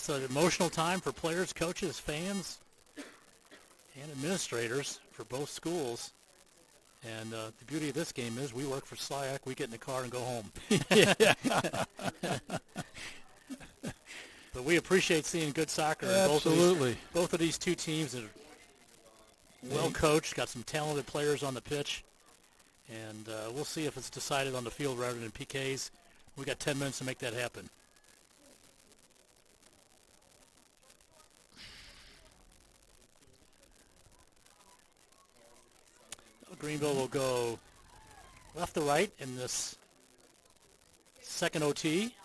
an emotional time for players, coaches, fans, and administrators for both schools. And the beauty of this game is we work for SLIAC. We get in the car and go home. But we appreciate seeing good soccer. Absolutely. Both of these two teams are well coached, got some talented players on the pitch. And we'll see if it's decided on the field rather than PKs. We got 10 minutes to make that happen. Greenville will go left to right in this second OT.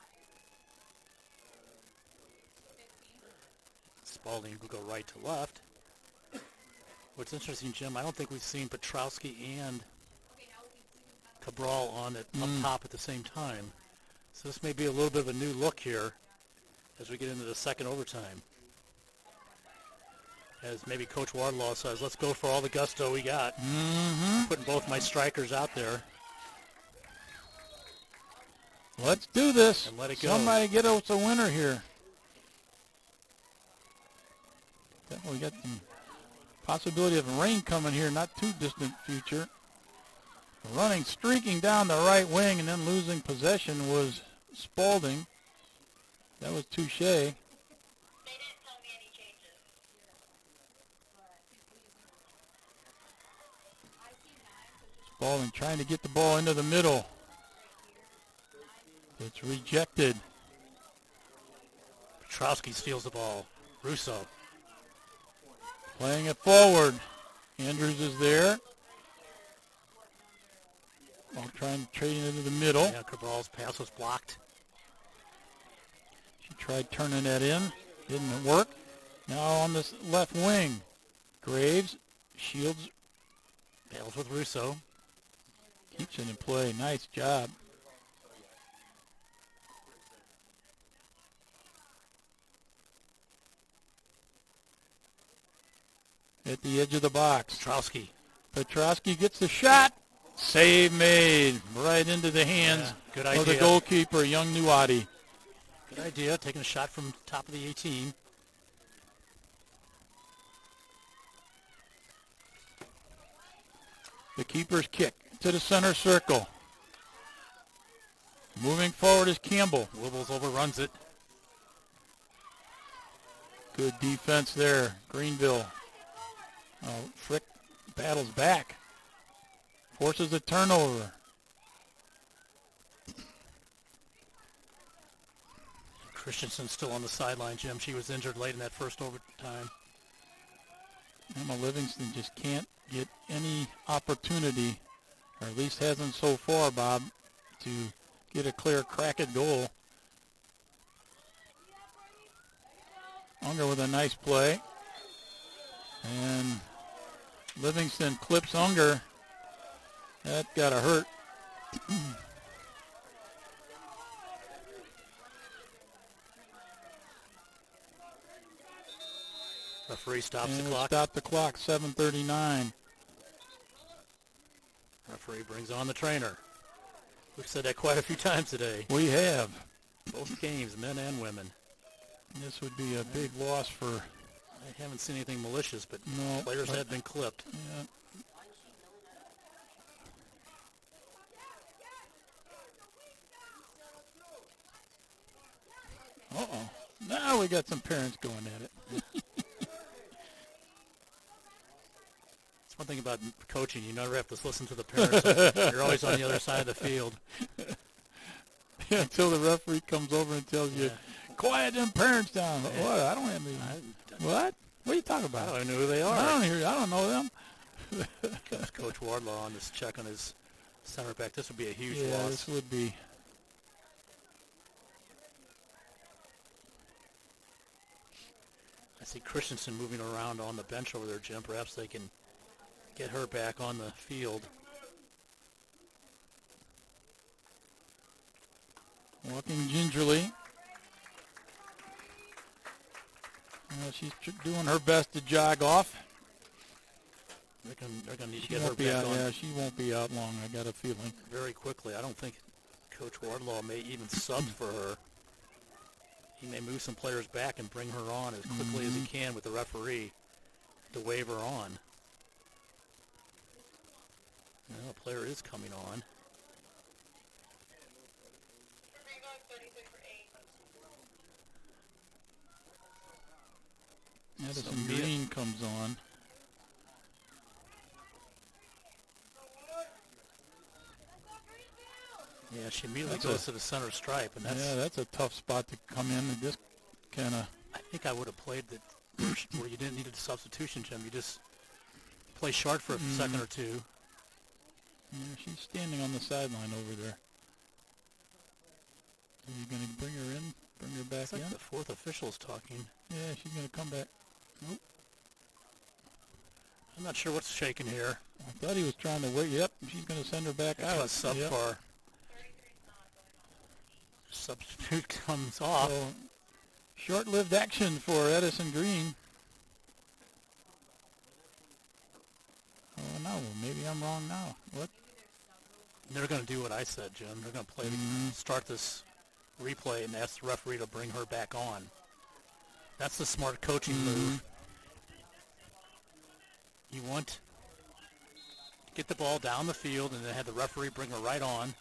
Spalding will go right to left. What's interesting, Jim, I don't think we've seen Petrowski and Cabral on it up top at the same time. So this may be a little bit of a new look here as we get into the second overtime. As maybe Coach Wardlaw says, let's go for all the gusto we got. Putting both my strikers out there. Let's do this. And let it go. Somebody get us a winner here. We got some possibility of rain coming here, not too distant future. Running, streaking down the right wing, and then losing possession was Spalding. That was Touche. Spalding trying to get the ball into the middle. It's rejected. Petrowski steals the ball. Russo. Playing it forward. Andrews is there. While trying to trade it into the middle. Yeah, Cabral's pass was blocked. She tried turning that in. Didn't work. Now on this left wing. Graves. Shields. Battles with Russo. Keeps it in play. Nice job. At the edge of the box. Petrowski gets the shot. Save made. Right into the hands good of the idea. goalkeeper, young Nuati. Good idea. Taking a shot from top of the 18. The keeper's kick to the center circle. Moving forward is Campbell. Wibbles overruns it. Good defense there. Greenville. Frick battles back. Forces a turnover. Christensen still on the sideline, Jim. She was injured late in that first overtime. Emma Livingston just can't get any opportunity, or at least hasn't so far, Bob, to get a clear crack at goal. Unger with a nice play. And Livingston clips Unger. That got to hurt. Referee stops the clock. Stop the clock, 7:39. Referee brings on the trainer. We've said that quite a few times today. We have. Both games, men and women. This would be a big loss for... I haven't seen anything malicious, but no, players have been clipped. Yeah. Uh-oh. Now we got some parents going at it. It's one thing about coaching. You never have to listen to the parents. You're always on the other side of the field. Yeah, until the referee comes over and tells you, quiet them parents down. Yeah. What? I don't have any. What? What are you talking about? I don't know who they are. I don't know them. Coach Wardlaw on this check on his center back. This would be a huge Yeah, loss. this would be. I see Christensen moving around on the bench over there, Jim. Perhaps they can get her back on the field. Walking gingerly. She's doing her best to jog off. Making they're going to need to She get her won't be back out. on Yeah, she won't be out long. I got a feeling. very quickly. I don't think Coach Wardlaw may even sub for her. He may move some players back and bring her on as quickly as he can with the referee to wave her on. Well, a player is coming on. Madison Green comes on. Yeah, she immediately goes to the center stripe, and that's a tough spot to come in and just kind of. I think I would have played the where you didn't need a substitution, Jim. You just play short for a second or two. Yeah, she's standing on the sideline over there. Are you going to bring her in? Bring her back It's like in? the fourth official's talking. Yeah, she's going to come back. Nope. I'm not sure what's shaking here. I thought he was trying to wait. Yep, she's going to send her back out. Sub Yep. for substitute comes off. So, short-lived action for Edison Green. Oh, no, maybe I'm wrong now. What? They're going to do what I said, Jim. They're going to play, start this replay and ask the referee to bring her back on. That's the smart coaching move. You want to get the ball down the field and then have the referee bring her right on.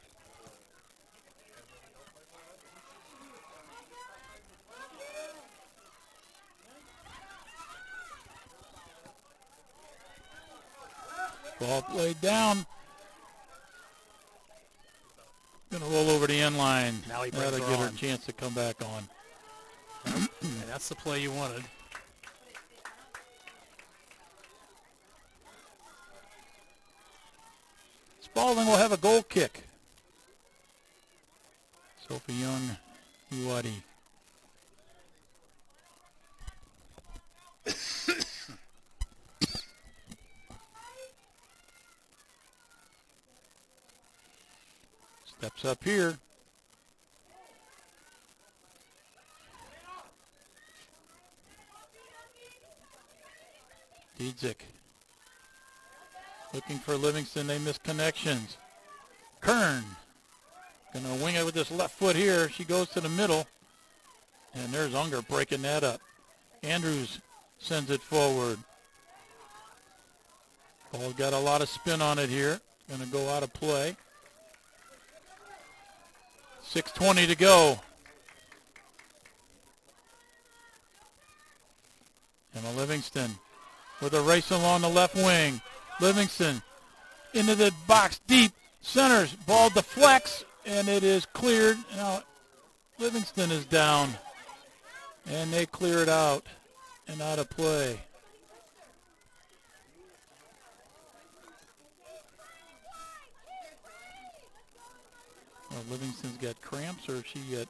Ball played down. Going to roll over the end line. Now he brings That'll her get her on. a chance to come back on. And that's the play you wanted. Spalding will have a goal kick. Sophie Young, Uwadi. Steps up here. Diedzik. Looking for Livingston. They miss connections. Kern. Going to wing it with this left foot here. She goes to the middle. And there's Unger breaking that up. Andrews sends it forward. Ball's got a lot of spin on it here. Going to go out of play. 6:20 to go. Emma Livingston with a race along the left wing. Livingston into the box deep. Centers. Ball deflects, and it is cleared. Now, Livingston is down, and they clear it out and out of play. Well, Livingston's got cramps, or she got...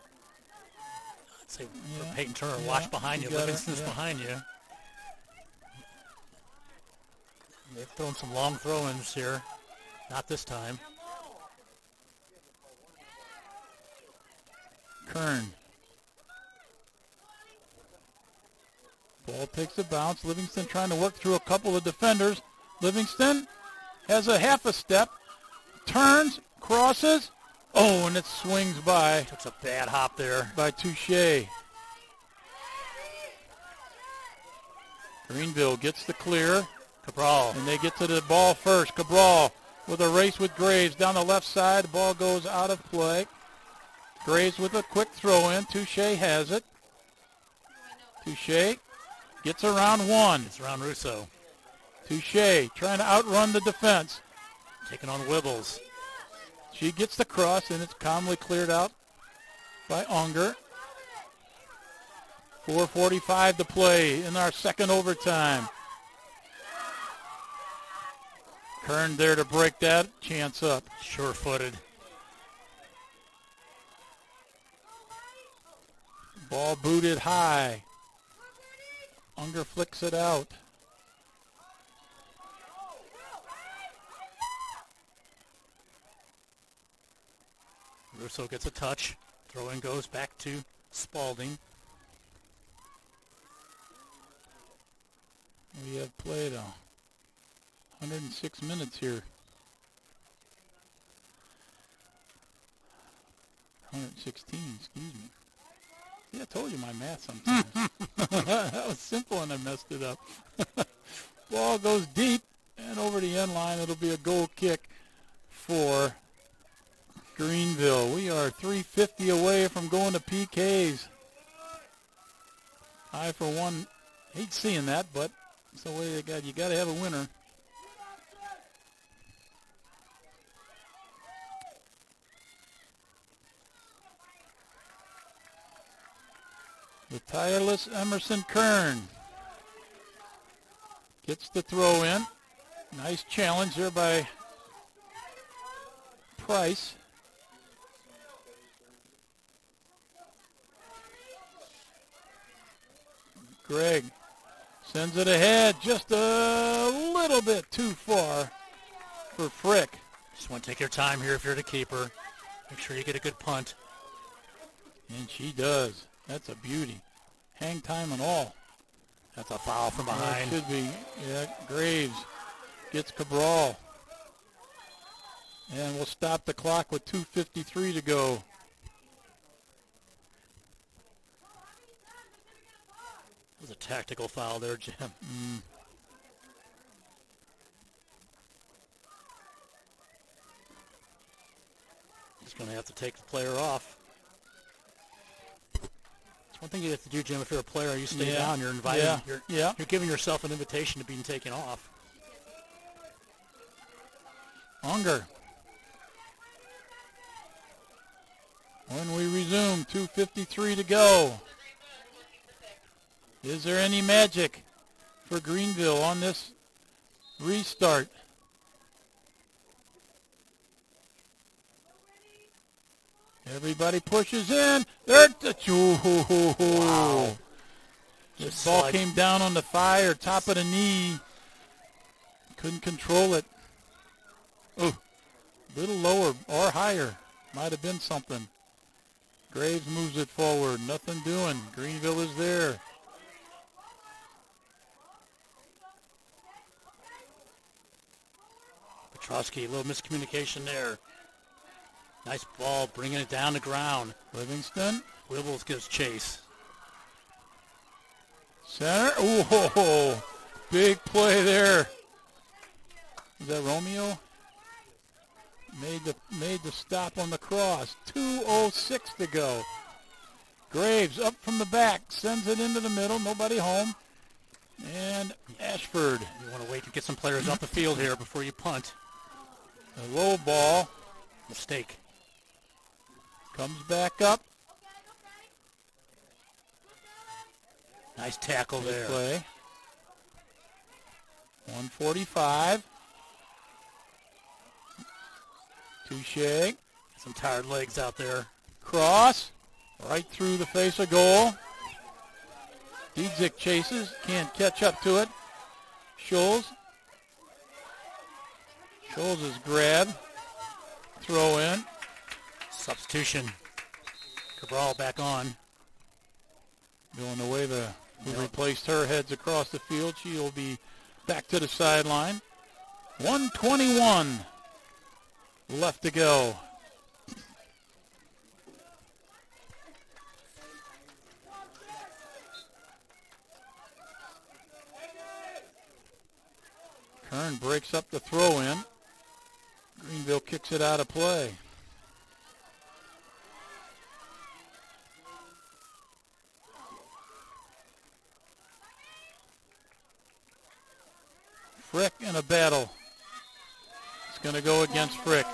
I'd say for Peyton Turner, watch behind you. Livingston's behind you. They've thrown some long throw-ins here. Not this time. Kern. Ball takes a bounce. Livingston trying to work through a couple of defenders. Livingston has a half a step. Turns, crosses. Oh, and it swings by. That's a bad hop there. By Touche. Greenville gets the clear. Cabral. And they get to the ball first. Cabral with a race with Graves down the left side. The ball goes out of play. Graves with a quick throw in. Touche has it. Touche gets around one. It's around Russo. Touche trying to outrun the defense. Taking on Wibbles. She gets the cross, and it's calmly cleared out by Unger. 4:45 to play in our second overtime. Kern there to break that chance up. Sure-footed. Ball booted high. Unger flicks it out. Russo gets a touch. Throw-in goes back to Spalding. We have played 106 minutes here. 116, excuse me. See, I told you my math sometimes. That was simple and I messed it up. Ball goes deep and over the end line. It'll be a goal kick for Greenville. We are 3:50 away from going to PKs. I, for one, hate seeing that, but it's the way they got. You got to have a winner. The tireless Emerson Kern gets the throw in. Nice challenge there by Price. Greg sends it ahead just a little bit too far for Frick. Just want to take your time here if you're the keeper. Make sure you get a good punt. And she does. That's a beauty. Hang time and all. That's a foul from behind. That should be. Yeah, Graves gets Cabral. And we'll stop the clock with 2:53 to go. It was a tactical foul there, Jim. He's going to have to take the player off. It's one thing you have to do, Jim, if you're a player, you stay down, you're inviting, you're giving yourself an invitation to being taken off. Unger. When we resume, 2:53 to go. Is there any magic for Greenville on this restart? Everybody pushes in. Wow. This ball came down on the thigh or top of the knee. Couldn't control it. Oh, a little lower or higher. Might have been something. Graves moves it forward. Nothing doing. Greenville is there. Petrosky, a little miscommunication there. Nice ball, bringing it down the ground. Livingston. Wibbles gives chase. Center. Oh, big play there. Is that Romeo? Made the stop on the cross. 2:06 to go. Graves up from the back, sends it into the middle. Nobody home. And Ashford. You want to wait to get some players off the field here before you punt. A low ball. Mistake. Comes back up. Nice tackle there. Play. 145. Touche. Some tired legs out there. Cross. Right through the face of goal. Diedzik chases. Can't catch up to it. Scholes. Scholes is grabbed. Throw in. Substitution. Cabral back on. Going the way who replaced her heads across the field. She'll be back to the sideline. 1:21 left to go. Kern breaks up the throw in. Greenville kicks it out of play. Frick in a battle. It's going to go against Frick.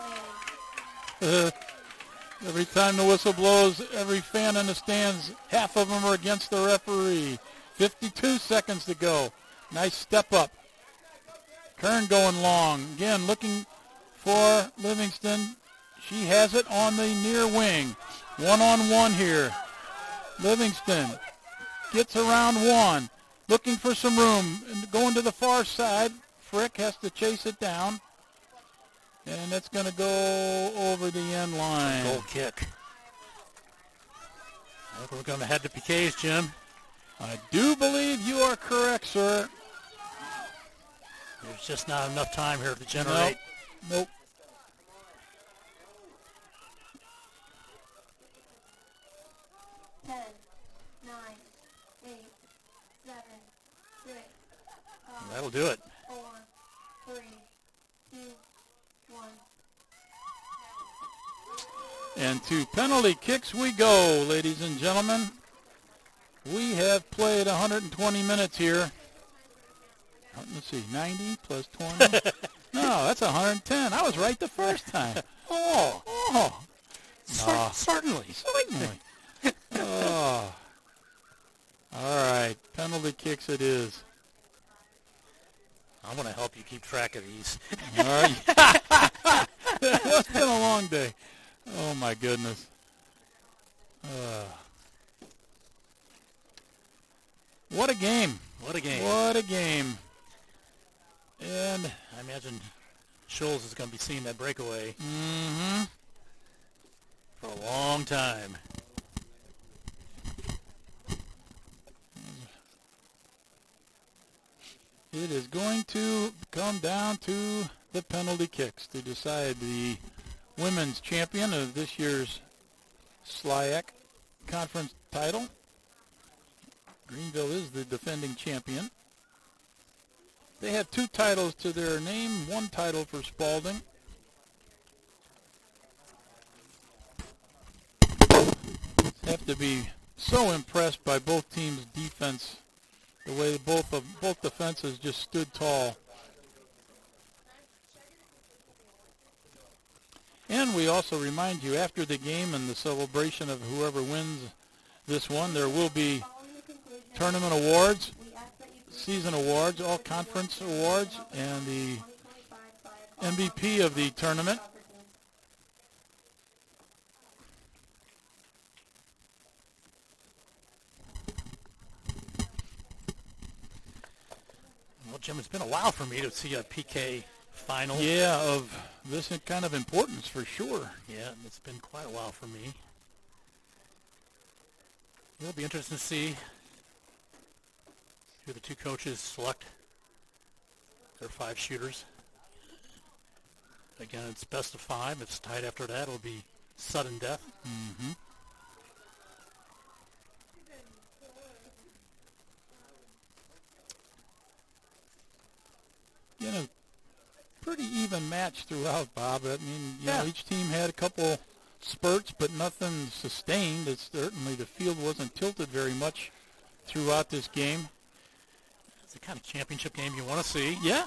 Every time the whistle blows, every fan in the stands, half of them are against the referee. 52 seconds to go. Nice step up. Kern going long. Again, looking for Livingston. She has it on the near wing. One-on-one here. Livingston gets around one. Looking for some room. Going to the far side. Frick has to chase it down. And that's going to go over the end line. Goal kick. We're going to head to PKs, Jim. I do believe you are correct, sir. There's just not enough time here to generate. Nope. 10, 9, 8, 7, 6, 5, That'll do it. 4, 3, 2, 1. And to penalty kicks we go, ladies and gentlemen. We have played 120 minutes here. Let's see, 90 plus 20. No, that's 110. I was right the first time. Certainly. Oh. All right, penalty kicks it is. I'm going to help you keep track of these. All right. It's been a long day. Oh, my goodness. What a game. What a game. What a game. And I imagine Scholes is going to be seeing that breakaway for a long time. It is going to come down to the penalty kicks to decide the women's champion of this year's SLIAC conference title. Greenville is the defending champion. They have 2 titles to their name, 1 title for Spalding. Have to be so impressed by both teams' defense, the way both defenses just stood tall. And we also remind you, after the game and the celebration of whoever wins this one, there will be tournament awards, season awards, all conference awards, and the MVP of the tournament. Well, Jim, it's been a while for me to see a PK final. Yeah, of this kind of importance for sure. Yeah, it's been quite a while for me. It'll be interesting to see who the 2 coaches select their 5 shooters. Again, it's best of 5. If it's tied after that, it'll be sudden death. Mm-hmm. You know, pretty even match throughout, Bob. I mean, you know, each team had a couple spurts, but nothing sustained. It's certainly the field wasn't tilted very much throughout this game. It's the kind of championship game you want to see. Yeah.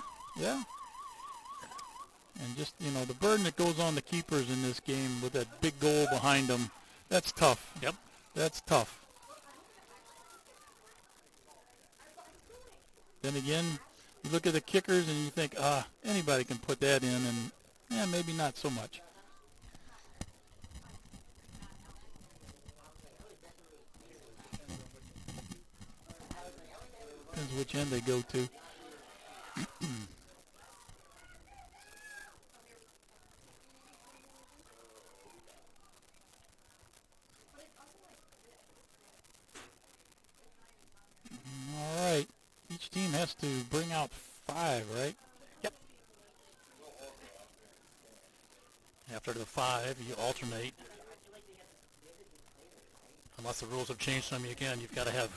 And just, you know, the burden that goes on the keepers in this game with that big goal behind them, that's tough. Yep. That's tough. Then again, you look at the kickers and you think, anybody can put that in, and maybe not so much. Depends which end they go to. All right. Each team has to bring out 5, right? Yep. After the 5, you alternate. Unless the rules have changed on me again, you've got to have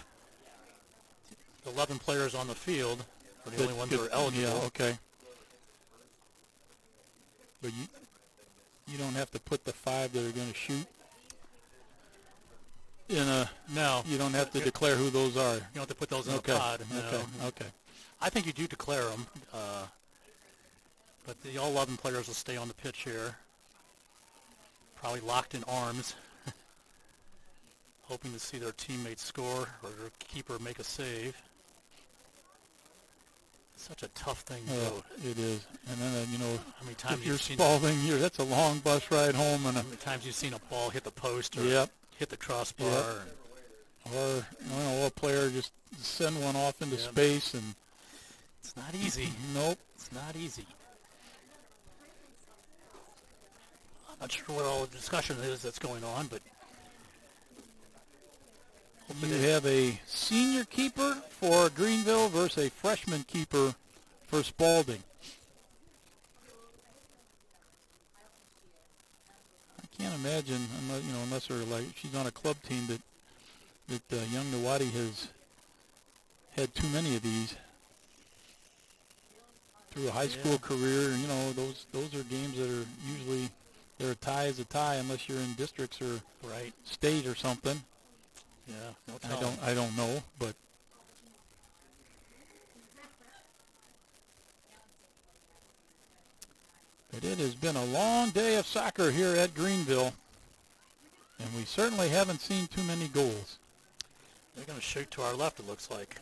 11 players on the field are the only ones who are eligible. Yeah, okay. But you don't have to put the 5 that are going to shoot in a... No. You don't have to declare who those are. You don't have to put those in a pod. No. Okay. I think you do declare them. But all 11 players will stay on the pitch here. Probably locked in arms. Hoping to see their teammates score or their keeper make a save. Such a tough thing to do. It is. And then, you know, how many times if you're Spalding, that's a long bus ride home. And how many times you've seen a ball hit the post or hit the crossbar. Or, you know, a player just send one off into space. And it's not easy. Nope. It's not easy. I'm not sure what all the discussion is that's going on, but you have a senior keeper for Greenville versus a freshman keeper for Spalding. I can't imagine, unless they're like she's on a club team that young Nawadi has had too many of these through a high school career. And, those are games that are usually a tie is a tie unless you're in districts or state or something. Yeah, no I don't know, but it has been a long day of soccer here at Greenville, and we certainly haven't seen too many goals. They're going to shoot to our left, it looks like.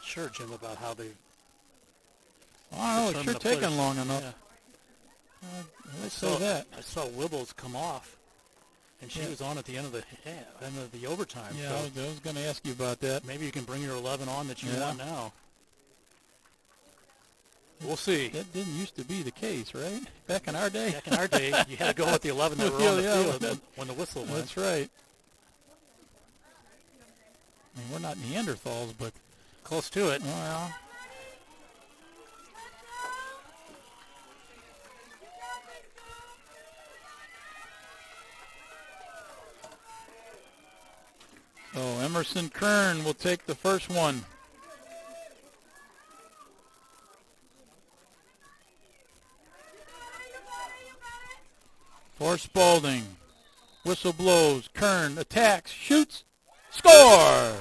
Sure, Jim, about how they. Oh, it's sure taking long enough. Yeah. Let's say that. I saw Wibbles come off, and she was on at the end of the overtime. Yeah, so I was going to ask you about that. Maybe you can bring your 11 on that you want now. We'll see. That didn't used to be the case, right? Back in our day. Back in our day, you had to go with the 11 that were on the field when the whistle went. That's right. I mean, we're not Neanderthals, but close to it. Well. So Emerson Kern will take the first one. For Spalding. Whistle blows. Kern attacks, shoots, score!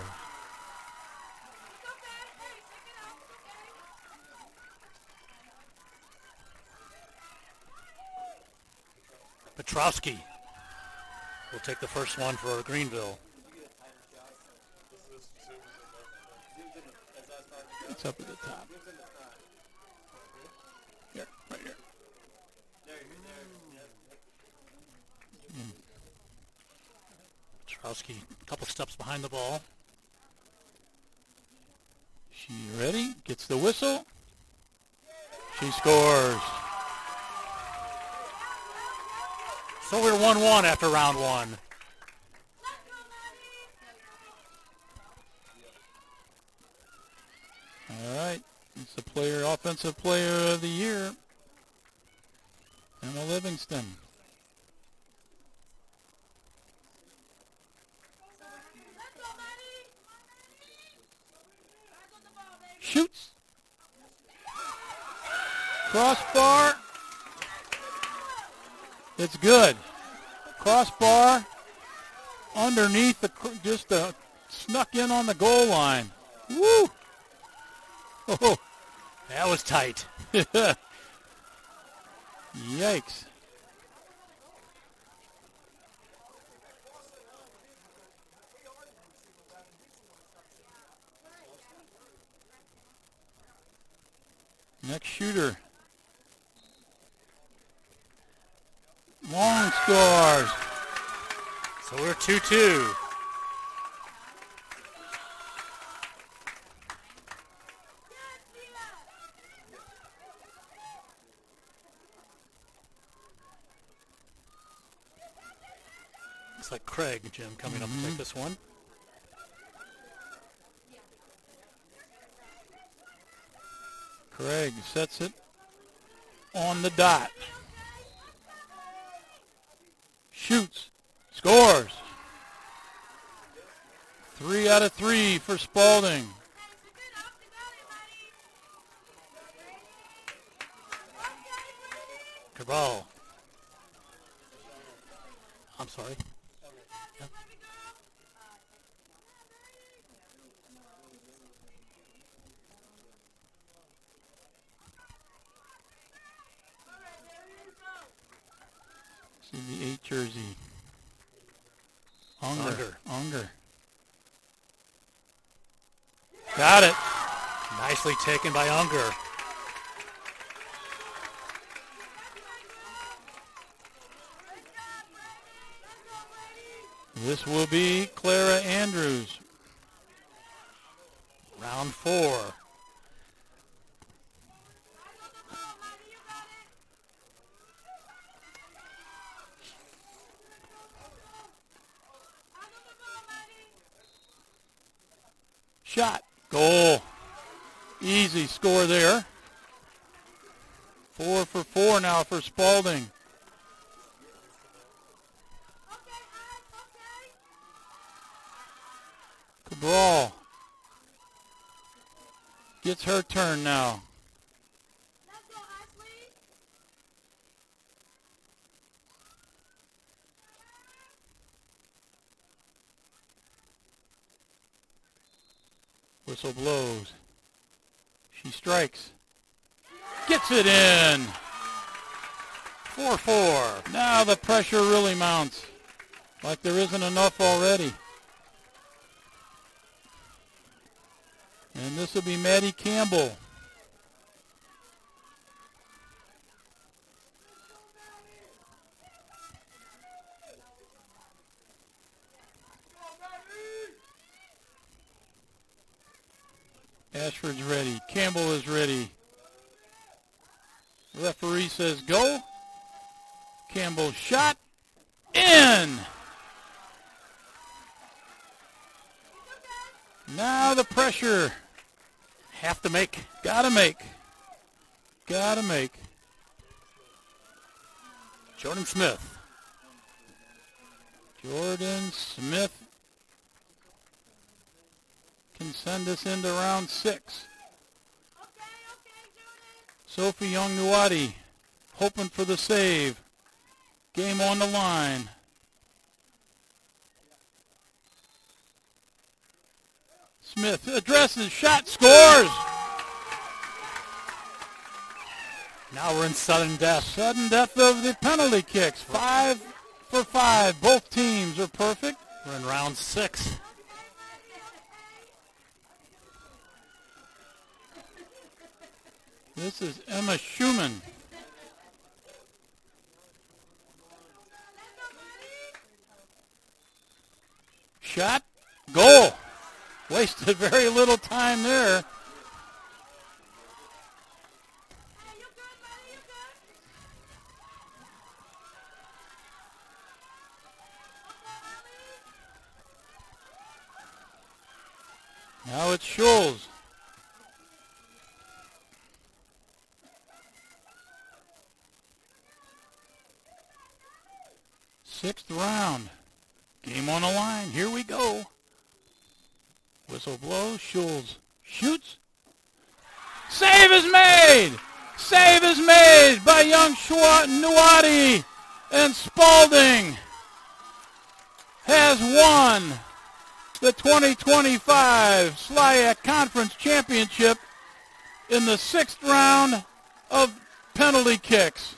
Petrovsky will take the first one for Greenville. It's up at the top. Here, right here. Petrovsky, a couple steps behind the ball. She ready? Gets the whistle. She scores. So we're 1-1 after round one. All right. It's the offensive player of the year, Emma Livingston. Shoots. Crossbar. It's good. Crossbar underneath just snuck in on the goal line. Woo! Oh, that was tight. Yikes. Next shooter. Long scores. So we're 2-2. Looks like Craig, Jim, coming up to take this one. Craig sets it on the dot. Shoots. Scores. 3 out of 3 for Spalding. Cabral. I'm sorry. Yep. See the 8 jersey. Unger. Got it. Nicely taken by Unger. This will be Clara Andrews. Round 4. Shot. Goal. Easy score there. 4 for 4 now for Spalding. Cabral gets her turn now. Whistle blows. She strikes. Gets it in. 4-4. Now the pressure really mounts. Like there isn't enough already. And this will be Maddie Campbell. Ashford's ready. Campbell is ready. Referee says go. Campbell shot. In. Now the pressure. Have to make. Gotta make. Gotta make. Jordan Smith. Jordan Smith can send us into round 6. Sophie Young-Nuwadi hoping for the save. Game on the line. Smith addresses, shot, scores! Now we're in sudden death. Sudden death of the penalty kicks. 5 for 5. Both teams are perfect. We're in round 6. This is Emma Schumann. Shot, goal. Wasted very little time there. Now it's Scholes. Sixth round. Game on the line. Here we go. Whistle blows. Scholes shoots. Save is made! Save is made by Young Nuwadi, and Spalding has won the 2025 SLIAC Conference Championship in the 6th round of penalty kicks.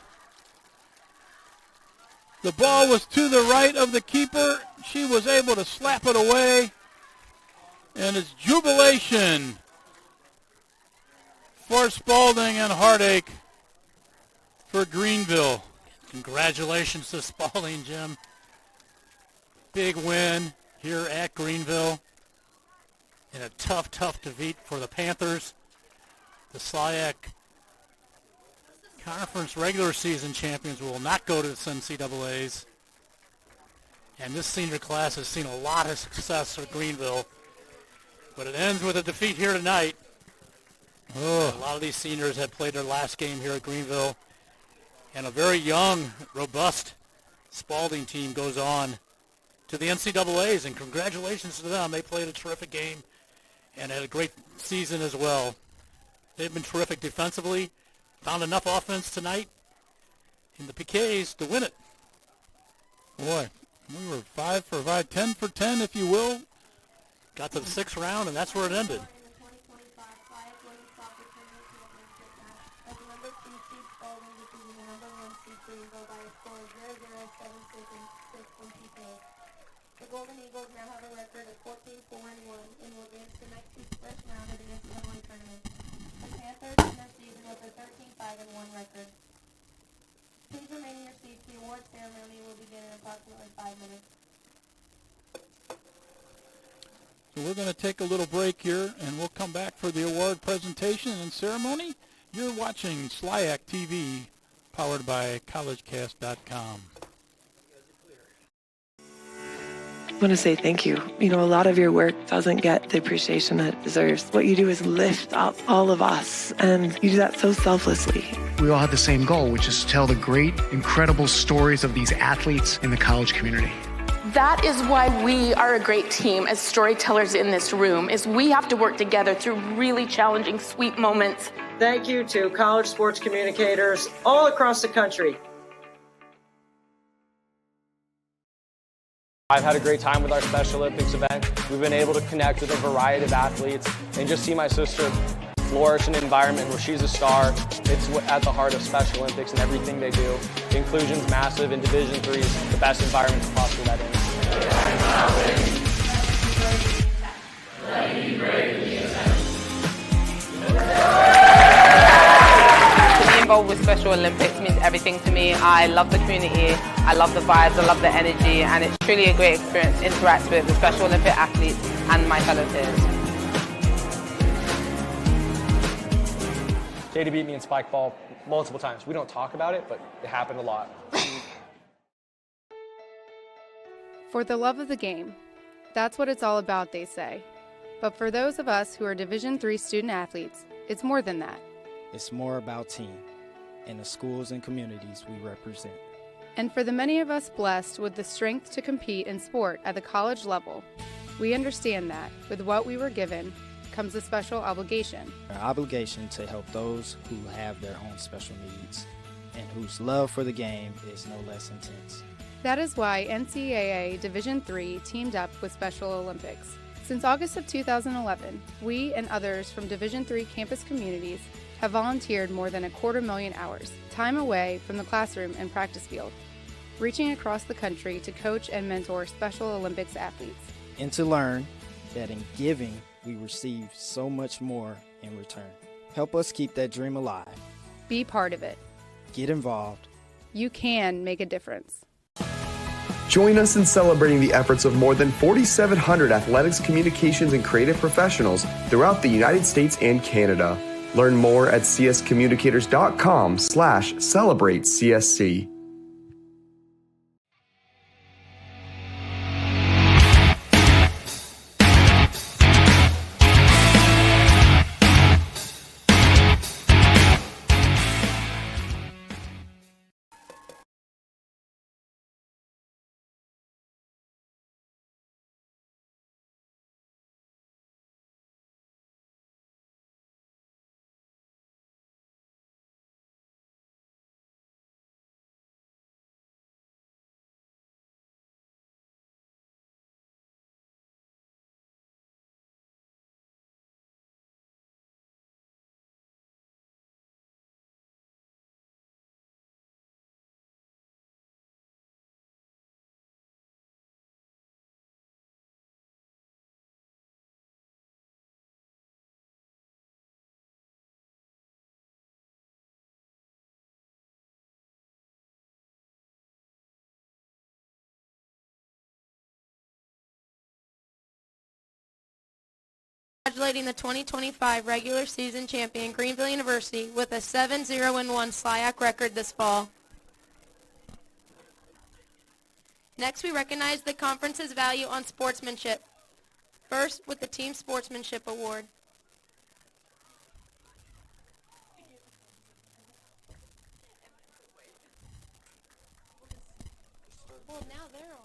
The ball was to the right of the keeper. She was able to slap it away. And it's jubilation for Spalding and heartache for Greenville. Congratulations to Spalding, Jim. Big win here at Greenville. And a tough defeat for the Panthers. The SLIAC Conference regular season champions will not go to the NCAAs. And this senior class has seen a lot of success for Greenville. But it ends with a defeat here tonight. A lot of these seniors had played their last game here at Greenville. And a very young, robust Spalding team goes on to the NCAAs. And congratulations to them. They played a terrific game and had a great season as well. They've been terrific defensively. Found enough offense tonight in the PKs to win it. Boy, we were 5 for 5, 10 for 10, if you will. Got to the 6th round, and that's where it ended. The Golden Eagles now have a record of 14-4-1 and will advance to next week's first round of the NCAA tournament. The Panthers end their season with a 13-5-1 record. Please remain in your seats. The award ceremony will begin in approximately 5 minutes. So we're going to take a little break here, and we'll come back for the award presentation and ceremony. You're watching SLIAC TV, powered by collegecast.com. I want to say thank you. You know, a lot of your work doesn't get the appreciation that it deserves. What you do is lift up all of us, and you do that so selflessly. We all have the same goal, which is to tell the great, incredible stories of these athletes in the college community. That is why we are a great team as storytellers in this room, is we have to work together through really challenging, sweet moments. Thank you to college sports communicators all across the country. I've had a great time with our Special Olympics event. We've been able to connect with a variety of athletes and just see my sister flourish in an environment where she's a star. It's at the heart of Special Olympics and everything they do. The inclusion's massive, and Division III is the best environment to foster that in. To be involved with Special Olympics means everything to me. I love the community, I love the vibes, I love the energy, and it's truly a great experience to interact with the Special Olympic athletes and my fellow peers. Katie beat me in spike ball multiple times. We don't talk about it, but it happened a lot. For the love of the game. That's what it's all about, they say. But for those of us who are Division III student athletes, it's more than that. It's more about team and the schools and communities we represent. And for the many of us blessed with the strength to compete in sport at the college level, we understand that with what we were given comes a special obligation. Our obligation to help those who have their own special needs and whose love for the game is no less intense. That is why NCAA Division III teamed up with Special Olympics. Since August of 2011, we and others from Division III campus communities have volunteered more than 250,000 hours, time away from the classroom and practice field, reaching across the country to coach and mentor Special Olympics athletes. And to learn that in giving, we receive so much more in return. Help us keep that dream alive. Be part of it. Get involved. You can make a difference. Join us in celebrating the efforts of more than 4,700 athletics, communications, and creative professionals throughout the United States and Canada. Learn more at cscommunicators.com/celebratecsc. Congratulating the 2025 regular season champion Greenville University with a 7-0-1 SLIAC record this fall. Next, we recognize the conference's value on sportsmanship. First, with the Team Sportsmanship Award. Well, now they're all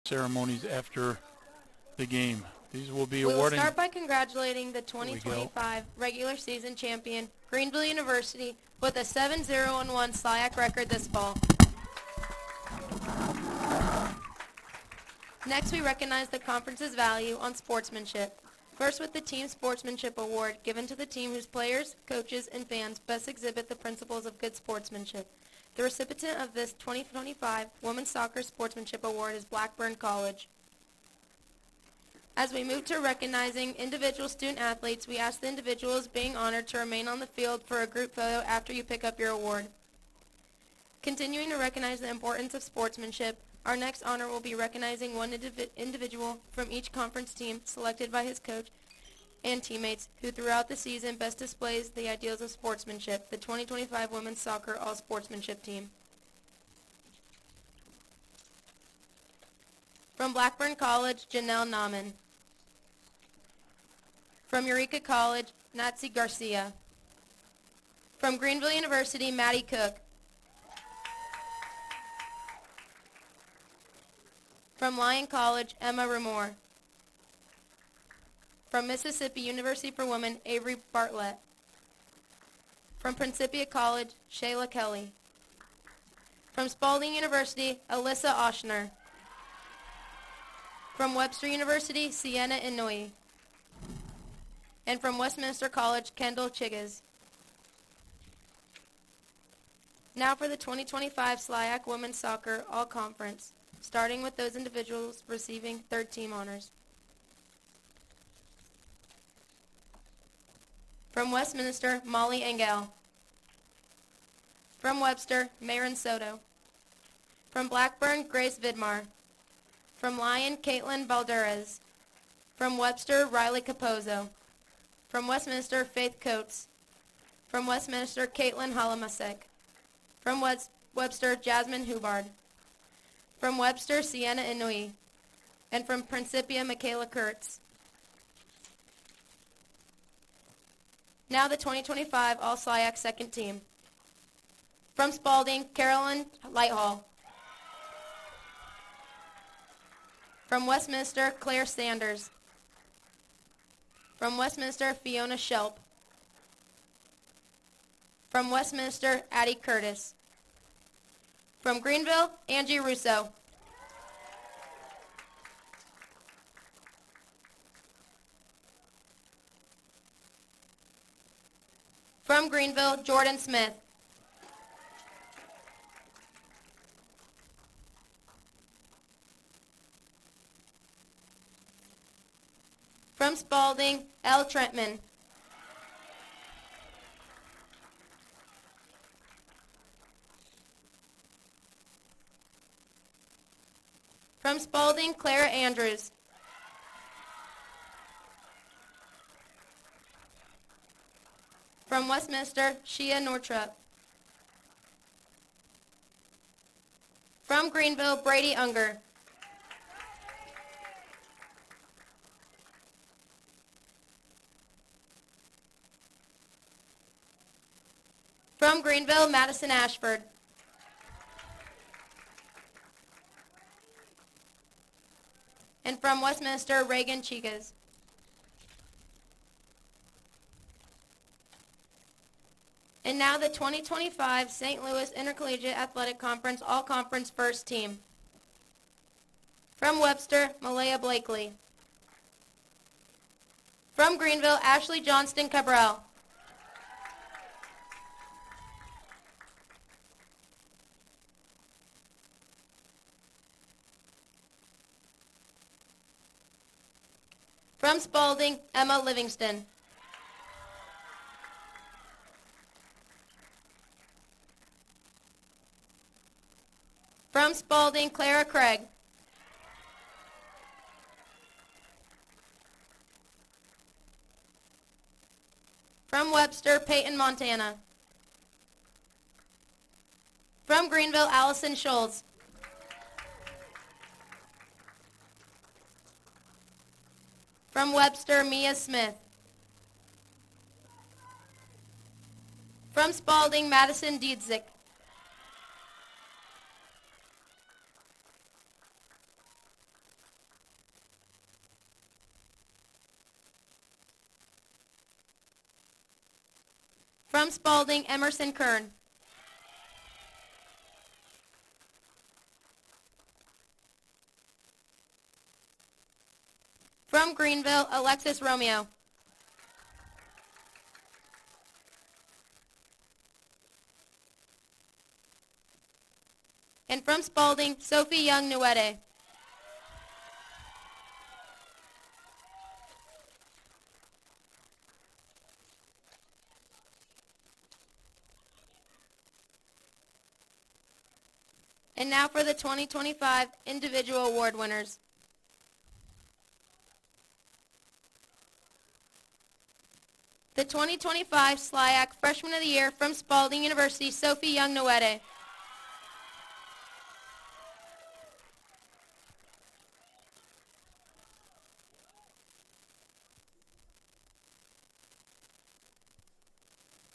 ceremonies after the game. These will be We will awarding. start by congratulating the 2025 regular season champion, Greenville University, with a 7-0-1 SLIAC record this fall. Next, we recognize the conference's value on sportsmanship. First, with the Team Sportsmanship Award, given to the team whose players, coaches, and fans best exhibit the principles of good sportsmanship. The recipient of this 2025 Women's Soccer Sportsmanship Award is Blackburn College. As we move to recognizing individual student athletes, we ask the individuals being honored to remain on the field for a group photo after you pick up your award. Continuing to recognize the importance of sportsmanship, our next honor will be recognizing one individual from each conference team selected by his coach and teammates who throughout the season best displays the ideals of sportsmanship, the 2025 Women's Soccer All-Sportsmanship Team. From Blackburn College, Janelle Nauman. From Eureka College, Natsy Garcia. From Greenville University, Maddie Cook. From Lyon College, Emma Ramore. From Mississippi University for Women, Avery Bartlett. From Principia College, Shayla Kelly. From Spalding University, Alyssa Oshner. From Webster University, Sienna Inouye. And from Westminster College, Kendall Chiggis. Now for the 2025 SLIAC Women's Soccer All-Conference, starting with those individuals receiving third-team honors. From Westminster, Molly Engel. From Webster, Marin Soto. From Blackburn, Grace Vidmar. From Lyon, Caitlin Valdurez. From Webster, Riley Capozzo. From Westminster, Faith Coates. From Westminster, Caitlin Halamasek. From Webster, Jasmine Hubbard. From Webster, Sienna Inouye. And from Principia, Michaela Kurtz. Now the 2025 All-SLIAC second team. From Spalding, Carolyn Lighthall. From Westminster, Claire Sanders. From Westminster, Fiona Shelp. From Westminster, Addie Curtis. From Greenville, Angie Russo. From Greenville, Jordan Smith. From Spalding, L. Trentman. From Spalding, Clara Andrews. From Westminster, Shia Nortrup. From Greenville, Brady Unger. From Greenville, Madison Ashford. And from Westminster, Reagan Chigas. And now the 2025 St. Louis Intercollegiate Athletic Conference All-Conference First Team. From Webster, Malaya Blakely. From Greenville, Ashley Johnston Cabral. From Spalding, Emma Livingston. From Spalding, Clara Craig. From Webster, Peyton Montana. From Greenville, Allison Schultz. From Webster, Mia Smith. From Spalding, Madison Diedzik. From Spalding, Emerson Kern. From Greenville, Alexis Romeo. And from Spalding, Sophie Young-Nuede. And now for the 2025 individual award winners. The 2025 SLIAC Freshman of the Year from Spalding University, Sophie Young-Nuede.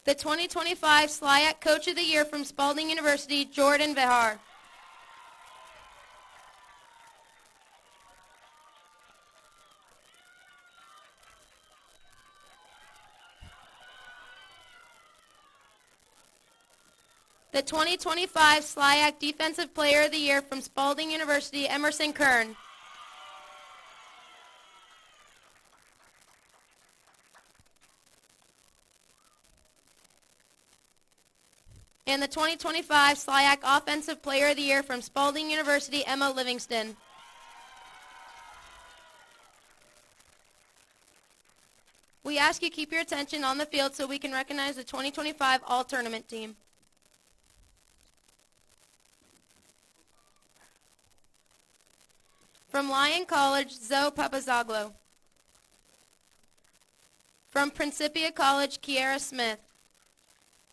The 2025 SLIAC Coach of the Year from Spalding University, Jordan Vihar. The 2025 SLIAC Defensive Player of the Year from Spalding University, Emerson Kern. And the 2025 SLIAC Offensive Player of the Year from Spalding University, Emma Livingston. We ask you keep your attention on the field so we can recognize the 2025 All-Tournament team. From Lyon College, Zoe Papazoglu. From Principia College, Kiera Smith.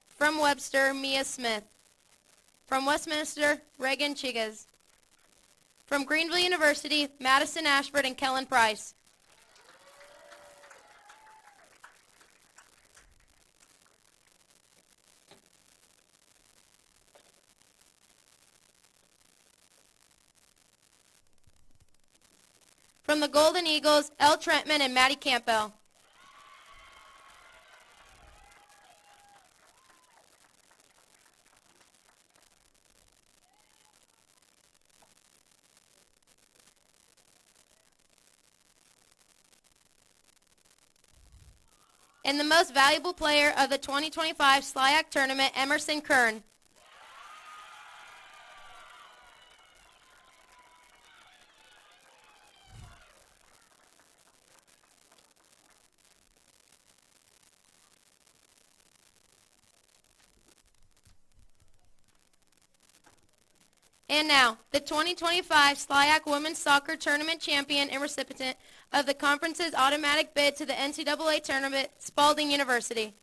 From Webster, Mia Smith. From Westminster, Reagan Chigas. From Greenville University, Madison Ashford and Kellen Price. From the Golden Eagles, Elle Trentman and Maddie Campbell. And the most valuable player of the 2025 SLIAC tournament, Emerson Kern. And now, the 2025 SLIAC Women's Soccer Tournament champion and recipient of the conference's automatic bid to the NCAA tournament, Spalding University.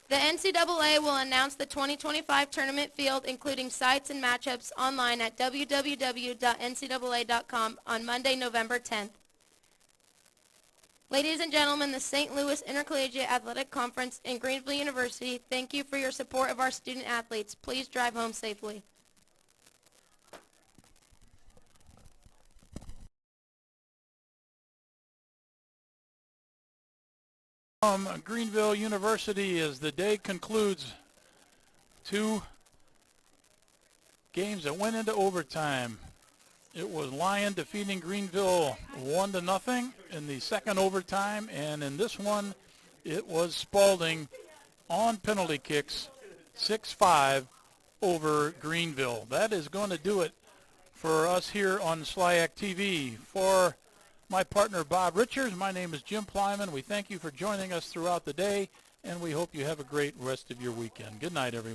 The NCAA will announce the 2025 tournament field, including sites and matchups, online at www.ncaa.com on Monday, November 10th. Ladies and gentlemen, the St. Louis Intercollegiate Athletic Conference and Greenville University, thank you for your support of our student athletes. Please drive home safely. Greenville University, as the day concludes, 2 games that went into overtime. It was Lyon defeating Greenville 1-0 in the second overtime, and in this one, it was Spalding on penalty kicks, 6-5 over Greenville. That is going to do it for us here on SLIAC TV. For my partner, Bob Richards, my name is Jim Plyman. We thank you for joining us throughout the day, and we hope you have a great rest of your weekend. Good night, everyone.